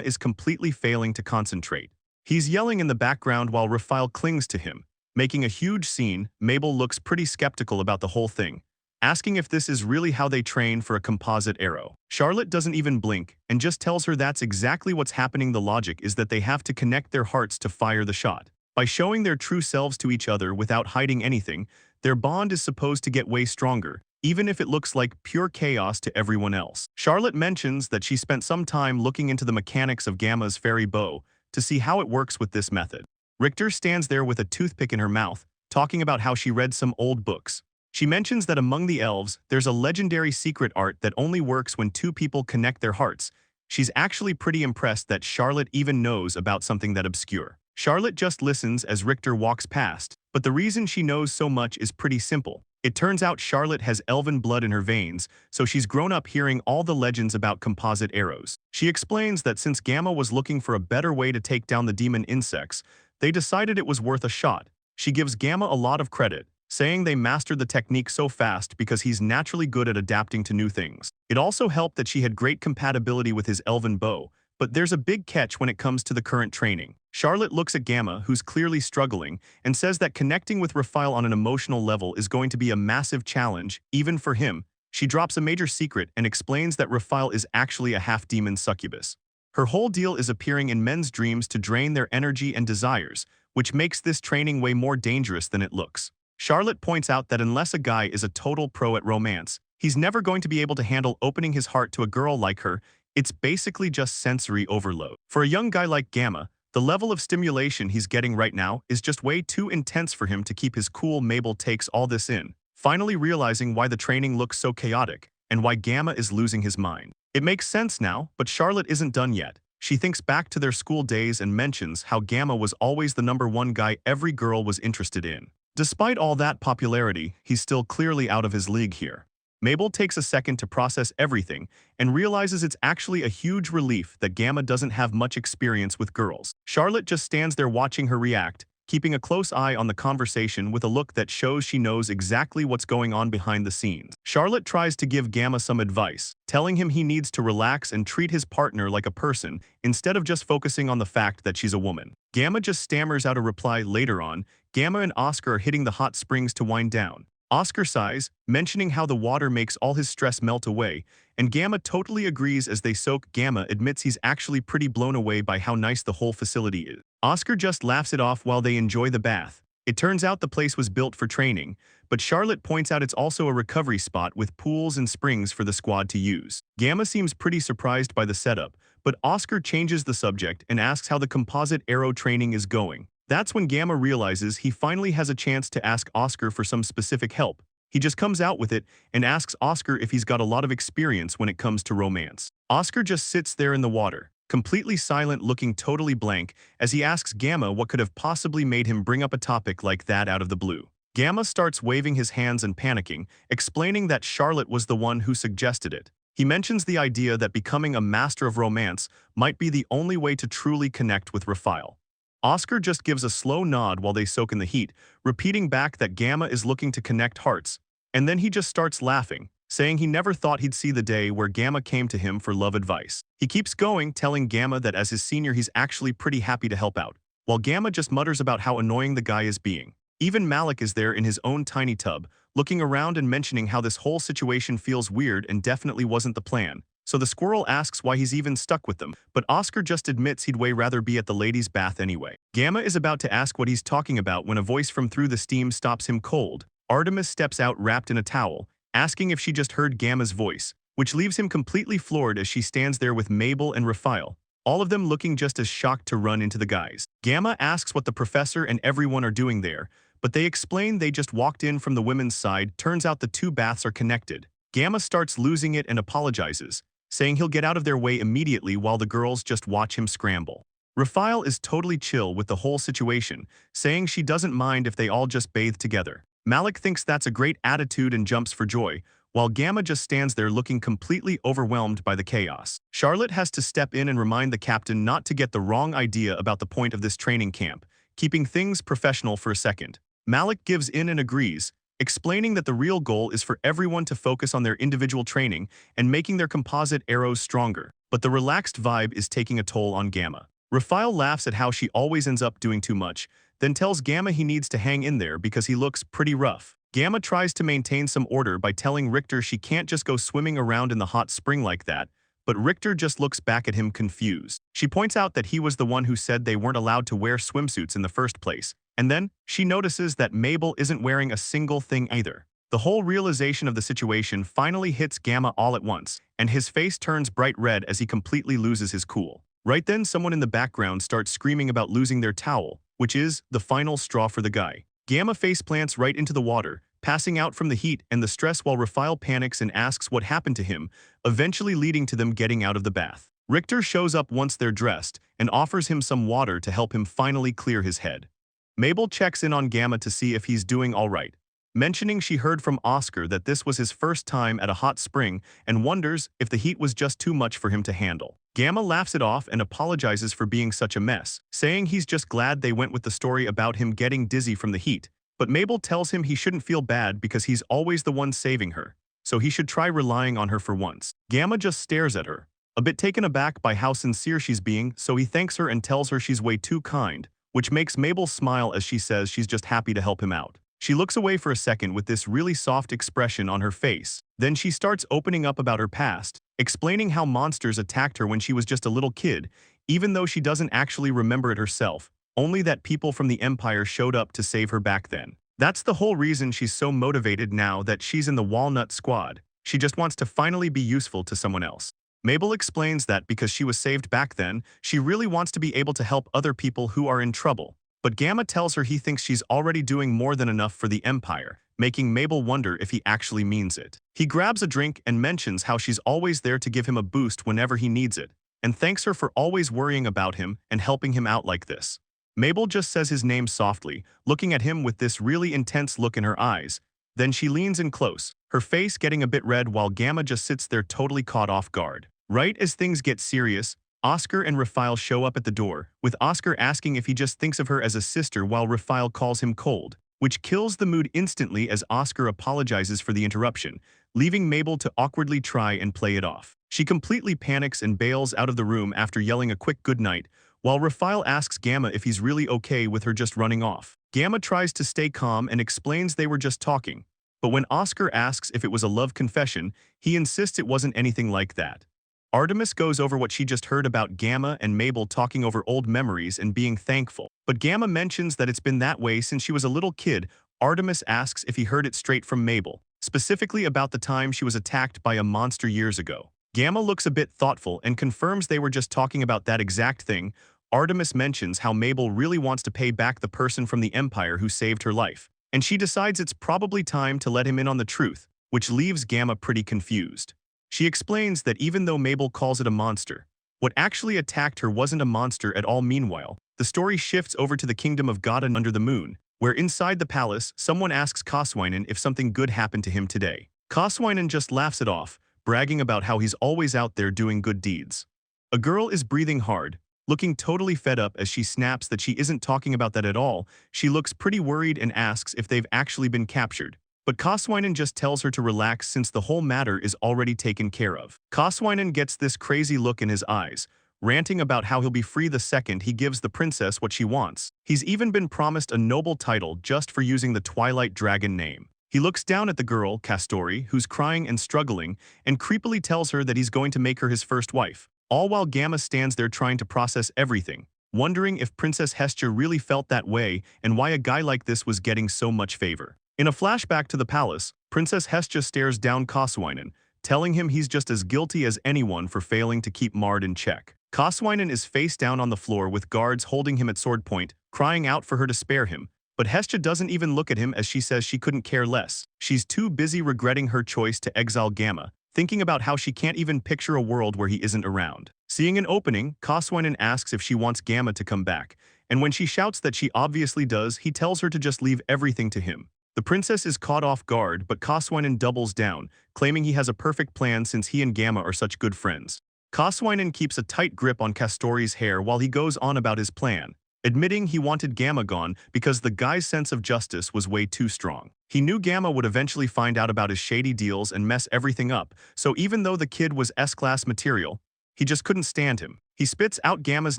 is completely failing to concentrate. He's yelling in the background while Raphael clings to him, making a huge scene. Mabel looks pretty skeptical about the whole thing, asking if this is really how they train for a composite arrow. Charlotte doesn't even blink and just tells her that's exactly what's happening. The logic is that they have to connect their hearts to fire the shot. By showing their true selves to each other without hiding anything, their bond is supposed to get way stronger, even if it looks like pure chaos to everyone else. Charlotte mentions that she spent some time looking into the mechanics of Gamma's fairy bow to see how it works with this method. Richter stands there with a toothpick in her mouth, talking about how she read some old books. She mentions that among the elves, there's a legendary secret art that only works when two people connect their hearts. She's actually pretty impressed that Charlotte even knows about something that obscure. Charlotte just listens as Richter walks past, but the reason she knows so much is pretty simple. It turns out Charlotte has elven blood in her veins, so she's grown up hearing all the legends about composite arrows. She explains that since Gamma was looking for a better way to take down the demon insects, they decided it was worth a shot. She gives Gamma a lot of credit, saying they mastered the technique so fast because he's naturally good at adapting to new things. It also helped that she had great compatibility with his elven bow, but there's a big catch when it comes to the current training. Charlotte looks at Gamma, who's clearly struggling, and says that connecting with Raphael on an emotional level is going to be a massive challenge, even for him. She drops a major secret and explains that Raphael is actually a half-demon succubus. Her whole deal is appearing in men's dreams to drain their energy and desires, which makes this training way more dangerous than it looks. Charlotte points out that unless a guy is a total pro at romance, he's never going to be able to handle opening his heart to a girl like her. It's basically just sensory overload. For a young guy like Gamma, the level of stimulation he's getting right now is just way too intense for him to keep his cool. Mabel takes all this in, finally realizing why the training looks so chaotic and why Gamma is losing his mind. It makes sense now, but Charlotte isn't done yet. She thinks back to their school days and mentions how Gamma was always the #1 guy every girl was interested in. Despite all that popularity, he's still clearly out of his league here. Mabel takes a second to process everything and realizes it's actually a huge relief that Gamma doesn't have much experience with girls. Charlotte just stands there watching her react, keeping a close eye on the conversation with a look that shows she knows exactly what's going on behind the scenes. Charlotte tries to give Gamma some advice, telling him he needs to relax and treat his partner like a person instead of just focusing on the fact that she's a woman. Gamma just stammers out a reply. Later on, Gamma and Oscar are hitting the hot springs to wind down. Oscar sighs, mentioning how the water makes all his stress melt away, and Gamma totally agrees as they soak. Gamma admits he's actually pretty blown away by how nice the whole facility is. Oscar just laughs it off while they enjoy the bath. It turns out the place was built for training, but Charlotte points out it's also a recovery spot with pools and springs for the squad to use. Gamma seems pretty surprised by the setup, but Oscar changes the subject and asks how the composite arrow training is going. That's when Gamma realizes he finally has a chance to ask Oscar for some specific help. He just comes out with it and asks Oscar if he's got a lot of experience when it comes to romance. Oscar just sits there in the water, completely silent, looking totally blank, as he asks Gamma what could have possibly made him bring up a topic like that out of the blue. Gamma starts waving his hands and panicking, explaining that Charlotte was the one who suggested it. He mentions the idea that becoming a master of romance might be the only way to truly connect with Raphael. Oscar just gives a slow nod while they soak in the heat, repeating back that Gamma is looking to connect hearts, and then he just starts laughing, saying he never thought he'd see the day where Gamma came to him for love advice. He keeps going, telling Gamma that as his senior he's actually pretty happy to help out, while Gamma just mutters about how annoying the guy is being. Even Malik is there in his own tiny tub, looking around and mentioning how this whole situation feels weird and definitely wasn't the plan. so the squirrel asks why he's even stuck with them, but Oscar just admits he'd way rather be at the ladies' bath anyway. Gamma is about to ask what he's talking about when a voice from through the steam stops him cold. Artemis steps out wrapped in a towel, asking if she just heard Gamma's voice, which leaves him completely floored as she stands there with Mabel and Raphael, all of them looking just as shocked to run into the guys. Gamma asks what the professor and everyone are doing there, but they explain they just walked in from the women's side. Turns out the two baths are connected. Gamma starts losing it and apologizes, saying he'll get out of their way immediately while the girls just watch him scramble. Raphael is totally chill with the whole situation, saying she doesn't mind if they all just bathe together. Malik thinks that's a great attitude and jumps for joy, while Gamma just stands there looking completely overwhelmed by the chaos. Charlotte has to step in and remind the captain not to get the wrong idea about the point of this training camp, keeping things professional for a second. Malik gives in and agrees, explaining that the real goal is for everyone to focus on their individual training and making their composite arrows stronger. But the relaxed vibe is taking a toll on Gamma. Raphael laughs at how she always ends up doing too much, then tells Gamma he needs to hang in there because he looks pretty rough. Gamma tries to maintain some order by telling Richter she can't just go swimming around in the hot spring like that, but Richter just looks back at him confused. She points out that he was the one who said they weren't allowed to wear swimsuits in the first place, and then she notices that Mabel isn't wearing a single thing either. The whole realization of the situation finally hits Gamma all at once, and his face turns bright red as he completely loses his cool. Right then, someone in the background starts screaming about losing their towel, which is the final straw for the guy. Gamma faceplants right into the water, passing out from the heat and the stress while Raphael panics and asks what happened to him, eventually leading to them getting out of the bath. Richter shows up once they're dressed and offers him some water to help him finally clear his head. Mabel checks in on Gamma to see if he's doing all right, mentioning she heard from Oscar that this was his first time at a hot spring and wonders if the heat was just too much for him to handle. Gamma laughs it off and apologizes for being such a mess, saying he's just glad they went with the story about him getting dizzy from the heat, but Mabel tells him he shouldn't feel bad because he's always the one saving her, so he should try relying on her for once. Gamma just stares at her, a bit taken aback by how sincere she's being, so he thanks her and tells her she's way too kind, which makes Mabel smile as she says she's just happy to help him out. She looks away for a second with this really soft expression on her face. Then she starts opening up about her past, explaining how monsters attacked her when she was just a little kid, even though she doesn't actually remember it herself, only that people from the Empire showed up to save her back then. That's the whole reason she's so motivated now that she's in the Walnut squad. She just wants to finally be useful to someone else. Mabel explains that because she was saved back then, she really wants to be able to help other people who are in trouble. But Gamma tells her he thinks she's already doing more than enough for the Empire, making Mabel wonder if he actually means it. He grabs a drink and mentions how she's always there to give him a boost whenever he needs it, and thanks her for always worrying about him and helping him out like this. Mabel just says his name softly, looking at him with this really intense look in her eyes. Then she leans in close, her face getting a bit red while Gamma just sits there totally caught off guard. Right as things get serious, Oscar and Raphael show up at the door, with Oscar asking if he just thinks of her as a sister while Raphael calls him cold, which kills the mood instantly as Oscar apologizes for the interruption, leaving Mabel to awkwardly try and play it off. She completely panics and bails out of the room after yelling a quick goodnight, while Raphael asks Gamma if he's really okay with her just running off. Gamma tries to stay calm and explains they were just talking, but when Oscar asks if it was a love confession, he insists it wasn't anything like that. Artemis goes over what she just heard about Gamma and Mabel talking over old memories and being thankful, but Gamma mentions that it's been that way since she was a little kid. Artemis asks if he heard it straight from Mabel, specifically about the time she was attacked by a monster years ago. Gamma looks a bit thoughtful and confirms they were just talking about that exact thing. Artemis mentions how Mabel really wants to pay back the person from the Empire who saved her life, and she decides it's probably time to let him in on the truth, which leaves Gamma pretty confused. She explains that even though Mabel calls it a monster, what actually attacked her wasn't a monster at all. Meanwhile, the story shifts over to the kingdom of God under the moon, where inside the palace, someone asks Koswinen if something good happened to him today. Koswinen just laughs it off, bragging about how he's always out there doing good deeds. A girl is breathing hard, looking totally fed up as she snaps that she isn't talking about that at all. She looks pretty worried and asks if they've actually been captured. But Koswinen just tells her to relax since the whole matter is already taken care of. Koswinen gets this crazy look in his eyes, ranting about how he'll be free the second he gives the princess what she wants. He's even been promised a noble title just for using the Twilight Dragon name. He looks down at the girl, Castori, who's crying and struggling, and creepily tells her that he's going to make her his first wife, all while Gamma stands there trying to process everything, wondering if Princess Hestia really felt that way and why a guy like this was getting so much favor. In a flashback to the palace, Princess Hestia stares down Kokuhakuanime, telling him he's just as guilty as anyone for failing to keep Mard in check. Kokuhakuanime is face down on the floor with guards holding him at sword point, crying out for her to spare him, but Hestia doesn't even look at him as she says she couldn't care less. She's too busy regretting her choice to exile Gamma, thinking about how she can't even picture a world where he isn't around. Seeing an opening, Kokuhakuanime asks if she wants Gamma to come back, and when she shouts that she obviously does, he tells her to just leave everything to him. The princess is caught off guard, but Kokuhakuanime doubles down, claiming he has a perfect plan since he and Gamma are such good friends. Kokuhakuanime keeps a tight grip on Castori's hair while he goes on about his plan, admitting he wanted Gamma gone because the guy's sense of justice was way too strong. He knew Gamma would eventually find out about his shady deals and mess everything up, so even though the kid was S-class material, he just couldn't stand him. He spits out Gamma's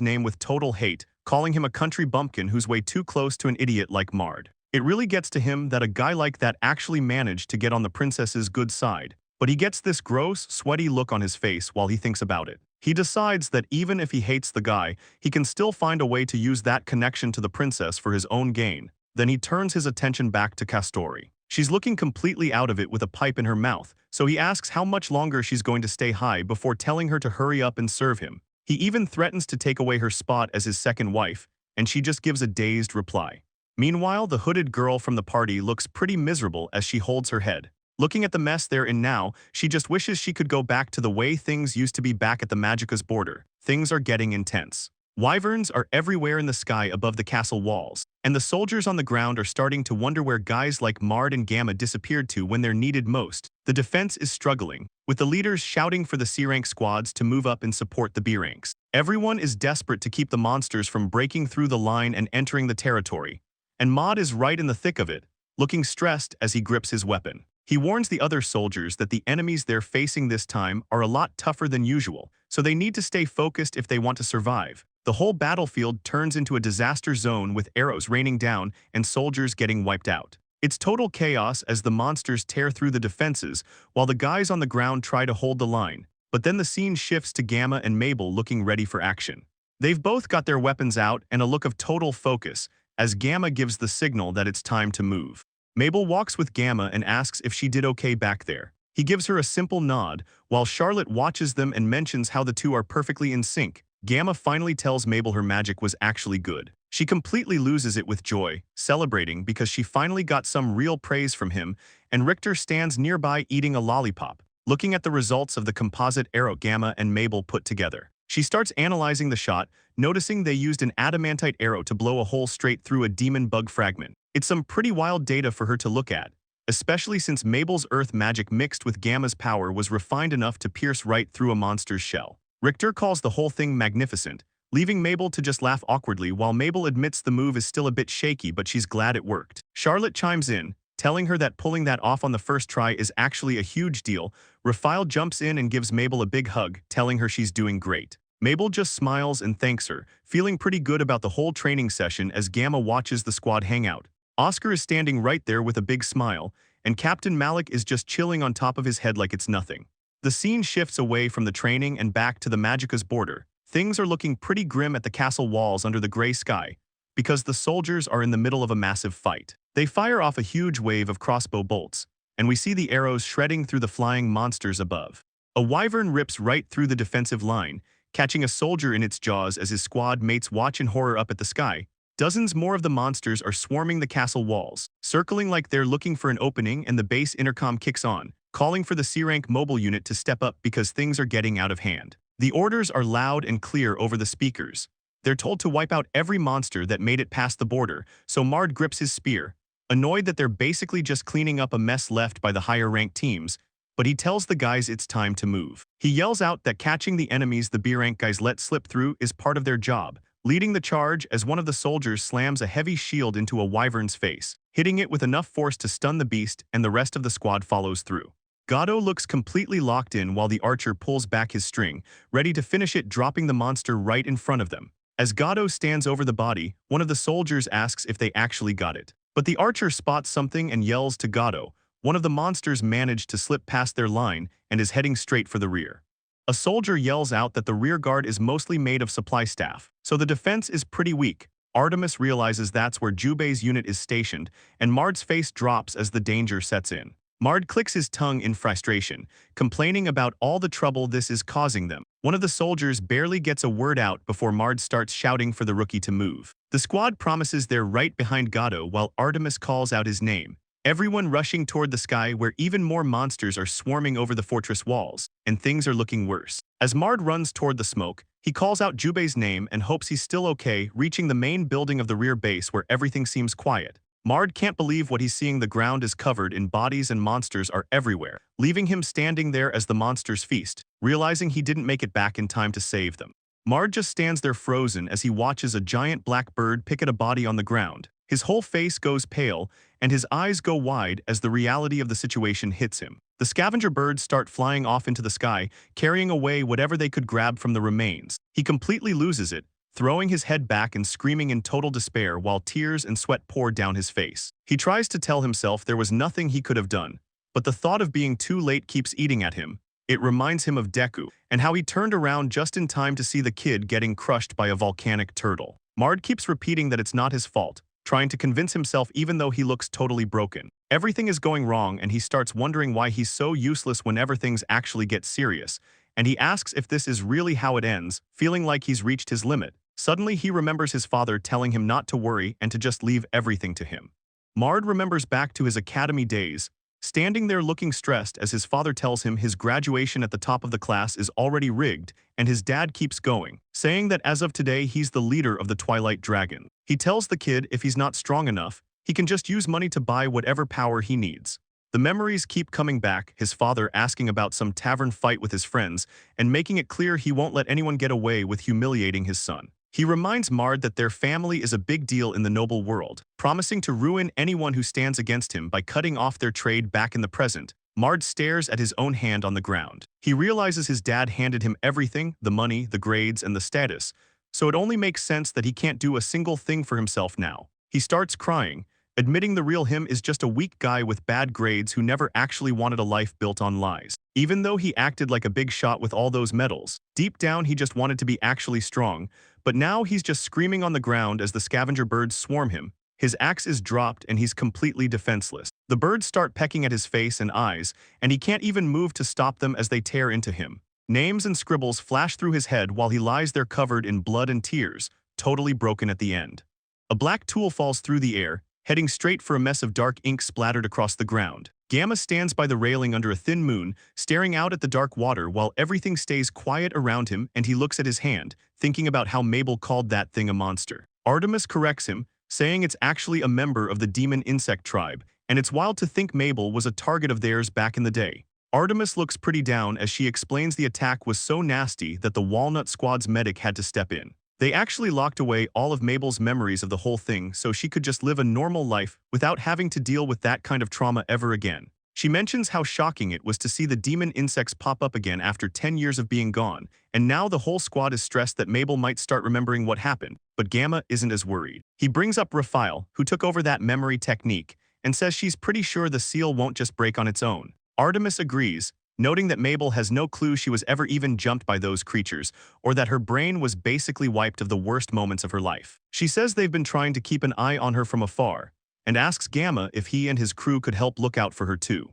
name with total hate, calling him a country bumpkin who's way too close to an idiot like Mard. It really gets to him that a guy like that actually managed to get on the princess's good side, but he gets this gross, sweaty look on his face while he thinks about it. He decides that even if he hates the guy, he can still find a way to use that connection to the princess for his own gain. Then he turns his attention back to Castori. She's looking completely out of it with a pipe in her mouth, so he asks how much longer she's going to stay high before telling her to hurry up and serve him. He even threatens to take away her spot as his second wife, and she just gives a dazed reply. Meanwhile, the hooded girl from the party looks pretty miserable as she holds her head. Looking at the mess they're in now, she just wishes she could go back to the way things used to be back at the Magica's border. Things are getting intense. Wyverns are everywhere in the sky above the castle walls, and the soldiers on the ground are starting to wonder where guys like Mard and Gamma disappeared to when they're needed most. The defense is struggling, with the leaders shouting for the C-rank squads to move up and support the B ranks. Everyone is desperate to keep the monsters from breaking through the line and entering the territory, and Mard is right in the thick of it, looking stressed as he grips his weapon. He warns the other soldiers that the enemies they're facing this time are a lot tougher than usual, so they need to stay focused if they want to survive. The whole battlefield turns into a disaster zone with arrows raining down and soldiers getting wiped out. It's total chaos as the monsters tear through the defenses while the guys on the ground try to hold the line, but then the scene shifts to Gamma and Mabel looking ready for action. They've both got their weapons out and a look of total focus as Gamma gives the signal that it's time to move. Mabel walks with Gamma and asks if she did okay back there. He gives her a simple nod, while Charlotte watches them and mentions how the two are perfectly in sync. Gamma finally tells Mabel her magic was actually good. She completely loses it with joy, celebrating because she finally got some real praise from him, and Richter stands nearby eating a lollipop, looking at the results of the composite arrow Gamma and Mabel put together. She starts analyzing the shot, noticing they used an adamantite arrow to blow a hole straight through a demon bug fragment. It's some pretty wild data for her to look at, especially since Mabel's earth magic mixed with Gamma's power was refined enough to pierce right through a monster's shell. Richter calls the whole thing magnificent, leaving Mabel to just laugh awkwardly while Mabel admits the move is still a bit shaky but she's glad it worked. Charlotte chimes in, telling her that pulling that off on the first try is actually a huge deal. Raphael jumps in and gives Mabel a big hug, telling her she's doing great. Mabel just smiles and thanks her, feeling pretty good about the whole training session as Gamma watches the squad hang out. Oscar is standing right there with a big smile, and Captain Malik is just chilling on top of his head like it's nothing. The scene shifts away from the training and back to the Magica's border. Things are looking pretty grim at the castle walls under the gray sky, because the soldiers are in the middle of a massive fight. They fire off a huge wave of crossbow bolts, and we see the arrows shredding through the flying monsters above. A wyvern rips right through the defensive line, catching a soldier in its jaws as his squad mates watch in horror up at the sky. Dozens more of the monsters are swarming the castle walls, circling like they're looking for an opening, and the base intercom kicks on, calling for the C-rank mobile unit to step up because things are getting out of hand. The orders are loud and clear over the speakers. They're told to wipe out every monster that made it past the border, so Mard grips his spear, annoyed that they're basically just cleaning up a mess left by the higher-ranked teams, but he tells the guys it's time to move. He yells out that catching the enemies the B-rank guys let slip through is part of their job, leading the charge as one of the soldiers slams a heavy shield into a wyvern's face, hitting it with enough force to stun the beast, and the rest of the squad follows through. Gado looks completely locked in while the archer pulls back his string, ready to finish it, dropping the monster right in front of them. As Gado stands over the body, one of the soldiers asks if they actually got it. But the archer spots something and yells to Gado, one of the monsters managed to slip past their line and is heading straight for the rear. A soldier yells out that the rear guard is mostly made of supply staff, so the defense is pretty weak. Artemis realizes that's where Jubei's unit is stationed, and Mard's face drops as the danger sets in. Mard clicks his tongue in frustration, complaining about all the trouble this is causing them. One of the soldiers barely gets a word out before Mard starts shouting for the rookie to move. The squad promises they're right behind Gato while Artemis calls out his name. Everyone rushing toward the sky where even more monsters are swarming over the fortress walls, and things are looking worse. As Mard runs toward the smoke, he calls out Jubei's name and hopes he's still okay, reaching the main building of the rear base where everything seems quiet. Mard can't believe what he's seeing. The ground is covered in bodies and monsters are everywhere, leaving him standing there as the monsters feast, realizing he didn't make it back in time to save them. Mard just stands there frozen as he watches a giant black bird pick at a body on the ground. His whole face goes pale, and his eyes go wide as the reality of the situation hits him. The scavenger birds start flying off into the sky, carrying away whatever they could grab from the remains. He completely loses it, throwing his head back and screaming in total despair while tears and sweat pour down his face. He tries to tell himself there was nothing he could have done, but the thought of being too late keeps eating at him. It reminds him of Deku, and how he turned around just in time to see the kid getting crushed by a volcanic turtle. Mard keeps repeating that it's not his fault, trying to convince himself even though he looks totally broken. Everything is going wrong and he starts wondering why he's so useless whenever things actually get serious, and he asks if this is really how it ends, feeling like he's reached his limit. Suddenly he remembers his father telling him not to worry and to just leave everything to him. Mard remembers back to his academy days, standing there looking stressed as his father tells him his graduation at the top of the class is already rigged, and his dad keeps going, saying that as of today he's the leader of the Twilight Dragon. He tells the kid if he's not strong enough, he can just use money to buy whatever power he needs. The memories keep coming back, his father asking about some tavern fight with his friends and making it clear he won't let anyone get away with humiliating his son. He reminds Mard that their family is a big deal in the noble world, promising to ruin anyone who stands against him by cutting off their trade back in the present. Mard stares at his own hand on the ground. He realizes his dad handed him everything, the money, the grades, and the status, so it only makes sense that he can't do a single thing for himself now. He starts crying, admitting the real him is just a weak guy with bad grades who never actually wanted a life built on lies. Even though he acted like a big shot with all those medals, deep down he just wanted to be actually strong, but now he's just screaming on the ground as the scavenger birds swarm him. His axe is dropped and he's completely defenseless. The birds start pecking at his face and eyes, and he can't even move to stop them as they tear into him. Names and scribbles flash through his head while he lies there covered in blood and tears, totally broken at the end. A black tool falls through the air, heading straight for a mess of dark ink splattered across the ground. Gamma stands by the railing under a thin moon, staring out at the dark water while everything stays quiet around him, and he looks at his hand, thinking about how Mabel called that thing a monster. Artemis corrects him, saying it's actually a member of the demon insect tribe, and it's wild to think Mabel was a target of theirs back in the day. Artemis looks pretty down as she explains the attack was so nasty that the Walnut squad's medic had to step in. They actually locked away all of Mabel's memories of the whole thing so she could just live a normal life without having to deal with that kind of trauma ever again. She mentions how shocking it was to see the demon insects pop up again after 10 years of being gone, and now the whole squad is stressed that Mabel might start remembering what happened, but Gamma isn't as worried. He brings up Raphael, who took over that memory technique, and says she's pretty sure the seal won't just break on its own. Artemis agrees, noting that Mabel has no clue she was ever even jumped by those creatures, or that her brain was basically wiped of the worst moments of her life. She says they've been trying to keep an eye on her from afar, and asks Gamma if he and his crew could help look out for her too.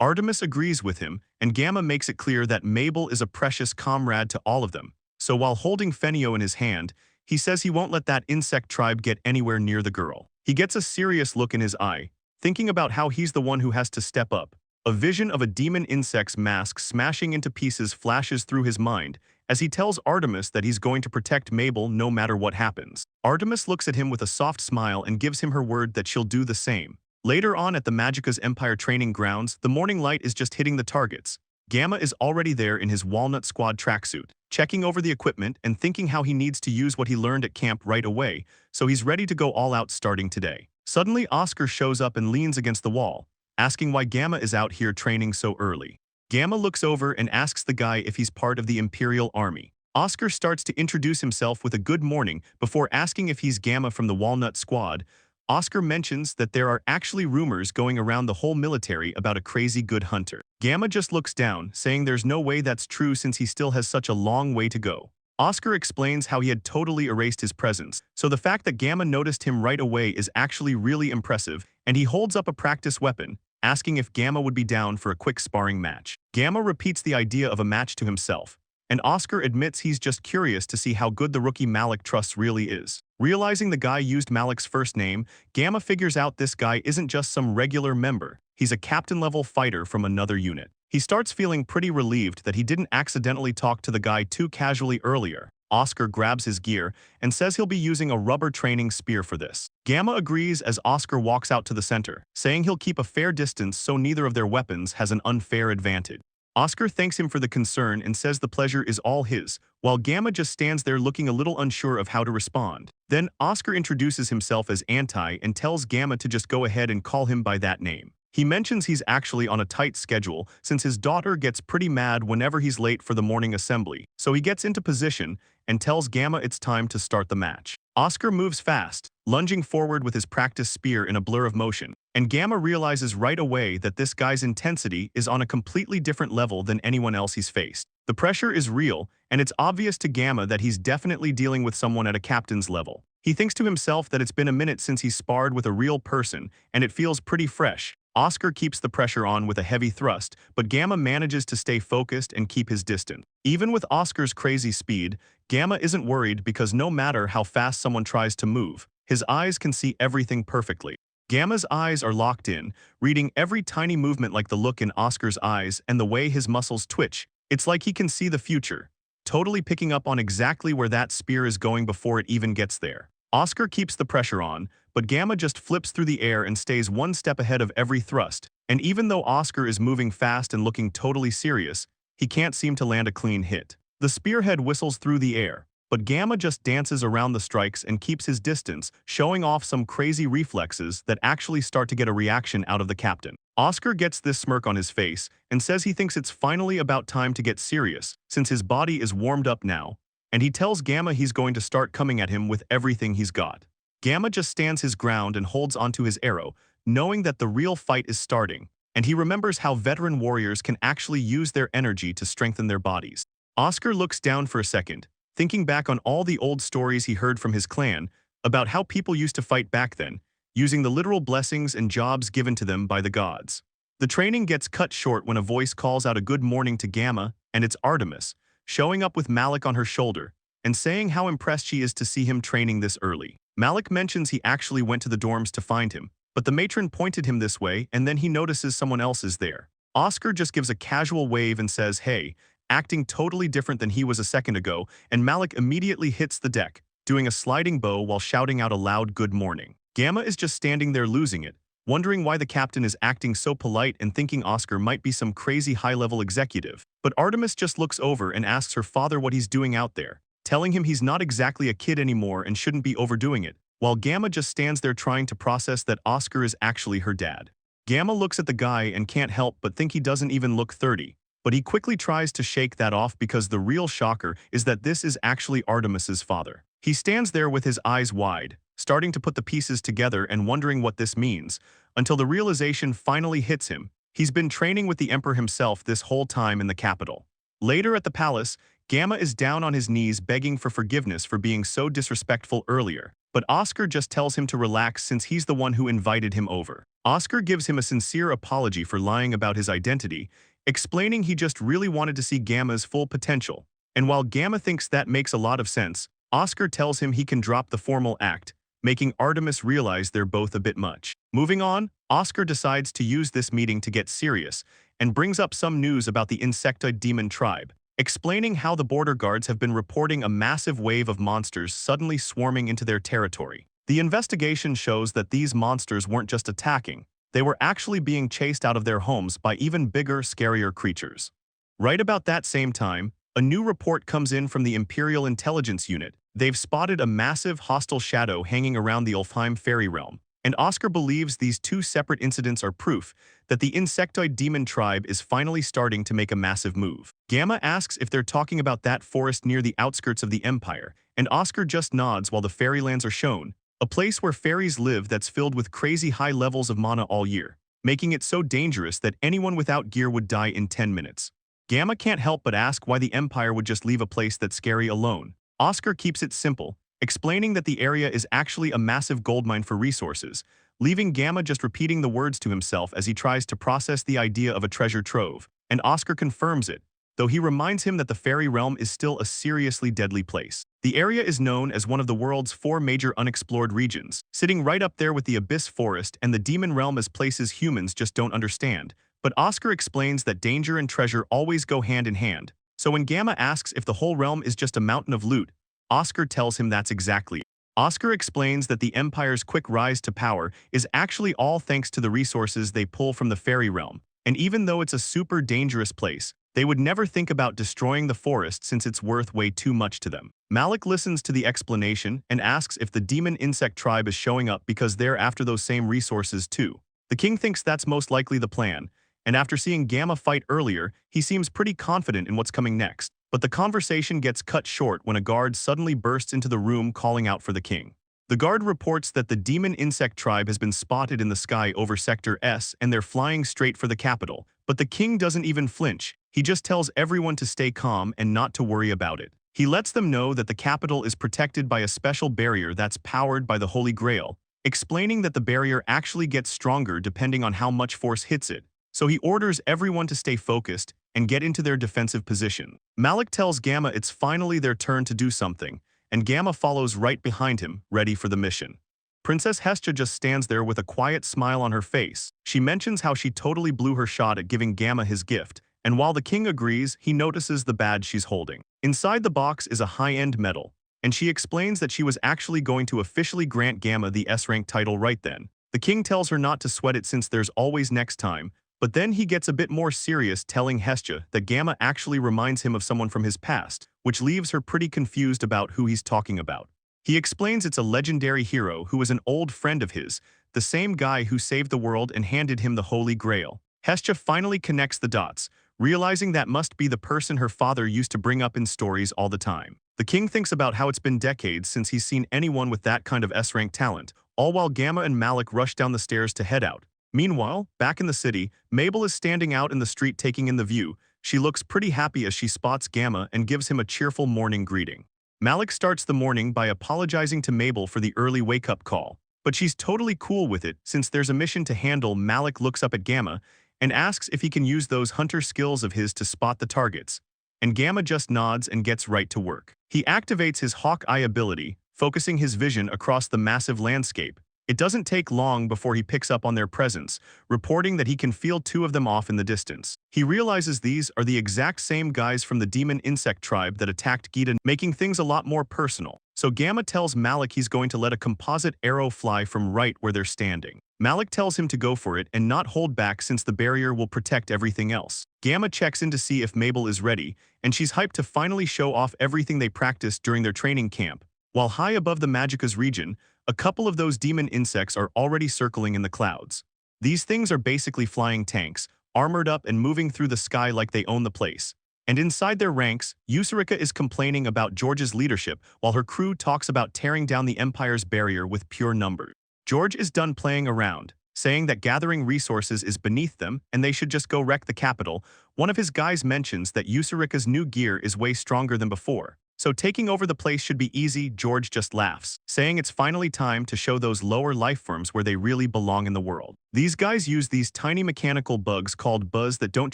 Artemis agrees with him, and Gamma makes it clear that Mabel is a precious comrade to all of them, so while holding Fenio in his hand, he says he won't let that insect tribe get anywhere near the girl. He gets a serious look in his eye, thinking about how he's the one who has to step up. A vision of a demon insect's mask smashing into pieces flashes through his mind as he tells Artemis that he's going to protect Mabel no matter what happens. Artemis looks at him with a soft smile and gives him her word that she'll do the same. Later on at the Magica's Empire training grounds, the morning light is just hitting the targets. Gamma is already there in his Walnut Squad tracksuit, checking over the equipment and thinking how he needs to use what he learned at camp right away, so he's ready to go all out starting today. Suddenly, Oscar shows up and leans against the wall, asking why Gamma is out here training so early. Gamma looks over and asks the guy if he's part of the Imperial Army. Oscar starts to introduce himself with a good morning before asking if he's Gamma from the Walnut Squad. Oscar mentions that there are actually rumors going around the whole military about a crazy good hunter. Gamma just looks down, saying there's no way that's true since he still has such a long way to go. Oscar explains how he had totally erased his presence, so the fact that Gamma noticed him right away is actually really impressive, and he holds up a practice weapon, asking if Gamma would be down for a quick sparring match. Gamma repeats the idea of a match to himself, and Oscar admits he's just curious to see how good the rookie Malik trusts really is. Realizing the guy used Malik's first name, Gamma figures out this guy isn't just some regular member. He's a captain-level fighter from another unit. He starts feeling pretty relieved that he didn't accidentally talk to the guy too casually earlier. Oscar grabs his gear and says he'll be using a rubber training spear for this. Gamma agrees as Oscar walks out to the center, saying he'll keep a fair distance so neither of their weapons has an unfair advantage. Oscar thanks him for the concern and says the pleasure is all his, while Gamma just stands there looking a little unsure of how to respond. Then Oscar introduces himself as Anti and tells Gamma to just go ahead and call him by that name. He mentions he's actually on a tight schedule since his daughter gets pretty mad whenever he's late for the morning assembly, so he gets into position and tells Gamma it's time to start the match. Oscar moves fast, lunging forward with his practice spear in a blur of motion, and Gamma realizes right away that this guy's intensity is on a completely different level than anyone else he's faced. The pressure is real, and it's obvious to Gamma that he's definitely dealing with someone at a captain's level. He thinks to himself that it's been a minute since he sparred with a real person, and it feels pretty fresh. Oscar keeps the pressure on with a heavy thrust, but Gamma manages to stay focused and keep his distance. Even with Oscar's crazy speed, Gamma isn't worried because no matter how fast someone tries to move, his eyes can see everything perfectly. Gamma's eyes are locked in, reading every tiny movement like the look in Oscar's eyes and the way his muscles twitch. It's like he can see the future, totally picking up on exactly where that spear is going before it even gets there. Oscar keeps the pressure on, but Gamma just flips through the air and stays one step ahead of every thrust. And even though Oscar is moving fast and looking totally serious, he can't seem to land a clean hit. The spearhead whistles through the air, but Gamma just dances around the strikes and keeps his distance, showing off some crazy reflexes that actually start to get a reaction out of the captain. Oscar gets this smirk on his face and says he thinks it's finally about time to get serious, since his body is warmed up now, and he tells Gamma he's going to start coming at him with everything he's got. Gamma just stands his ground and holds onto his arrow, knowing that the real fight is starting, and he remembers how veteran warriors can actually use their energy to strengthen their bodies. Oscar looks down for a second, thinking back on all the old stories he heard from his clan about how people used to fight back then, using the literal blessings and jobs given to them by the gods. The training gets cut short when a voice calls out a good morning to Gamma, and it's Artemis, showing up with Malik on her shoulder, and saying how impressed she is to see him training this early. Malik mentions he actually went to the dorms to find him, but the matron pointed him this way and then he notices someone else is there. Oscar just gives a casual wave and says, "Hey," acting totally different than he was a second ago, and Malik immediately hits the deck, doing a sliding bow while shouting out a loud good morning. Gamma is just standing there losing it, wondering why the captain is acting so polite and thinking Oscar might be some crazy high-level executive. But Artemis just looks over and asks her father what he's doing out there, telling him he's not exactly a kid anymore and shouldn't be overdoing it, while Gamma just stands there trying to process that Oscar is actually her dad. Gamma looks at the guy and can't help but think he doesn't even look 30, but he quickly tries to shake that off because the real shocker is that this is actually Artemis's father. He stands there with his eyes wide, starting to put the pieces together and wondering what this means, until the realization finally hits him. He's been training with the Emperor himself this whole time in the capital. Later at the palace, Gamma is down on his knees begging for forgiveness for being so disrespectful earlier, but Oscar just tells him to relax since he's the one who invited him over. Oscar gives him a sincere apology for lying about his identity, explaining he just really wanted to see Gamma's full potential. And while Gamma thinks that makes a lot of sense, Oscar tells him he can drop the formal act, making Artemis realize they're both a bit much. Moving on, Oscar decides to use this meeting to get serious and brings up some news about the insectoid demon tribe, explaining how the border guards have been reporting a massive wave of monsters suddenly swarming into their territory. The investigation shows that these monsters weren't just attacking, they were actually being chased out of their homes by even bigger, scarier creatures. Right about that same time, a new report comes in from the Imperial Intelligence Unit. They've spotted a massive hostile shadow hanging around the Ulfheim fairy realm, and Oscar believes these two separate incidents are proof that the insectoid demon tribe is finally starting to make a massive move. Gamma asks if they're talking about that forest near the outskirts of the Empire, and Oscar just nods while the fairylands are shown, a place where fairies live that's filled with crazy high levels of mana all year, making it so dangerous that anyone without gear would die in 10 minutes. Gamma can't help but ask why the Empire would just leave a place that's scary alone. Oscar keeps it simple, explaining that the area is actually a massive goldmine for resources, leaving Gamma just repeating the words to himself as he tries to process the idea of a treasure trove, and Oscar confirms it, though he reminds him that the fairy realm is still a seriously deadly place. The area is known as one of the world's 4 major unexplored regions, sitting right up there with the Abyss Forest and the Demon Realm as places humans just don't understand. But Oscar explains that danger and treasure always go hand in hand, so when Gamma asks if the whole realm is just a mountain of loot, Oscar tells him that's exactly it. Oscar explains that the Empire's quick rise to power is actually all thanks to the resources they pull from the fairy realm, and even though it's a super dangerous place, they would never think about destroying the forest since it's worth way too much to them. Malik listens to the explanation and asks if the demon insect tribe is showing up because they're after those same resources too. The king thinks that's most likely the plan, and after seeing Gamma fight earlier, he seems pretty confident in what's coming next. But the conversation gets cut short when a guard suddenly bursts into the room calling out for the king. The guard reports that the demon insect tribe has been spotted in the sky over Sector S and they're flying straight for the capital. But the king doesn't even flinch. He just tells everyone to stay calm and not to worry about it. He lets them know that the capital is protected by a special barrier that's powered by the Holy Grail, explaining that the barrier actually gets stronger depending on how much force hits it. So he orders everyone to stay focused and get into their defensive position. Malik tells Gamma it's finally their turn to do something, and Gamma follows right behind him, ready for the mission. Princess Hestia just stands there with a quiet smile on her face. She mentions how she totally blew her shot at giving Gamma his gift, and while the king agrees, he notices the badge she's holding. Inside the box is a high-end medal, and she explains that she was actually going to officially grant Gamma the S-rank title right then. The king tells her not to sweat it since there's always next time, but then he gets a bit more serious, telling Hestia that Gamma actually reminds him of someone from his past, which leaves her pretty confused about who he's talking about. He explains it's a legendary hero who is an old friend of his, the same guy who saved the world and handed him the Holy Grail. Hestia finally connects the dots, realizing that must be the person her father used to bring up in stories all the time. The king thinks about how it's been decades since he's seen anyone with that kind of S-rank talent, all while Gamma and Malik rush down the stairs to head out. Meanwhile, back in the city, Mabel is standing out in the street taking in the view. She looks pretty happy as she spots Gamma and gives him a cheerful morning greeting. Malik starts the morning by apologizing to Mabel for the early wake-up call, but she's totally cool with it since there's a mission to handle. Malik looks up at Gamma and asks if he can use those hunter skills of his to spot the targets, and Gamma just nods and gets right to work. He activates his hawk eye ability, focusing his vision across the massive landscape. It doesn't take long before he picks up on their presence, reporting that he can feel 2 of them off in the distance. He realizes these are the exact same guys from the demon insect tribe that attacked Gita, making things a lot more personal. So Gamma tells Malik he's going to let a composite arrow fly from right where they're standing. Malik tells him to go for it and not hold back since the barrier will protect everything else. Gamma checks in to see if Mabel is ready, and she's hyped to finally show off everything they practiced during their training camp. While high above the Magicka's region, a couple of those demon insects are already circling in the clouds. These things are basically flying tanks, armored up and moving through the sky like they own the place. And inside their ranks, Usurica is complaining about George's leadership while her crew talks about tearing down the Empire's barrier with pure numbers. George is done playing around, saying that gathering resources is beneath them and they should just go wreck the capital. One of his guys mentions that Usurica's new gear is way stronger than before, so taking over the place should be easy. George just laughs, saying it's finally time to show those lower life forms where they really belong in the world. These guys use these tiny mechanical bugs called buzz that don't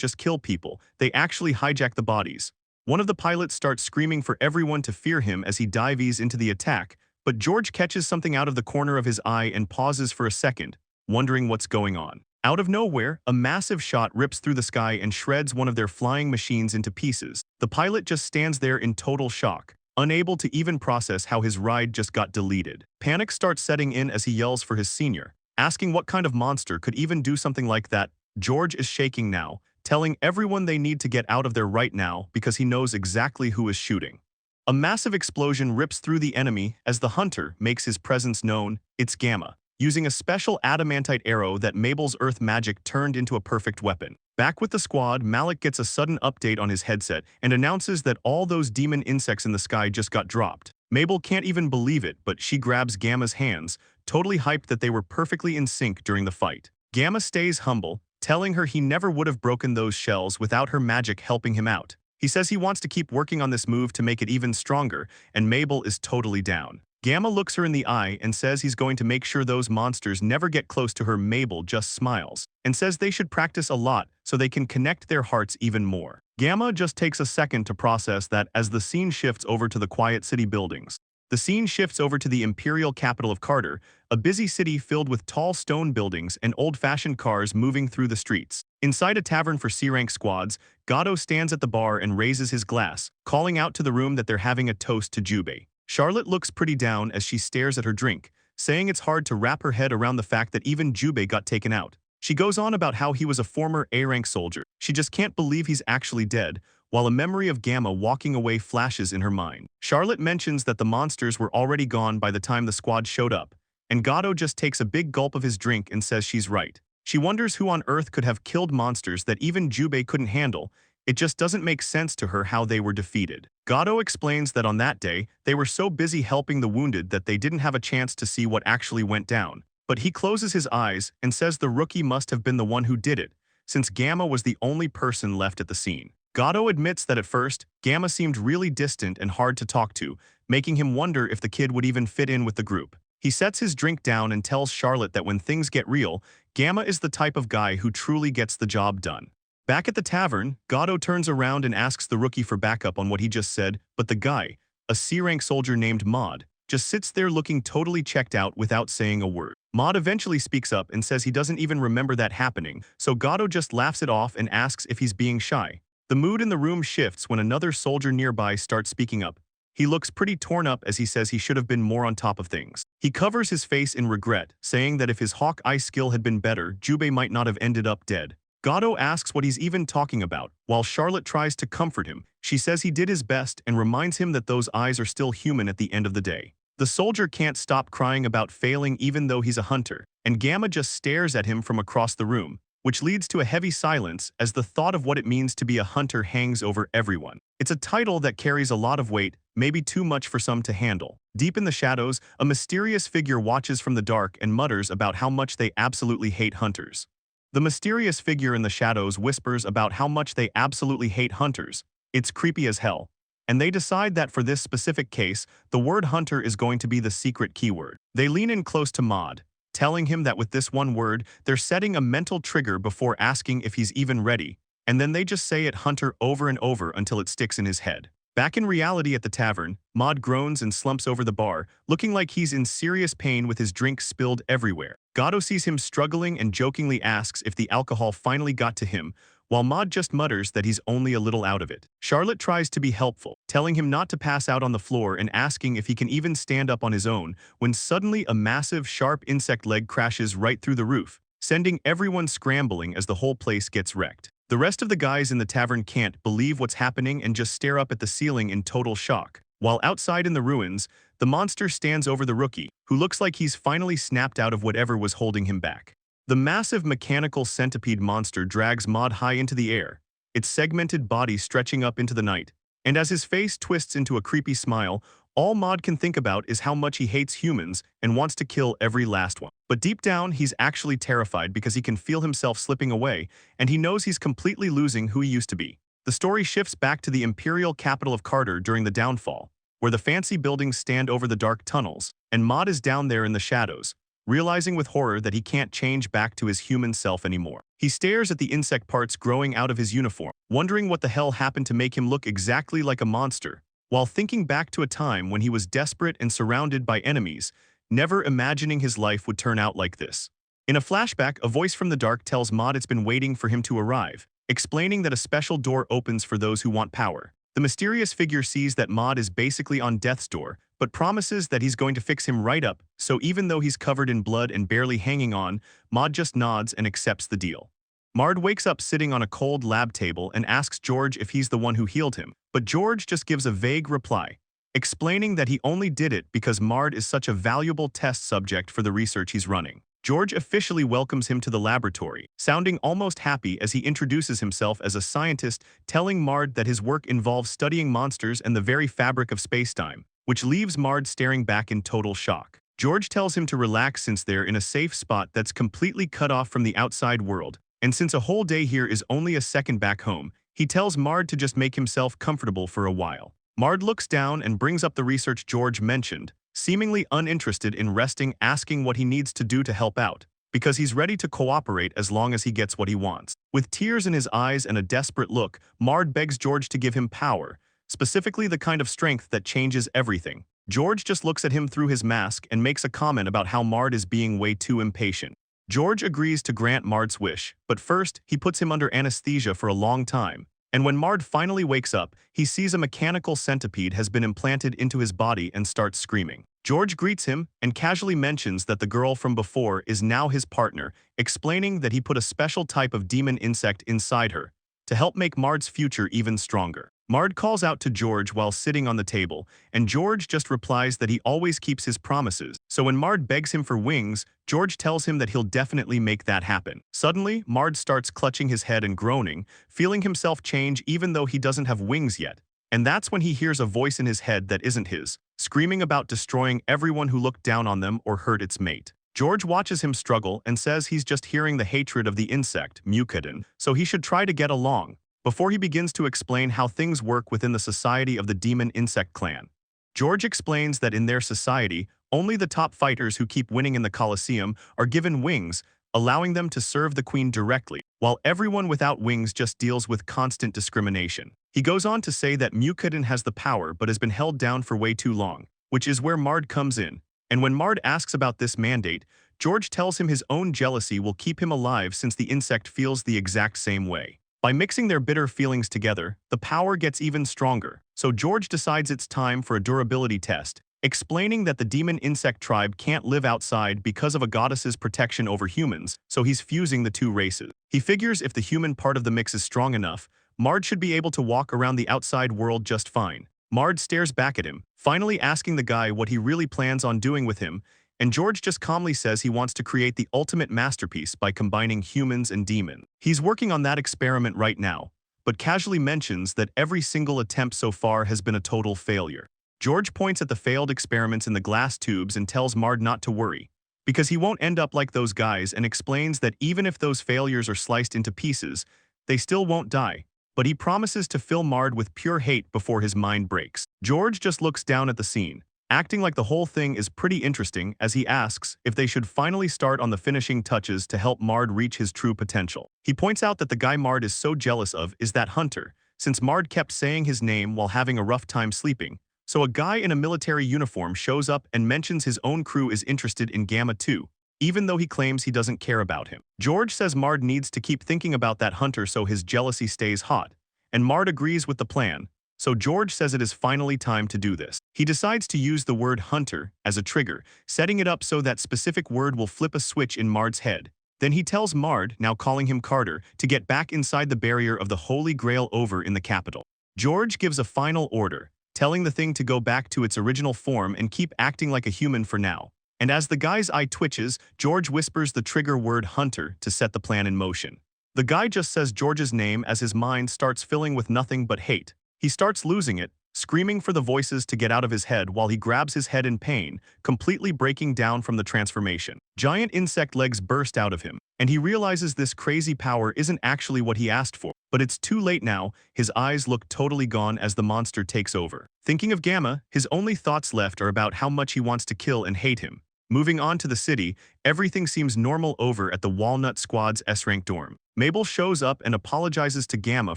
just kill people, they actually hijack the bodies. One of the pilots starts screaming for everyone to fear him as he dives into the attack, but George catches something out of the corner of his eye and pauses for a second, wondering what's going on. Out of nowhere, a massive shot rips through the sky and shreds one of their flying machines into pieces. The pilot just stands there in total shock, unable to even process how his ride just got deleted. Panic starts setting in as he yells for his senior, asking what kind of monster could even do something like that. George is shaking now, telling everyone they need to get out of there right now because he knows exactly who is shooting. A massive explosion rips through the enemy as the hunter makes his presence known. It's Gamma, using a special adamantite arrow that Mabel's earth magic turned into a perfect weapon. Back with the squad, Malik gets a sudden update on his headset and announces that all those demon insects in the sky just got dropped. Mabel can't even believe it, but she grabs Gamma's hands, totally hyped that they were perfectly in sync during the fight. Gamma stays humble, telling her he never would have broken those shells without her magic helping him out. He says he wants to keep working on this move to make it even stronger, and Mabel is totally down. Gamma looks her in the eye and says he's going to make sure those monsters never get close to her. Mabel just smiles and says they should practice a lot so they can connect their hearts even more. Gamma just takes a second to process that as the scene shifts over to the quiet city buildings. The scene shifts over to the imperial capital of Carter, a busy city filled with tall stone buildings and old-fashioned cars moving through the streets. Inside a tavern for C-rank squads, Gato stands at the bar and raises his glass, calling out to the room that they're having a toast to Jubei. Charlotte looks pretty down as she stares at her drink, saying it's hard to wrap her head around the fact that even Jubei got taken out. She goes on about how he was a former A-rank soldier. She just can't believe he's actually dead, while a memory of Gamma walking away flashes in her mind. Charlotte mentions that the monsters were already gone by the time the squad showed up, and Gato just takes a big gulp of his drink and says she's right. She wonders who on earth could have killed monsters that even Jubei couldn't handle. It just doesn't make sense to her how they were defeated. Gato explains that on that day, they were so busy helping the wounded that they didn't have a chance to see what actually went down. But he closes his eyes and says the rookie must have been the one who did it, since Gamma was the only person left at the scene. Gato admits that at first, Gamma seemed really distant and hard to talk to, making him wonder if the kid would even fit in with the group. He sets his drink down and tells Charlotte that when things get real, Gamma is the type of guy who truly gets the job done. Back at the tavern, Gato turns around and asks the rookie for backup on what he just said, but the guy, a C-rank soldier named Maud, just sits there looking totally checked out without saying a word. Maud eventually speaks up and says he doesn't even remember that happening, so Gato just laughs it off and asks if he's being shy. The mood in the room shifts when another soldier nearby starts speaking up. He looks pretty torn up as he says he should have been more on top of things. He covers his face in regret, saying that if his Hawkeye skill had been better, Jubei might not have ended up dead. Gato asks what he's even talking about, while Charlotte tries to comfort him. She says he did his best and reminds him that those eyes are still human at the end of the day. The soldier can't stop crying about failing even though he's a hunter, and Gamma just stares at him from across the room, which leads to a heavy silence as the thought of what it means to be a hunter hangs over everyone. It's a title that carries a lot of weight, maybe too much for some to handle. Deep in the shadows, a mysterious figure watches from the dark and mutters about how much they absolutely hate hunters. The mysterious figure in the shadows whispers about how much they absolutely hate hunters. It's creepy as hell. And they decide that for this specific case, the word hunter is going to be the secret keyword. They lean in close to Maud, telling him that with this one word, they're setting a mental trigger before asking if he's even ready, and then they just say it hunter over and over until it sticks in his head. Back in reality at the tavern, Maud groans and slumps over the bar, looking like he's in serious pain with his drink spilled everywhere. Gato sees him struggling and jokingly asks if the alcohol finally got to him, while Maud just mutters that he's only a little out of it. Charlotte tries to be helpful, telling him not to pass out on the floor and asking if he can even stand up on his own, when suddenly a massive, sharp insect leg crashes right through the roof, sending everyone scrambling as the whole place gets wrecked. The rest of the guys in the tavern can't believe what's happening and just stare up at the ceiling in total shock. While outside in the ruins, the monster stands over the rookie, who looks like he's finally snapped out of whatever was holding him back. The massive mechanical centipede monster drags Maud high into the air, its segmented body stretching up into the night, and as his face twists into a creepy smile, all Maud can think about is how much he hates humans and wants to kill every last one. But deep down, he's actually terrified because he can feel himself slipping away, and he knows he's completely losing who he used to be. The story shifts back to the imperial capital of Carter during the downfall, where the fancy buildings stand over the dark tunnels, and Maud is down there in the shadows, realizing with horror that he can't change back to his human self anymore. He stares at the insect parts growing out of his uniform, wondering what the hell happened to make him look exactly like a monster, while thinking back to a time when he was desperate and surrounded by enemies, never imagining his life would turn out like this. In a flashback, a voice from the dark tells Maud it's been waiting for him to arrive, explaining that a special door opens for those who want power. The mysterious figure sees that Maud is basically on death's door, but promises that he's going to fix him right up, so even though he's covered in blood and barely hanging on, Maud just nods and accepts the deal. Maud wakes up sitting on a cold lab table and asks George if he's the one who healed him, but George just gives a vague reply, explaining that he only did it because Maud is such a valuable test subject for the research he's running. George officially welcomes him to the laboratory, sounding almost happy as he introduces himself as a scientist, telling Maud that his work involves studying monsters and the very fabric of spacetime. which leaves Mard staring back in total shock. George tells him to relax since they're in a safe spot that's completely cut off from the outside world, and since a whole day here is only a second back home, he tells Mard to just make himself comfortable for a while. Mard looks down and brings up the research George mentioned, seemingly uninterested in resting, asking what he needs to do to help out, because he's ready to cooperate as long as he gets what he wants. With tears in his eyes and a desperate look, Mard begs George to give him power, specifically the kind of strength that changes everything. George just looks at him through his mask and makes a comment about how Mard is being way too impatient. George agrees to grant Mard's wish, but first, he puts him under anesthesia for a long time. And when Mard finally wakes up, he sees a mechanical centipede has been implanted into his body and starts screaming. George greets him and casually mentions that the girl from before is now his partner, explaining that he put a special type of demon insect inside her to help make Mard's future even stronger. Mard calls out to George while sitting on the table, and George just replies that he always keeps his promises. So when Mard begs him for wings, George tells him that he'll definitely make that happen. Suddenly, Mard starts clutching his head and groaning, feeling himself change even though he doesn't have wings yet. And that's when he hears a voice in his head that isn't his, screaming about destroying everyone who looked down on them or hurt its mate. George watches him struggle and says he's just hearing the hatred of the insect, Mukaden, so he should try to get along. Before he begins to explain how things work within the society of the demon insect clan. George explains that in their society, only the top fighters who keep winning in the Colosseum are given wings, allowing them to serve the queen directly, while everyone without wings just deals with constant discrimination. He goes on to say that Mukaden has the power but has been held down for way too long, which is where Mard comes in. And when Mard asks about this mandate, George tells him his own jealousy will keep him alive since the insect feels the exact same way. By mixing their bitter feelings together, the power gets even stronger, so George decides it's time for a durability test, explaining that the demon insect tribe can't live outside because of a goddess's protection over humans, so he's fusing the two races. He figures if the human part of the mix is strong enough, Mard should be able to walk around the outside world just fine. Mard stares back at him, finally asking the guy what he really plans on doing with him, and George just calmly says he wants to create the ultimate masterpiece by combining humans and demons. He's working on that experiment right now, but casually mentions that every single attempt so far has been a total failure. George points at the failed experiments in the glass tubes and tells Mard not to worry, because he won't end up like those guys, and explains that even if those failures are sliced into pieces, they still won't die. But he promises to fill Mard with pure hate before his mind breaks. George just looks down at the scene, acting like the whole thing is pretty interesting as he asks if they should finally start on the finishing touches to help Mard reach his true potential. He points out that the guy Mard is so jealous of is that hunter, since Mard kept saying his name while having a rough time sleeping. So a guy in a military uniform shows up and mentions his own crew is interested in Gamma too, even though he claims he doesn't care about him. George says Mard needs to keep thinking about that hunter so his jealousy stays hot, and Mard agrees with the plan. So George says it is finally time to do this. He decides to use the word hunter as a trigger, setting it up so that specific word will flip a switch in Mard's head. Then he tells Mard, now calling him Carter, to get back inside the barrier of the Holy Grail over in the capital. George gives a final order, telling the thing to go back to its original form and keep acting like a human for now. And as the guy's eye twitches, George whispers the trigger word hunter to set the plan in motion. The guy just says George's name as his mind starts filling with nothing but hate. He starts losing it, screaming for the voices to get out of his head while he grabs his head in pain, completely breaking down from the transformation. Giant insect legs burst out of him, and he realizes this crazy power isn't actually what he asked for. But it's too late now, his eyes look totally gone as the monster takes over. Thinking of Gamma, his only thoughts left are about how much he wants to kill and hate him. Moving on to the city, everything seems normal over at the Walnut Squad's S-rank dorm. Mabel shows up and apologizes to Gamma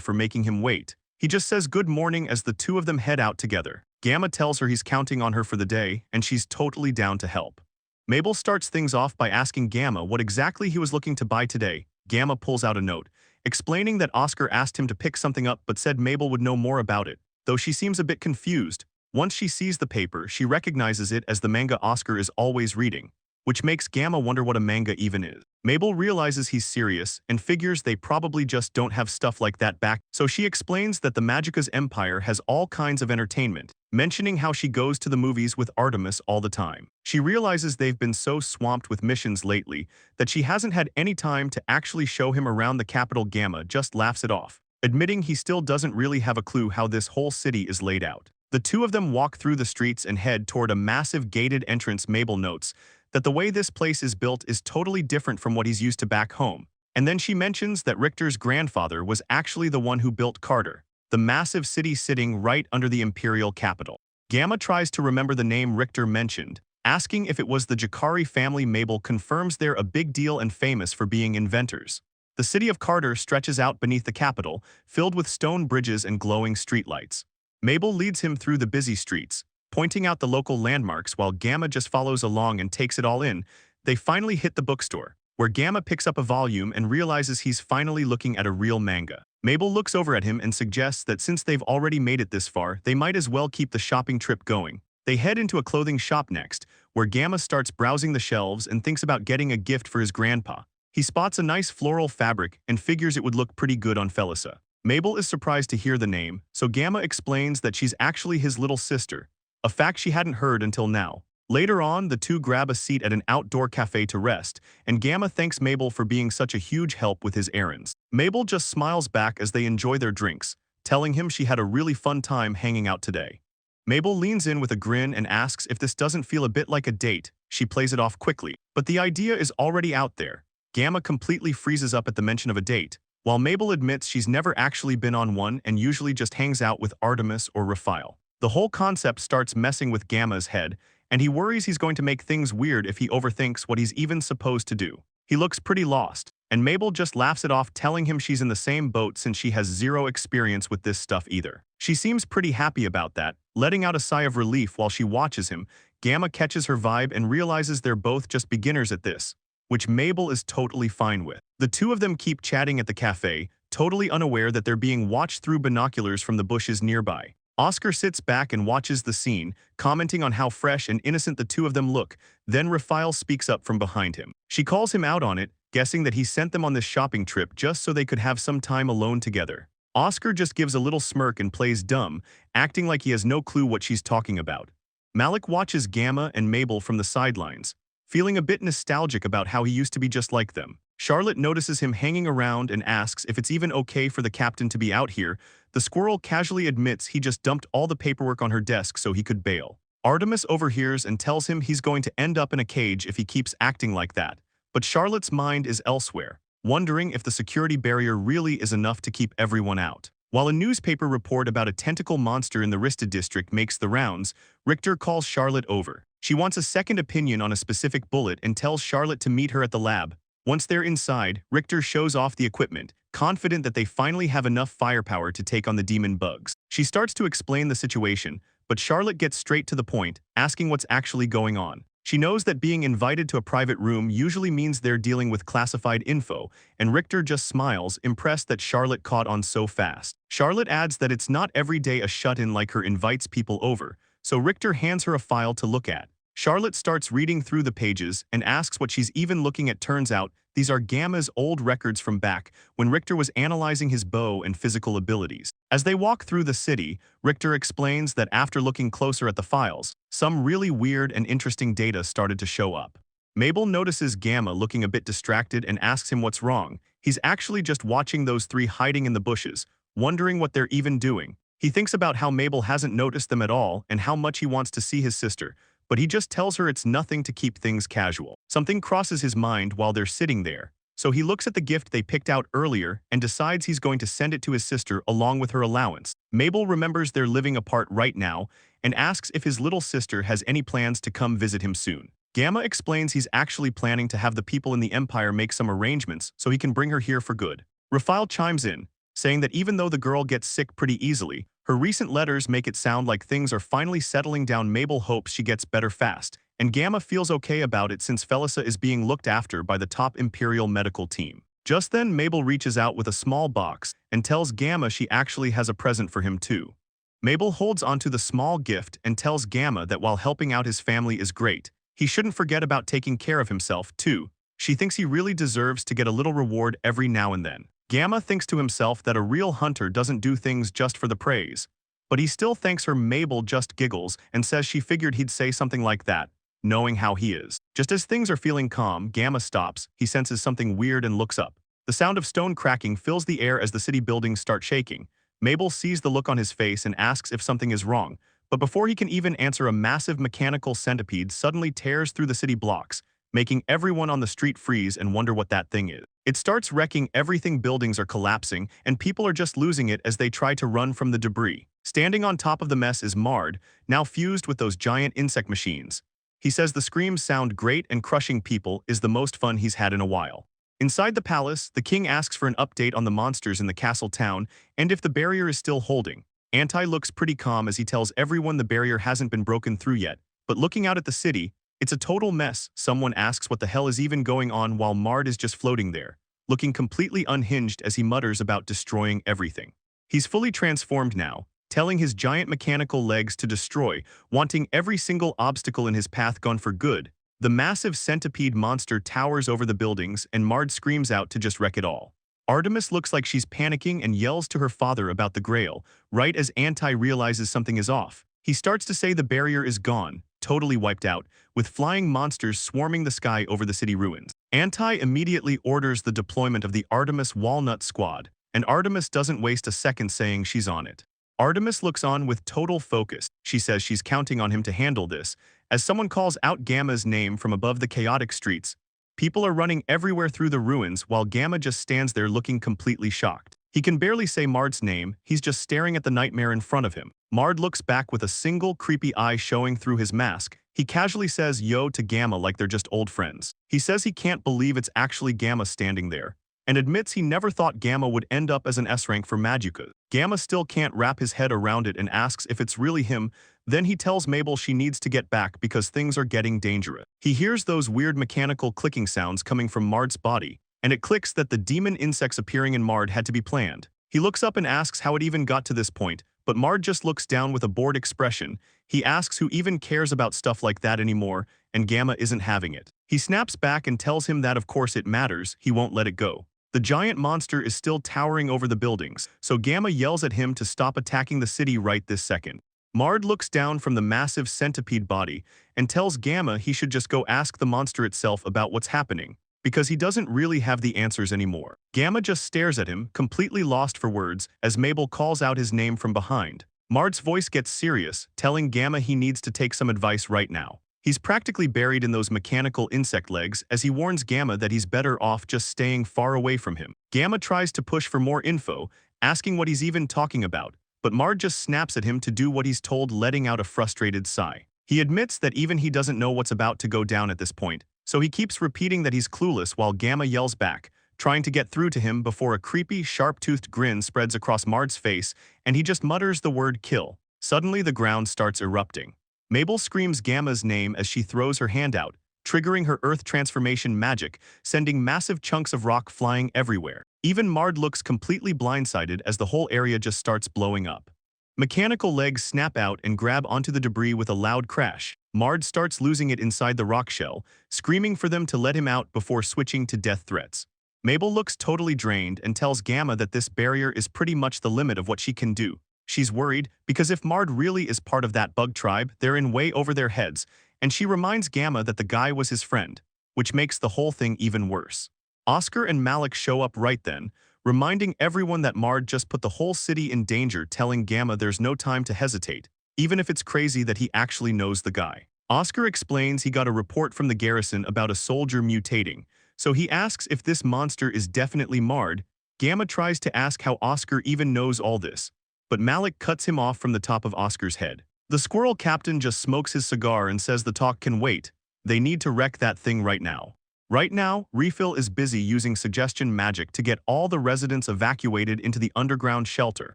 for making him wait. He just says good morning as the two of them head out together. Gamma tells her he's counting on her for the day, and she's totally down to help. Mabel starts things off by asking Gamma what exactly he was looking to buy today. Gamma pulls out a note, explaining that Oscar asked him to pick something up but said Mabel would know more about it, though she seems a bit confused. Once she sees the paper, she recognizes it as the manga Oscar is always reading, which makes Gamma wonder what a manga even is. Mabel realizes he's serious and figures they probably just don't have stuff like that back, so she explains that the Magica's empire has all kinds of entertainment, mentioning how she goes to the movies with Artemis all the time. She realizes they've been so swamped with missions lately that she hasn't had any time to actually show him around the capital. Gamma just laughs it off, admitting he still doesn't really have a clue how this whole city is laid out. The two of them walk through the streets and head toward a massive gated entrance. Mabel notes that the way this place is built is totally different from what he's used to back home. And then she mentions that Richter's grandfather was actually the one who built Carter, the massive city sitting right under the imperial capital. Gamma tries to remember the name Richter mentioned, asking if it was the Jakari family. Mabel confirms they're a big deal and famous for being inventors. The city of Carter stretches out beneath the capital, filled with stone bridges and glowing streetlights. Mabel leads him through the busy streets, pointing out the local landmarks while Gamma just follows along and takes it all in. They finally hit the bookstore, where Gamma picks up a volume and realizes he's finally looking at a real manga. Mabel looks over at him and suggests that since they've already made it this far, they might as well keep the shopping trip going. They head into a clothing shop next, where Gamma starts browsing the shelves and thinks about getting a gift for his grandpa. He spots a nice floral fabric and figures it would look pretty good on Felisa. Mabel is surprised to hear the name, so Gamma explains that she's actually his little sister, a fact she hadn't heard until now. Later on, the two grab a seat at an outdoor cafe to rest, and Gamma thanks Mabel for being such a huge help with his errands. Mabel just smiles back as they enjoy their drinks, telling him she had a really fun time hanging out today. Mabel leans in with a grin and asks if this doesn't feel a bit like a date. She plays it off quickly, but the idea is already out there. Gamma completely freezes up at the mention of a date, while Mabel admits she's never actually been on one and usually just hangs out with Artemis or Raphael. The whole concept starts messing with Gamma's head, and he worries he's going to make things weird if he overthinks what he's even supposed to do. He looks pretty lost, and Mabel just laughs it off, telling him she's in the same boat since she has zero experience with this stuff either. She seems pretty happy about that, letting out a sigh of relief while she watches him. Gamma catches her vibe and realizes they're both just beginners at this, which Mabel is totally fine with. The two of them keep chatting at the cafe, totally unaware that they're being watched through binoculars from the bushes nearby. Oscar sits back and watches the scene, commenting on how fresh and innocent the two of them look. Then Raphael speaks up from behind him. She calls him out on it, guessing that he sent them on this shopping trip just so they could have some time alone together. Oscar just gives a little smirk and plays dumb, acting like he has no clue what she's talking about. Malik watches Gamma and Mabel from the sidelines, feeling a bit nostalgic about how he used to be just like them. Charlotte notices him hanging around and asks if it's even okay for the captain to be out here. The squirrel casually admits he just dumped all the paperwork on her desk so he could bail. Artemis overhears and tells him he's going to end up in a cage if he keeps acting like that. But Charlotte's mind is elsewhere, wondering if the security barrier really is enough to keep everyone out. While a newspaper report about a tentacle monster in the Rista district makes the rounds, Richter calls Charlotte over. She wants a second opinion on a specific bullet and tells Charlotte to meet her at the lab. Once they're inside, Richter shows off the equipment, confident that they finally have enough firepower to take on the demon bugs. She starts to explain the situation, but Charlotte gets straight to the point, asking what's actually going on. She knows that being invited to a private room usually means they're dealing with classified info, and Richter just smiles, impressed that Charlotte caught on so fast. Charlotte adds that it's not every day a shut-in like her invites people over, so Richter hands her a file to look at. Charlotte starts reading through the pages and asks what she's even looking at. Turns out, these are Gamma's old records from back when Richter was analyzing his bow and physical abilities. As they walk through the city, Richter explains that after looking closer at the files, some really weird and interesting data started to show up. Mabel notices Gamma looking a bit distracted and asks him what's wrong. He's actually just watching those three hiding in the bushes, wondering what they're even doing. He thinks about how Mabel hasn't noticed them at all and how much he wants to see his sister, but he just tells her it's nothing to keep things casual. Something crosses his mind while they're sitting there, so he looks at the gift they picked out earlier and decides he's going to send it to his sister along with her allowance. Mabel remembers they're living apart right now and asks if his little sister has any plans to come visit him soon. Gamma explains he's actually planning to have the people in the Empire make some arrangements so he can bring her here for good. Raphael chimes in, saying that even though the girl gets sick pretty easily, her recent letters make it sound like things are finally settling down. Mabel hopes she gets better fast, and Gamma feels okay about it since Felisa is being looked after by the top Imperial medical team. Just then, Mabel reaches out with a small box and tells Gamma she actually has a present for him too. Mabel holds onto the small gift and tells Gamma that while helping out his family is great, he shouldn't forget about taking care of himself too. She thinks he really deserves to get a little reward every now and then. Gamma thinks to himself that a real hunter doesn't do things just for the praise, but he still thanks her. Mabel just giggles and says she figured he'd say something like that, knowing how he is. Just as things are feeling calm, Gamma stops. He senses something weird and looks up. The sound of stone cracking fills the air as the city buildings start shaking. Mabel sees the look on his face and asks if something is wrong, But before he can even answer, a massive mechanical centipede suddenly tears through the city blocks, making everyone on the street freeze and wonder what that thing is. It starts wrecking everything, buildings are collapsing, and people are just losing it as they try to run from the debris. Standing on top of the mess is Mard, now fused with those giant insect machines. He says the screams sound great and crushing people is the most fun he's had in a while. Inside the palace, the king asks for an update on the monsters in the castle town and if the barrier is still holding. Anti looks pretty calm as he tells everyone the barrier hasn't been broken through yet, but looking out at the city, it's a total mess. Someone asks what the hell is even going on while Mard is just floating there, looking completely unhinged as he mutters about destroying everything. He's fully transformed now, telling his giant mechanical legs to destroy, wanting every single obstacle in his path gone for good. The massive centipede monster towers over the buildings and Mard screams out to just wreck it all. Artemis looks like she's panicking and yells to her father about the Grail, right as Anti realizes something is off. He starts to say the barrier is gone, totally wiped out, with flying monsters swarming the sky over the city ruins. Anti immediately orders the deployment of the Artemis Walnut squad, and Artemis doesn't waste a second saying she's on it. Artemis looks on with total focus. She says she's counting on him to handle this, as someone calls out Gamma's name from above the chaotic streets. People are running everywhere through the ruins while Gamma just stands there looking completely shocked. He can barely say Mard's name, he's just staring at the nightmare in front of him. Mard looks back with a single creepy eye showing through his mask. He casually says yo to Gamma like they're just old friends. He says he can't believe it's actually Gamma standing there, and admits he never thought Gamma would end up as an S-rank for Majuka. Gamma still can't wrap his head around it and asks if it's really him. Then he tells Mabel she needs to get back because things are getting dangerous. He hears those weird mechanical clicking sounds coming from Mard's body, and it clicks that the demon insects appearing in Mard had to be planned. He looks up and asks how it even got to this point, but Mard just looks down with a bored expression. He asks who even cares about stuff like that anymore, and Gamma isn't having it. He snaps back and tells him that of course it matters, he won't let it go. The giant monster is still towering over the buildings, so Gamma yells at him to stop attacking the city right this second. Mard looks down from the massive centipede body and tells Gamma he should just go ask the monster itself about what's happening, because he doesn't really have the answers anymore. Gamma just stares at him, completely lost for words, as Mabel calls out his name from behind. Mard's voice gets serious, telling Gamma he needs to take some advice right now. He's practically buried in those mechanical insect legs as he warns Gamma that he's better off just staying far away from him. Gamma tries to push for more info, asking what he's even talking about, but Mard just snaps at him to do what he's told, letting out a frustrated sigh. He admits that even he doesn't know what's about to go down at this point, so he keeps repeating that he's clueless while Gamma yells back, trying to get through to him before a creepy, sharp-toothed grin spreads across Mard's face and he just mutters the word kill. Suddenly the ground starts erupting. Mabel screams Gamma's name as she throws her hand out, triggering her earth transformation magic, sending massive chunks of rock flying everywhere. Even Mard looks completely blindsided as the whole area just starts blowing up. Mechanical legs snap out and grab onto the debris with a loud crash. Mard starts losing it inside the rock shell, screaming for them to let him out before switching to death threats. Mabel looks totally drained and tells Gamma that this barrier is pretty much the limit of what she can do. She's worried because if Mard really is part of that bug tribe, they're in way over their heads, and she reminds Gamma that the guy was his friend, which makes the whole thing even worse. Oscar and Malik show up right then, reminding everyone that Mard just put the whole city in danger, telling Gamma there's no time to hesitate, even if it's crazy that he actually knows the guy. Oscar explains he got a report from the garrison about a soldier mutating, so he asks if this monster is definitely Mard. Gamma tries to ask how Oscar even knows all this, but Malik cuts him off from the top of Oscar's head. The squirrel captain just smokes his cigar and says the talk can wait. They need to wreck that thing right now. Right now, Refill is busy using suggestion magic to get all the residents evacuated into the underground shelter.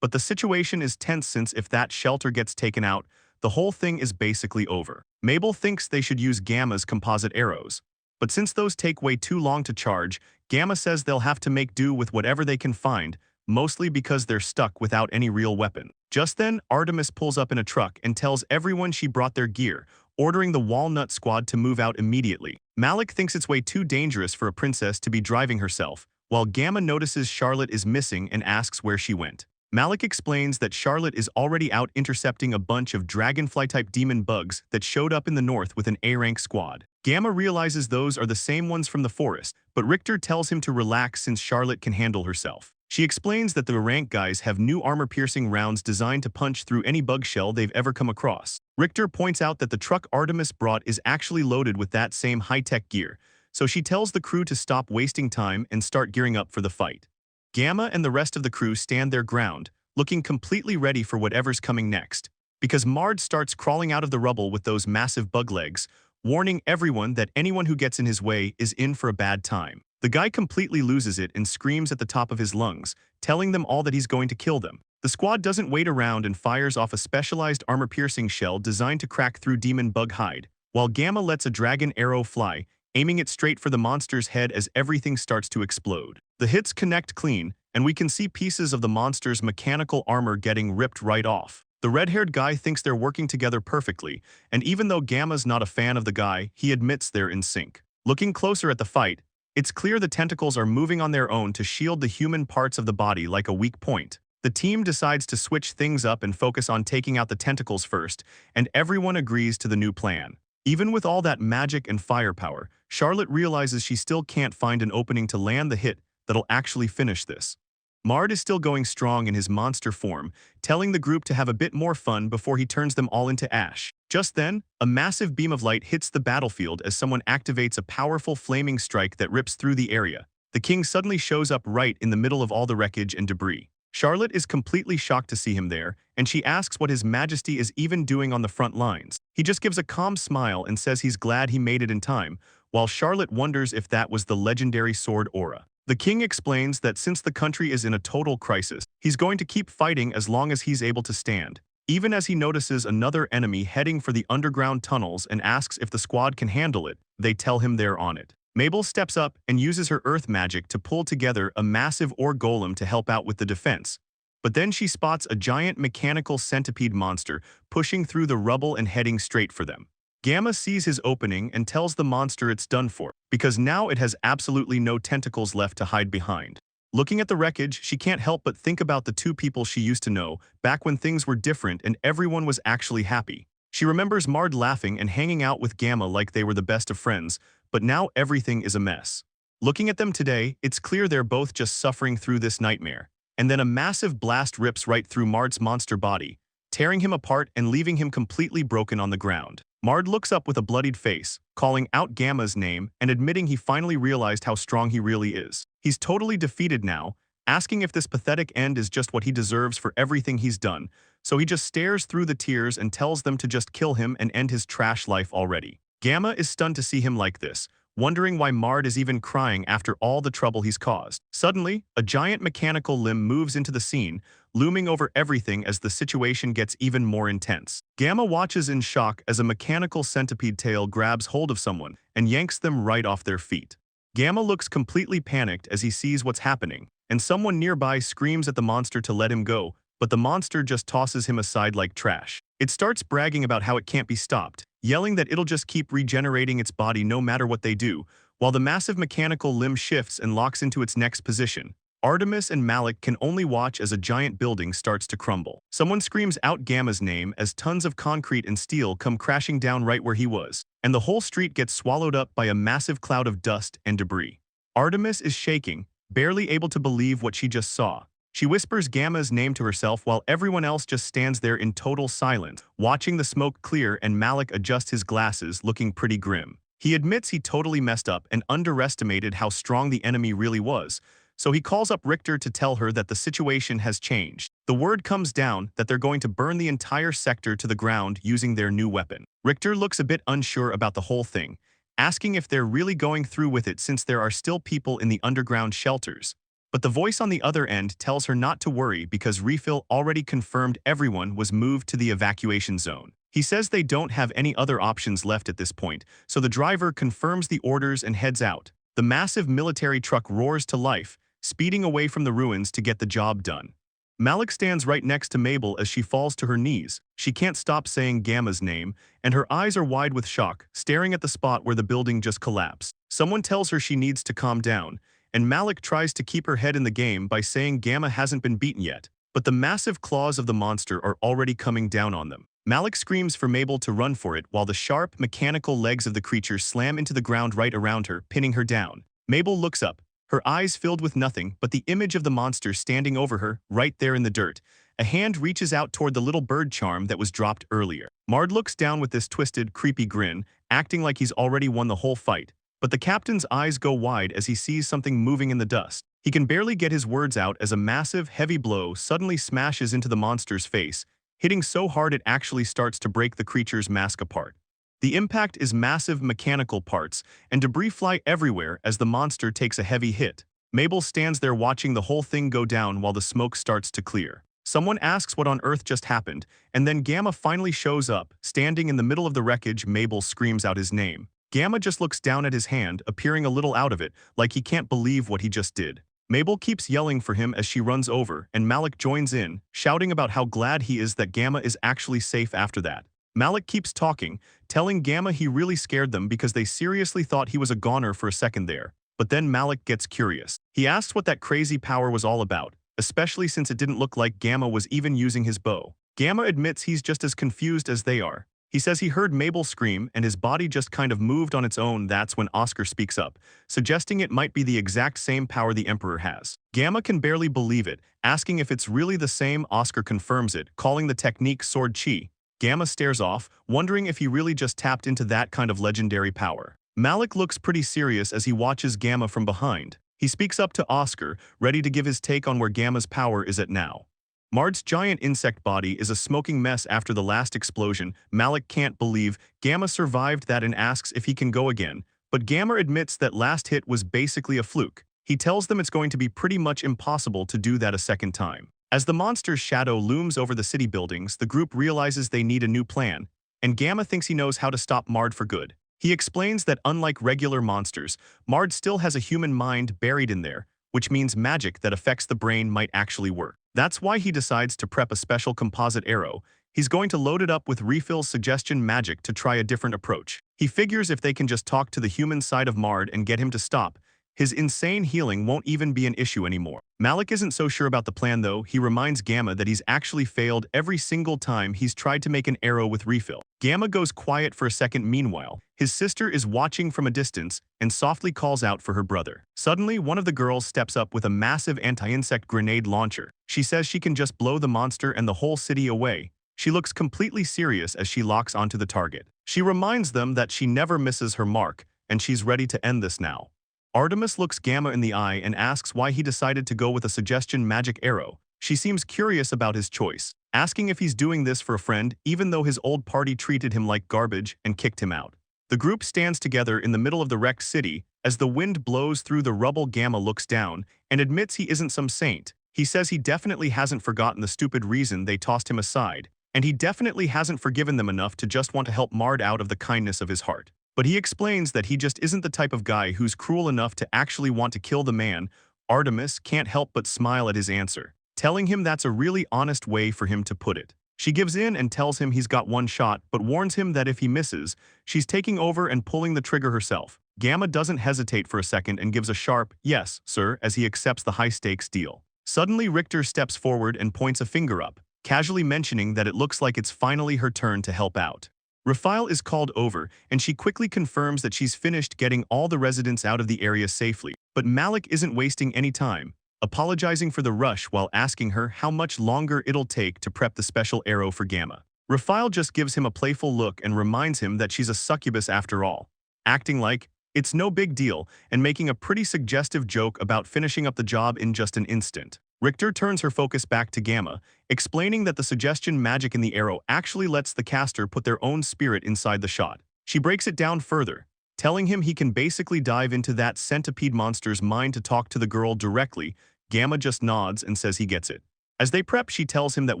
But the situation is tense since if that shelter gets taken out, the whole thing is basically over. Mabel thinks they should use Gamma's composite arrows. But since those take way too long to charge, Gamma says they'll have to make do with whatever they can find, mostly because they're stuck without any real weapon. Just then, Artemis pulls up in a truck and tells everyone she brought their gear, ordering the Walnut squad to move out immediately. Malik thinks it's way too dangerous for a princess to be driving herself, while Gamma notices Charlotte is missing and asks where she went. Malik explains that Charlotte is already out intercepting a bunch of dragonfly-type demon bugs that showed up in the north with an A-rank squad. Gamma realizes those are the same ones from the forest, but Richter tells him to relax since Charlotte can handle herself. She explains that the rank guys have new armor-piercing rounds designed to punch through any bug shell they've ever come across. Richter points out that the truck Artemis brought is actually loaded with that same high-tech gear, so she tells the crew to stop wasting time and start gearing up for the fight. Gamma and the rest of the crew stand their ground, looking completely ready for whatever's coming next, because Mard starts crawling out of the rubble with those massive bug legs, warning everyone that anyone who gets in his way is in for a bad time. The guy completely loses it and screams at the top of his lungs, telling them all that he's going to kill them. The squad doesn't wait around and fires off a specialized armor-piercing shell designed to crack through demon bug hide, while Gamma lets a dragon arrow fly, aiming it straight for the monster's head as everything starts to explode. The hits connect clean, and we can see pieces of the monster's mechanical armor getting ripped right off. The red-haired guy thinks they're working together perfectly, and even though Gamma's not a fan of the guy, he admits they're in sync. Looking closer at the fight, it's clear the tentacles are moving on their own to shield the human parts of the body like a weak point. The team decides to switch things up and focus on taking out the tentacles first, and everyone agrees to the new plan. Even with all that magic and firepower, Charlotte realizes she still can't find an opening to land the hit that'll actually finish this. Mard is still going strong in his monster form, telling the group to have a bit more fun before he turns them all into ash. Just then, a massive beam of light hits the battlefield as someone activates a powerful flaming strike that rips through the area. The king suddenly shows up right in the middle of all the wreckage and debris. Charlotte is completely shocked to see him there, and she asks what His Majesty is even doing on the front lines. He just gives a calm smile and says he's glad he made it in time, while Charlotte wonders if that was the legendary sword aura. The king explains that since the country is in a total crisis, he's going to keep fighting as long as he's able to stand. Even as he notices another enemy heading for the underground tunnels and asks if the squad can handle it, they tell him they're on it. Mabel steps up and uses her earth magic to pull together a massive ore golem to help out with the defense. But then she spots a giant mechanical centipede monster pushing through the rubble and heading straight for them. Gamma sees his opening and tells the monster it's done for, because now it has absolutely no tentacles left to hide behind. Looking at the wreckage, she can't help but think about the two people she used to know, back when things were different and everyone was actually happy. She remembers Mard laughing and hanging out with Gamma like they were the best of friends, but now everything is a mess. Looking at them today, it's clear they're both just suffering through this nightmare. And then a massive blast rips right through Mard's monster body, tearing him apart and leaving him completely broken on the ground. Mard looks up with a bloodied face, calling out Gamma's name and admitting he finally realized how strong he really is. He's totally defeated now, asking if this pathetic end is just what he deserves for everything he's done, so he just stares through the tears and tells them to just kill him and end his trash life already. Gamma is stunned to see him like this, wondering why Mard is even crying after all the trouble he's caused. Suddenly, a giant mechanical limb moves into the scene, looming over everything as the situation gets even more intense. Gamma watches in shock as a mechanical centipede tail grabs hold of someone and yanks them right off their feet. Gamma looks completely panicked as he sees what's happening, and someone nearby screams at the monster to let him go, but the monster just tosses him aside like trash. It starts bragging about how it can't be stopped, yelling that it'll just keep regenerating its body no matter what they do, while the massive mechanical limb shifts and locks into its next position. Artemis and Malik can only watch as a giant building starts to crumble. Someone screams out Gamma's name as tons of concrete and steel come crashing down right where he was, and the whole street gets swallowed up by a massive cloud of dust and debris. Artemis is shaking, barely able to believe what she just saw. She whispers Gamma's name to herself while everyone else just stands there in total silence, watching the smoke clear and Malik adjust his glasses, looking pretty grim. He admits he totally messed up and underestimated how strong the enemy really was, so he calls up Richter to tell her that the situation has changed. The word comes down that they're going to burn the entire sector to the ground using their new weapon. Richter looks a bit unsure about the whole thing, asking if they're really going through with it since there are still people in the underground shelters. But the voice on the other end tells her not to worry because Refill already confirmed everyone was moved to the evacuation zone. He says they don't have any other options left at this point, so the driver confirms the orders and heads out. The massive military truck roars to life, speeding away from the ruins to get the job done. Malik stands right next to Mabel as she falls to her knees. She can't stop saying Gamma's name, and her eyes are wide with shock, staring at the spot where the building just collapsed. Someone tells her she needs to calm down, and Malik tries to keep her head in the game by saying Gamma hasn't been beaten yet, but the massive claws of the monster are already coming down on them. Malik screams for Mabel to run for it while the sharp, mechanical legs of the creature slam into the ground right around her, pinning her down. Mabel looks up, her eyes filled with nothing but the image of the monster standing over her, right there in the dirt. A hand reaches out toward the little bird charm that was dropped earlier. Mard looks down with this twisted, creepy grin, acting like he's already won the whole fight. But the captain's eyes go wide as he sees something moving in the dust. He can barely get his words out as a massive, heavy blow suddenly smashes into the monster's face, hitting so hard it actually starts to break the creature's mask apart. The impact is massive mechanical parts, and debris fly everywhere as the monster takes a heavy hit. Mabel stands there watching the whole thing go down while the smoke starts to clear. Someone asks what on earth just happened, and then Gamma finally shows up. Standing in the middle of the wreckage, Mabel screams out his name. Gamma just looks down at his hand, appearing a little out of it, like he can't believe what he just did. Mabel keeps yelling for him as she runs over, and Malik joins in, shouting about how glad he is that Gamma is actually safe after that. Malik keeps talking, telling Gamma he really scared them because they seriously thought he was a goner for a second there. But then Malik gets curious. He asks what that crazy power was all about, especially since it didn't look like Gamma was even using his bow. Gamma admits he's just as confused as they are. He says he heard Mabel scream and his body just kind of moved on its own. That's when Oscar speaks up, suggesting it might be the exact same power the Emperor has. Gamma can barely believe it, asking if it's really the same. Oscar confirms it, calling the technique sword chi. Gamma stares off, wondering if he really just tapped into that kind of legendary power. Malik looks pretty serious as he watches Gamma from behind. He speaks up to Oscar, ready to give his take on where Gamma's power is at now. Mard's giant insect body is a smoking mess after the last explosion. Malik can't believe Gamma survived that and asks if he can go again, but Gamma admits that last hit was basically a fluke. He tells them it's going to be pretty much impossible to do that a second time. As the monster's shadow looms over the city buildings, the group realizes they need a new plan, and Gamma thinks he knows how to stop Mard for good. He explains that unlike regular monsters, Mard still has a human mind buried in there, which means magic that affects the brain might actually work. That's why he decides to prep a special composite arrow. He's going to load it up with Refill's suggestion magic to try a different approach. He figures if they can just talk to the human side of Mard and get him to stop, his insane healing won't even be an issue anymore. Malik isn't so sure about the plan though. He reminds Gamma that he's actually failed every single time he's tried to make an arrow with Refill. Gamma goes quiet for a second. Meanwhile, his sister is watching from a distance and softly calls out for her brother. Suddenly, one of the girls steps up with a massive anti-insect grenade launcher. She says she can just blow the monster and the whole city away. She looks completely serious as she locks onto the target. She reminds them that she never misses her mark, and she's ready to end this now. Artemis looks Gamma in the eye and asks why he decided to go with a suggestion magic arrow. She seems curious about his choice, asking if he's doing this for a friend even though his old party treated him like garbage and kicked him out. The group stands together in the middle of the wrecked city. As the wind blows through the rubble, Gamma looks down and admits he isn't some saint. He says he definitely hasn't forgotten the stupid reason they tossed him aside, and he definitely hasn't forgiven them enough to just want to help Mard out of the kindness of his heart. But he explains that he just isn't the type of guy who's cruel enough to actually want to kill the man. Artemis can't help but smile at his answer, telling him that's a really honest way for him to put it. She gives in and tells him he's got one shot, but warns him that if he misses, she's taking over and pulling the trigger herself. Gamma doesn't hesitate for a second and gives a sharp, "Yes, sir," as he accepts the high-stakes deal. Suddenly, Richter steps forward and points a finger up, casually mentioning that it looks like it's finally her turn to help out. Raphael is called over, and she quickly confirms that she's finished getting all the residents out of the area safely. But Malik isn't wasting any time, apologizing for the rush while asking her how much longer it'll take to prep the special arrow for Gamma. Raphael just gives him a playful look and reminds him that she's a succubus after all, acting like it's no big deal and making a pretty suggestive joke about finishing up the job in just an instant. Richter turns her focus back to Gamma, explaining that the suggestion magic in the arrow actually lets the caster put their own spirit inside the shot. She breaks it down further, telling him he can basically dive into that centipede monster's mind to talk to the girl directly. Gamma just nods and says he gets it. As they prep, she tells him that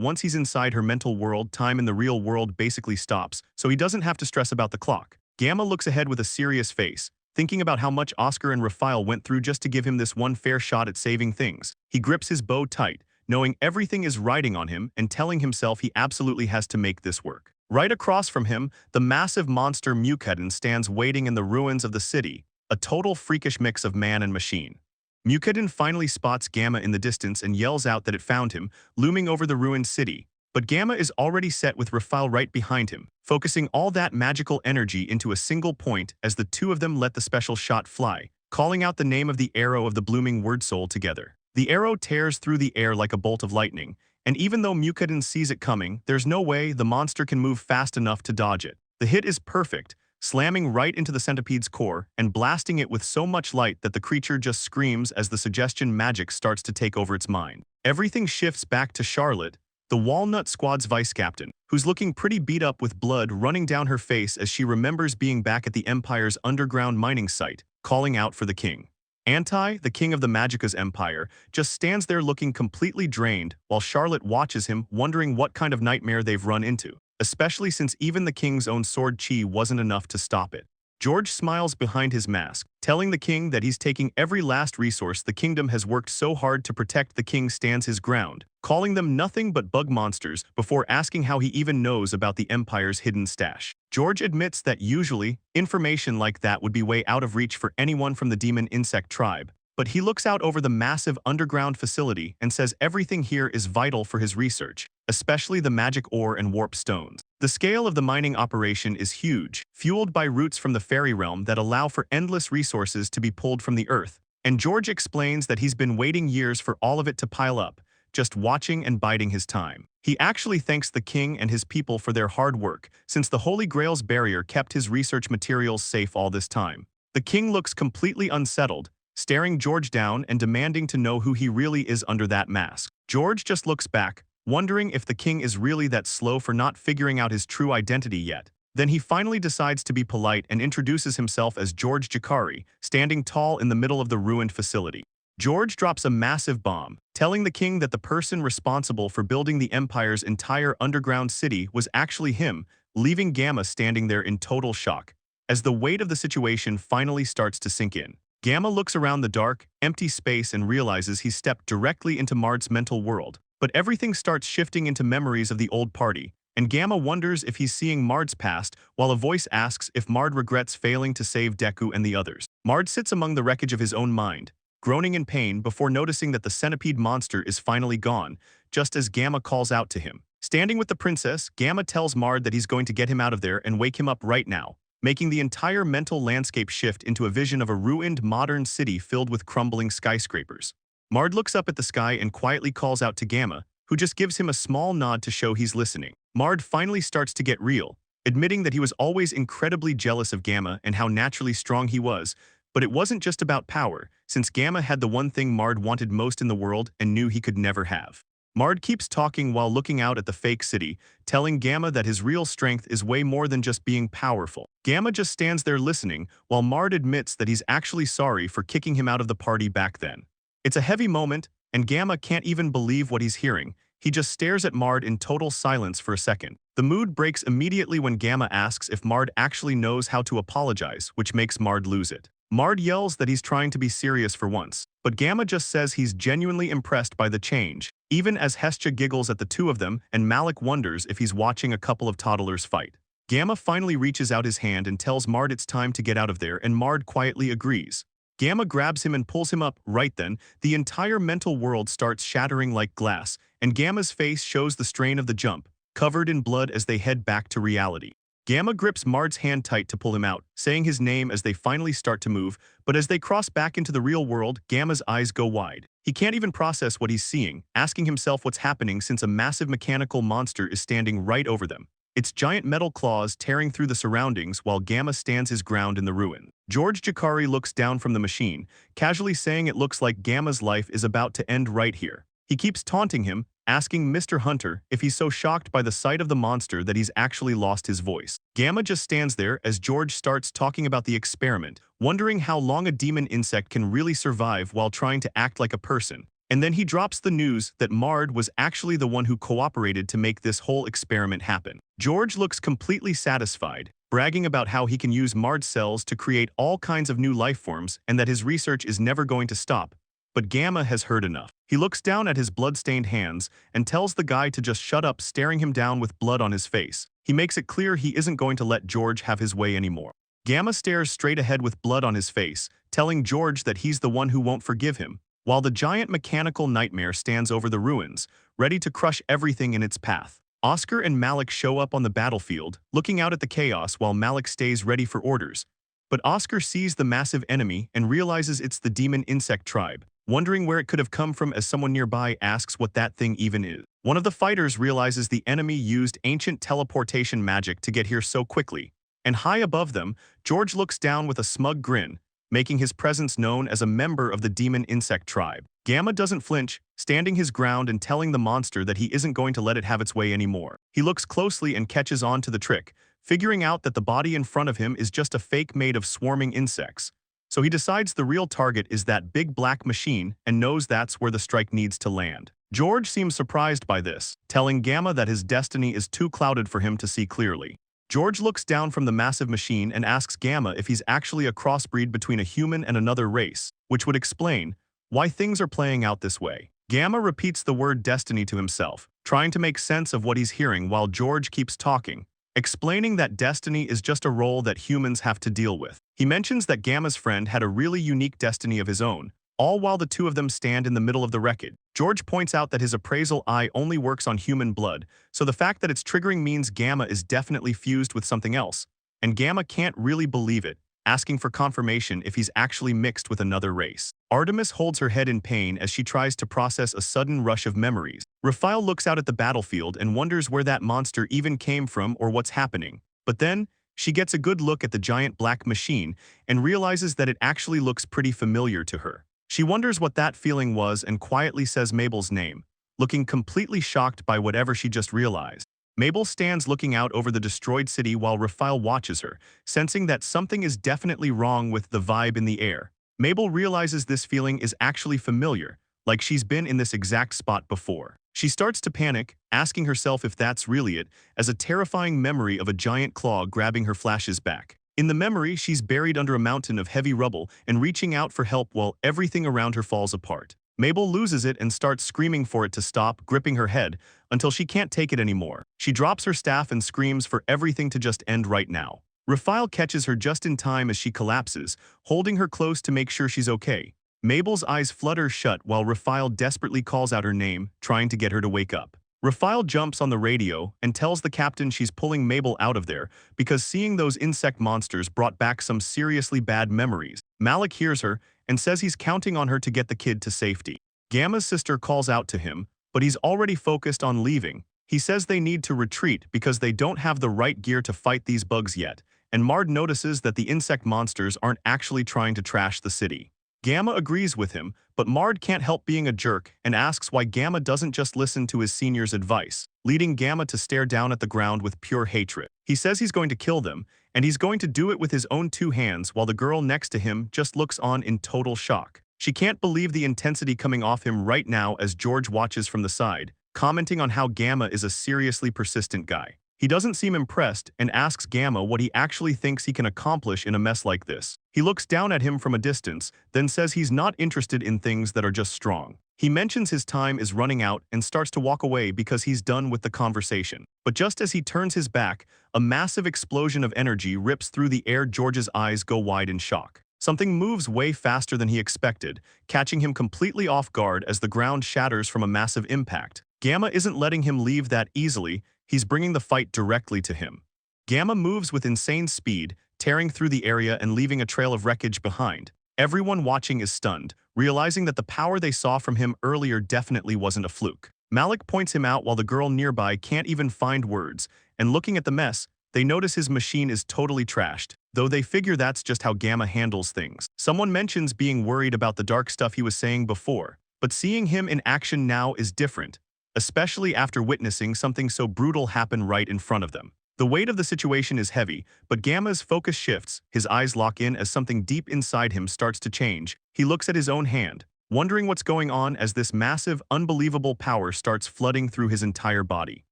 once he's inside her mental world, time in the real world basically stops, so he doesn't have to stress about the clock. Gamma looks ahead with a serious face, thinking about how much Oscar and Raphael went through just to give him this one fair shot at saving things. He grips his bow tight, knowing everything is riding on him and telling himself he absolutely has to make this work. Right across from him, the massive monster Mukaden stands waiting in the ruins of the city, a total freakish mix of man and machine. Mukaden finally spots Gamma in the distance and yells out that it found him, looming over the ruined city. But Gamma is already set with Raphael right behind him, focusing all that magical energy into a single point as the two of them let the special shot fly, calling out the name of the arrow of the blooming word soul together. The arrow tears through the air like a bolt of lightning, and even though Mukuden sees it coming, there's no way the monster can move fast enough to dodge it. The hit is perfect, slamming right into the centipede's core and blasting it with so much light that the creature just screams as the suggestion magic starts to take over its mind. Everything shifts back to Charlotte, the Walnut Squad's vice captain, who's looking pretty beat up with blood running down her face as she remembers being back at the Empire's underground mining site, calling out for the king. The king of the Magica's empire, just stands there looking completely drained while Charlotte watches him, wondering what kind of nightmare they've run into, especially since even the king's own sword chi wasn't enough to stop it. George smiles behind his mask, telling the king that he's taking every last resource the kingdom has worked so hard to protect. The king stands his ground, calling them nothing but bug monsters before asking how he even knows about the Empire's hidden stash. George admits that usually, information like that would be way out of reach for anyone from the demon insect tribe, but he looks out over the massive underground facility and says everything here is vital for his research, especially the magic ore and warp stones. The scale of the mining operation is huge, fueled by roots from the fairy realm that allow for endless resources to be pulled from the earth, and George explains that he's been waiting years for all of it to pile up, just watching and biding his time. He actually thanks the king and his people for their hard work, since the Holy Grail's barrier kept his research materials safe all this time. The king looks completely unsettled, staring George down and demanding to know who he really is under that mask. George just looks back, wondering if the king is really that slow for not figuring out his true identity yet. Then he finally decides to be polite and introduces himself as George Jakari, standing tall in the middle of the ruined facility. George drops a massive bomb, telling the king that the person responsible for building the Empire's entire underground city was actually him, leaving Gamma standing there in total shock. As the weight of the situation finally starts to sink in, Gamma looks around the dark, empty space and realizes he's stepped directly into Mard's mental world. But everything starts shifting into memories of the old party, and Gamma wonders if he's seeing Mard's past, while a voice asks if Mard regrets failing to save Deku and the others. Mard sits among the wreckage of his own mind, groaning in pain before noticing that the centipede monster is finally gone, just as Gamma calls out to him. Standing with the princess, Gamma tells Mard that he's going to get him out of there and wake him up right now, making the entire mental landscape shift into a vision of a ruined modern city filled with crumbling skyscrapers. Mard looks up at the sky and quietly calls out to Gamma, who just gives him a small nod to show he's listening. Mard finally starts to get real, admitting that he was always incredibly jealous of Gamma and how naturally strong he was, but it wasn't just about power, since Gamma had the one thing Mard wanted most in the world and knew he could never have. Mard keeps talking while looking out at the fake city, telling Gamma that his real strength is way more than just being powerful. Gamma just stands there listening, while Mard admits that he's actually sorry for kicking him out of the party back then. It's a heavy moment, and Gamma can't even believe what he's hearing. He just stares at Mard in total silence for a second. The mood breaks immediately when Gamma asks if Mard actually knows how to apologize, which makes Mard lose it. Mard yells that he's trying to be serious for once, but Gamma just says he's genuinely impressed by the change, even as Hestia giggles at the two of them and Malik wonders if he's watching a couple of toddlers fight. Gamma finally reaches out his hand and tells Mard it's time to get out of there, and Mard quietly agrees. Gamma grabs him and pulls him up. Right then, the entire mental world starts shattering like glass, and Gamma's face shows the strain of the jump, covered in blood as they head back to reality. Gamma grips Mard's hand tight to pull him out, saying his name as they finally start to move, but as they cross back into the real world, Gamma's eyes go wide. He can't even process what he's seeing, asking himself what's happening since a massive mechanical monster is standing right over them, its giant metal claws tearing through the surroundings while Gamma stands his ground in the ruin. George Jakari looks down from the machine, casually saying it looks like Gamma's life is about to end right here. He keeps taunting him, asking Mr. Hunter if he's so shocked by the sight of the monster that he's actually lost his voice. Gamma just stands there as George starts talking about the experiment, wondering how long a demon insect can really survive while trying to act like a person. And then he drops the news that Mard was actually the one who cooperated to make this whole experiment happen. George looks completely satisfied, bragging about how he can use Mard's cells to create all kinds of new life forms and that his research is never going to stop. But Gamma has heard enough. He looks down at his blood-stained hands and tells the guy to just shut up, staring him down with blood on his face. He makes it clear he isn't going to let George have his way anymore. Gamma stares straight ahead with blood on his face, telling George that he's the one who won't forgive him, while the giant mechanical nightmare stands over the ruins, ready to crush everything in its path. Oscar and Malik show up on the battlefield, looking out at the chaos while Malik stays ready for orders, But Oscar sees the massive enemy and realizes it's the demon insect tribe. Wondering where it could have come from as someone nearby asks what that thing even is. One of the fighters realizes the enemy used ancient teleportation magic to get here so quickly. And high above them, George looks down with a smug grin, making his presence known as a member of the demon insect tribe. Gamma doesn't flinch, standing his ground and telling the monster that he isn't going to let it have its way anymore. He looks closely and catches on to the trick, figuring out that the body in front of him is just a fake made of swarming insects. So he decides the real target is that big black machine and knows that's where the strike needs to land. George seems surprised by this, telling Gamma that his destiny is too clouded for him to see clearly. George looks down from the massive machine and asks Gamma if he's actually a crossbreed between a human and another race, which would explain why things are playing out this way. Gamma repeats the word destiny to himself, trying to make sense of what he's hearing while George keeps talking, explaining that destiny is just a role that humans have to deal with. He mentions that Gamma's friend had a really unique destiny of his own, all while the two of them stand in the middle of the wreckage. George points out that his appraisal eye only works on human blood, so the fact that it's triggering means Gamma is definitely fused with something else, and Gamma can't really believe it, asking for confirmation if he's actually mixed with another race. Artemis holds her head in pain as she tries to process a sudden rush of memories. Raphael looks out at the battlefield and wonders where that monster even came from or what's happening. But then, she gets a good look at the giant black machine and realizes that it actually looks pretty familiar to her. She wonders what that feeling was and quietly says Mabel's name, looking completely shocked by whatever she just realized. Mabel stands looking out over the destroyed city while Raphael watches her, sensing that something is definitely wrong with the vibe in the air. Mabel realizes this feeling is actually familiar, like she's been in this exact spot before. She starts to panic, asking herself if that's really it, as a terrifying memory of a giant claw grabbing her flashes back. In the memory, she's buried under a mountain of heavy rubble and reaching out for help while everything around her falls apart. Mabel loses it and starts screaming for it to stop, gripping her head, until she can't take it anymore. She drops her staff and screams for everything to just end right now. Raphael catches her just in time as she collapses, holding her close to make sure she's okay. Mabel's eyes flutter shut while Raphael desperately calls out her name, trying to get her to wake up. Raphael jumps on the radio and tells the captain she's pulling Mabel out of there because seeing those insect monsters brought back some seriously bad memories. Malik hears her and says he's counting on her to get the kid to safety. Gamma's sister calls out to him, but he's already focused on leaving. He says they need to retreat because they don't have the right gear to fight these bugs yet, and Mard notices that the insect monsters aren't actually trying to trash the city. Gamma agrees with him, but Mard can't help being a jerk and asks why Gamma doesn't just listen to his senior's advice, leading Gamma to stare down at the ground with pure hatred. He says he's going to kill them, and he's going to do it with his own two hands while the girl next to him just looks on in total shock. She can't believe the intensity coming off him right now as George watches from the side, commenting on how Gamma is a seriously persistent guy. He doesn't seem impressed and asks Gamma what he actually thinks he can accomplish in a mess like this. He looks down at him from a distance, then says he's not interested in things that are just strong. He mentions his time is running out and starts to walk away because he's done with the conversation. But just as he turns his back, a massive explosion of energy rips through the air. George's eyes go wide in shock. Something moves way faster than he expected, catching him completely off guard as the ground shatters from a massive impact. Gamma isn't letting him leave that easily. He's bringing the fight directly to him. Gamma moves with insane speed, tearing through the area and leaving a trail of wreckage behind. Everyone watching is stunned, realizing that the power they saw from him earlier definitely wasn't a fluke. Malik points him out while the girl nearby can't even find words, and looking at the mess, they notice his machine is totally trashed, though they figure that's just how Gamma handles things. Someone mentions being worried about the dark stuff he was saying before, but seeing him in action now is different, especially after witnessing something so brutal happen right in front of them. The weight of the situation is heavy, but Gamma's focus shifts, his eyes lock in as something deep inside him starts to change. He looks at his own hand, wondering what's going on as this massive, unbelievable power starts flooding through his entire body.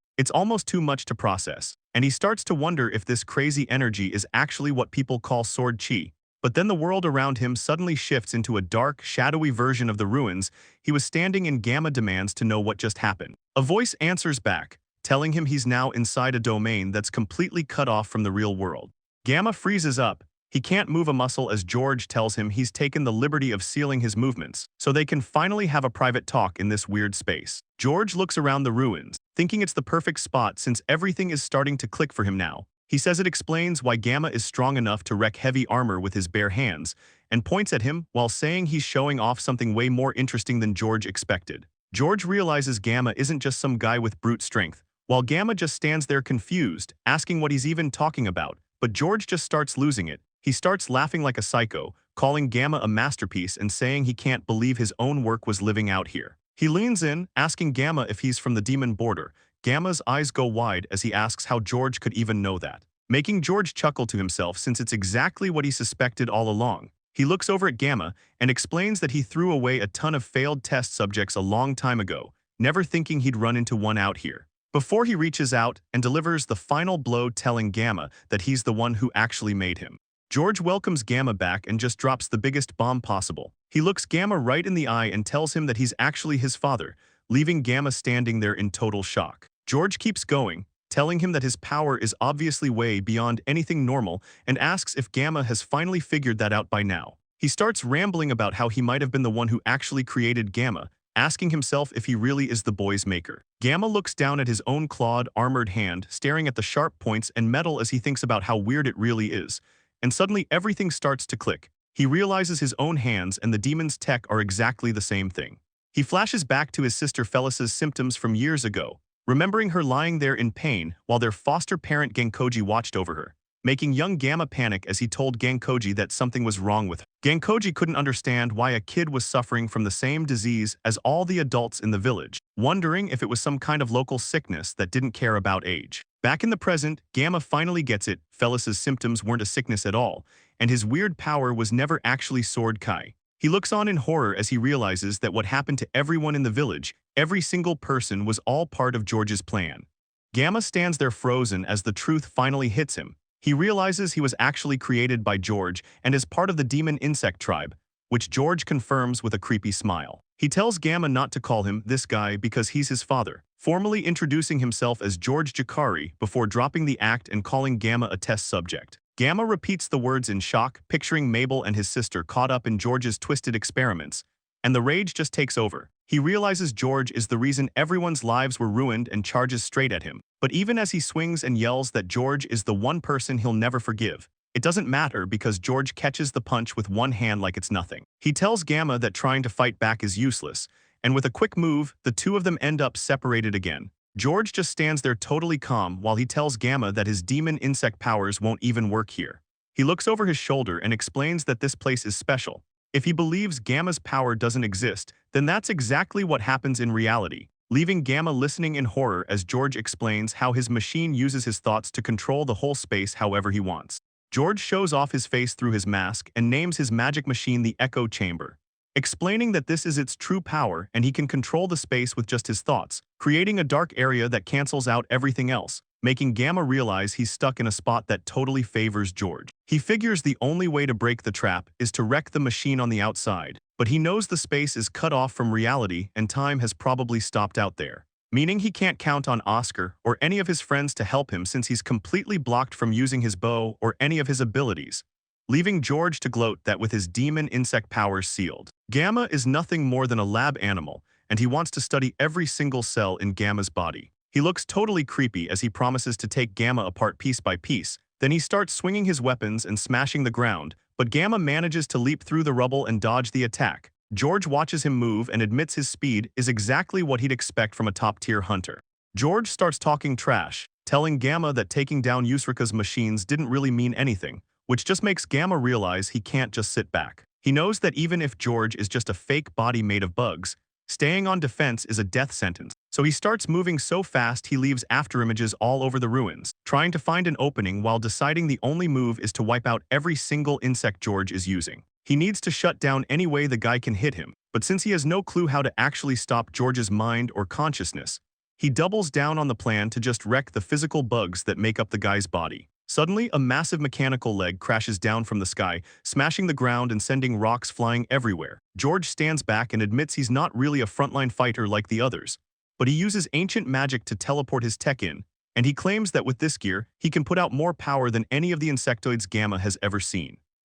It's almost too much to process, and he starts to wonder if this crazy energy is actually what people call sword chi. But then the world around him suddenly shifts into a dark, shadowy version of the ruins he was standing in. Gamma demands to know what just happened. A voice answers back, telling him he's now inside a domain that's completely cut off from the real world. Gamma freezes up. He can't move a muscle as George tells him he's taken the liberty of sealing his movements, so they can finally have a private talk in this weird space. George looks around the ruins, thinking it's the perfect spot since everything is starting to click for him now. He says it explains why Gamma is strong enough to wreck heavy armor with his bare hands, and points at him while saying he's showing off something way more interesting than George expected. George realizes Gamma isn't just some guy with brute strength, while Gamma just stands there confused, asking what he's even talking about, but George just starts losing it. He starts laughing like a psycho, calling Gamma a masterpiece and saying he can't believe his own work was living out here. He leans in, asking Gamma if he's from the demon border. Gamma's eyes go wide as he asks how George could even know that, making George chuckle to himself since it's exactly what he suspected all along. He looks over at Gamma and explains that he threw away a ton of failed test subjects a long time ago, never thinking he'd run into one out here. Before he reaches out and delivers the final blow, telling Gamma that he's the one who actually made him. George welcomes Gamma back and just drops the biggest bomb possible. He looks Gamma right in the eye and tells him that he's actually his father, leaving Gamma standing there in total shock. George keeps going, telling him that his power is obviously way beyond anything normal and asks if Gamma has finally figured that out by now. He starts rambling about how he might have been the one who actually created Gamma, asking himself if he really is the boy's maker. Gamma looks down at his own clawed, armored hand, staring at the sharp points and metal as he thinks about how weird it really is. And suddenly everything starts to click. He realizes his own hands and the demon's tech are exactly the same thing. He flashes back to his sister Felis's symptoms from years ago, remembering her lying there in pain while their foster parent Genkoji watched over her, making young Gamma panic as he told Genkoji that something was wrong with her. Genkoji couldn't understand why a kid was suffering from the same disease as all the adults in the village, wondering if it was some kind of local sickness that didn't care about age. Back in the present, Gamma finally gets it. Felis's symptoms weren't a sickness at all, and his weird power was never actually Sword Kai. He looks on in horror as he realizes that what happened to everyone in the village, every single person, was all part of George's plan. Gamma stands there frozen as the truth finally hits him. He realizes he was actually created by George and is part of the demon insect tribe, which George confirms with a creepy smile. He tells Gamma not to call him this guy because he's his father, formally introducing himself as George Jakari before dropping the act and calling Gamma a test subject. Gamma repeats the words in shock, picturing Mabel and his sister caught up in George's twisted experiments, and the rage just takes over. He realizes George is the reason everyone's lives were ruined and charges straight at him. But even as he swings and yells that George is the one person he'll never forgive, it doesn't matter because George catches the punch with one hand like it's nothing. He tells Gamma that trying to fight back is useless, and with a quick move, the two of them end up separated again. George just stands there totally calm while he tells Gamma that his demon insect powers won't even work here. He looks over his shoulder and explains that this place is special. If he believes Gamma's power doesn't exist, then that's exactly what happens in reality, leaving Gamma listening in horror as George explains how his machine uses his thoughts to control the whole space however he wants. George shows off his face through his mask and names his magic machine the Echo Chamber, explaining that this is its true power and he can control the space with just his thoughts, creating a dark area that cancels out everything else, making Gamma realize he's stuck in a spot that totally favors George. He figures the only way to break the trap is to wreck the machine on the outside, but he knows the space is cut off from reality and time has probably stopped out there, meaning he can't count on Oscar or any of his friends to help him since he's completely blocked from using his bow or any of his abilities, leaving George to gloat that with his demon insect powers sealed. Gamma is nothing more than a lab animal, and he wants to study every single cell in Gamma's body. He looks totally creepy as he promises to take Gamma apart piece by piece. Then he starts swinging his weapons and smashing the ground, but Gamma manages to leap through the rubble and dodge the attack. George watches him move and admits his speed is exactly what he'd expect from a top-tier hunter. George starts talking trash, telling Gamma that taking down Yusrika's machines didn't really mean anything, which just makes Gamma realize he can't just sit back. He knows that even if George is just a fake body made of bugs, staying on defense is a death sentence. So he starts moving so fast he leaves afterimages all over the ruins, trying to find an opening while deciding the only move is to wipe out every single insect George is using. He needs to shut down any way the guy can hit him, but since he has no clue how to actually stop George's mind or consciousness, he doubles down on the plan to just wreck the physical bugs that make up the guy's body. Suddenly, a massive mechanical leg crashes down from the sky, smashing the ground and sending rocks flying everywhere. George stands back and admits he's not really a frontline fighter like the others, but he uses ancient magic to teleport his tech in, and he claims that with this gear, he can put out more power than any of the insectoids Gamma has ever seen.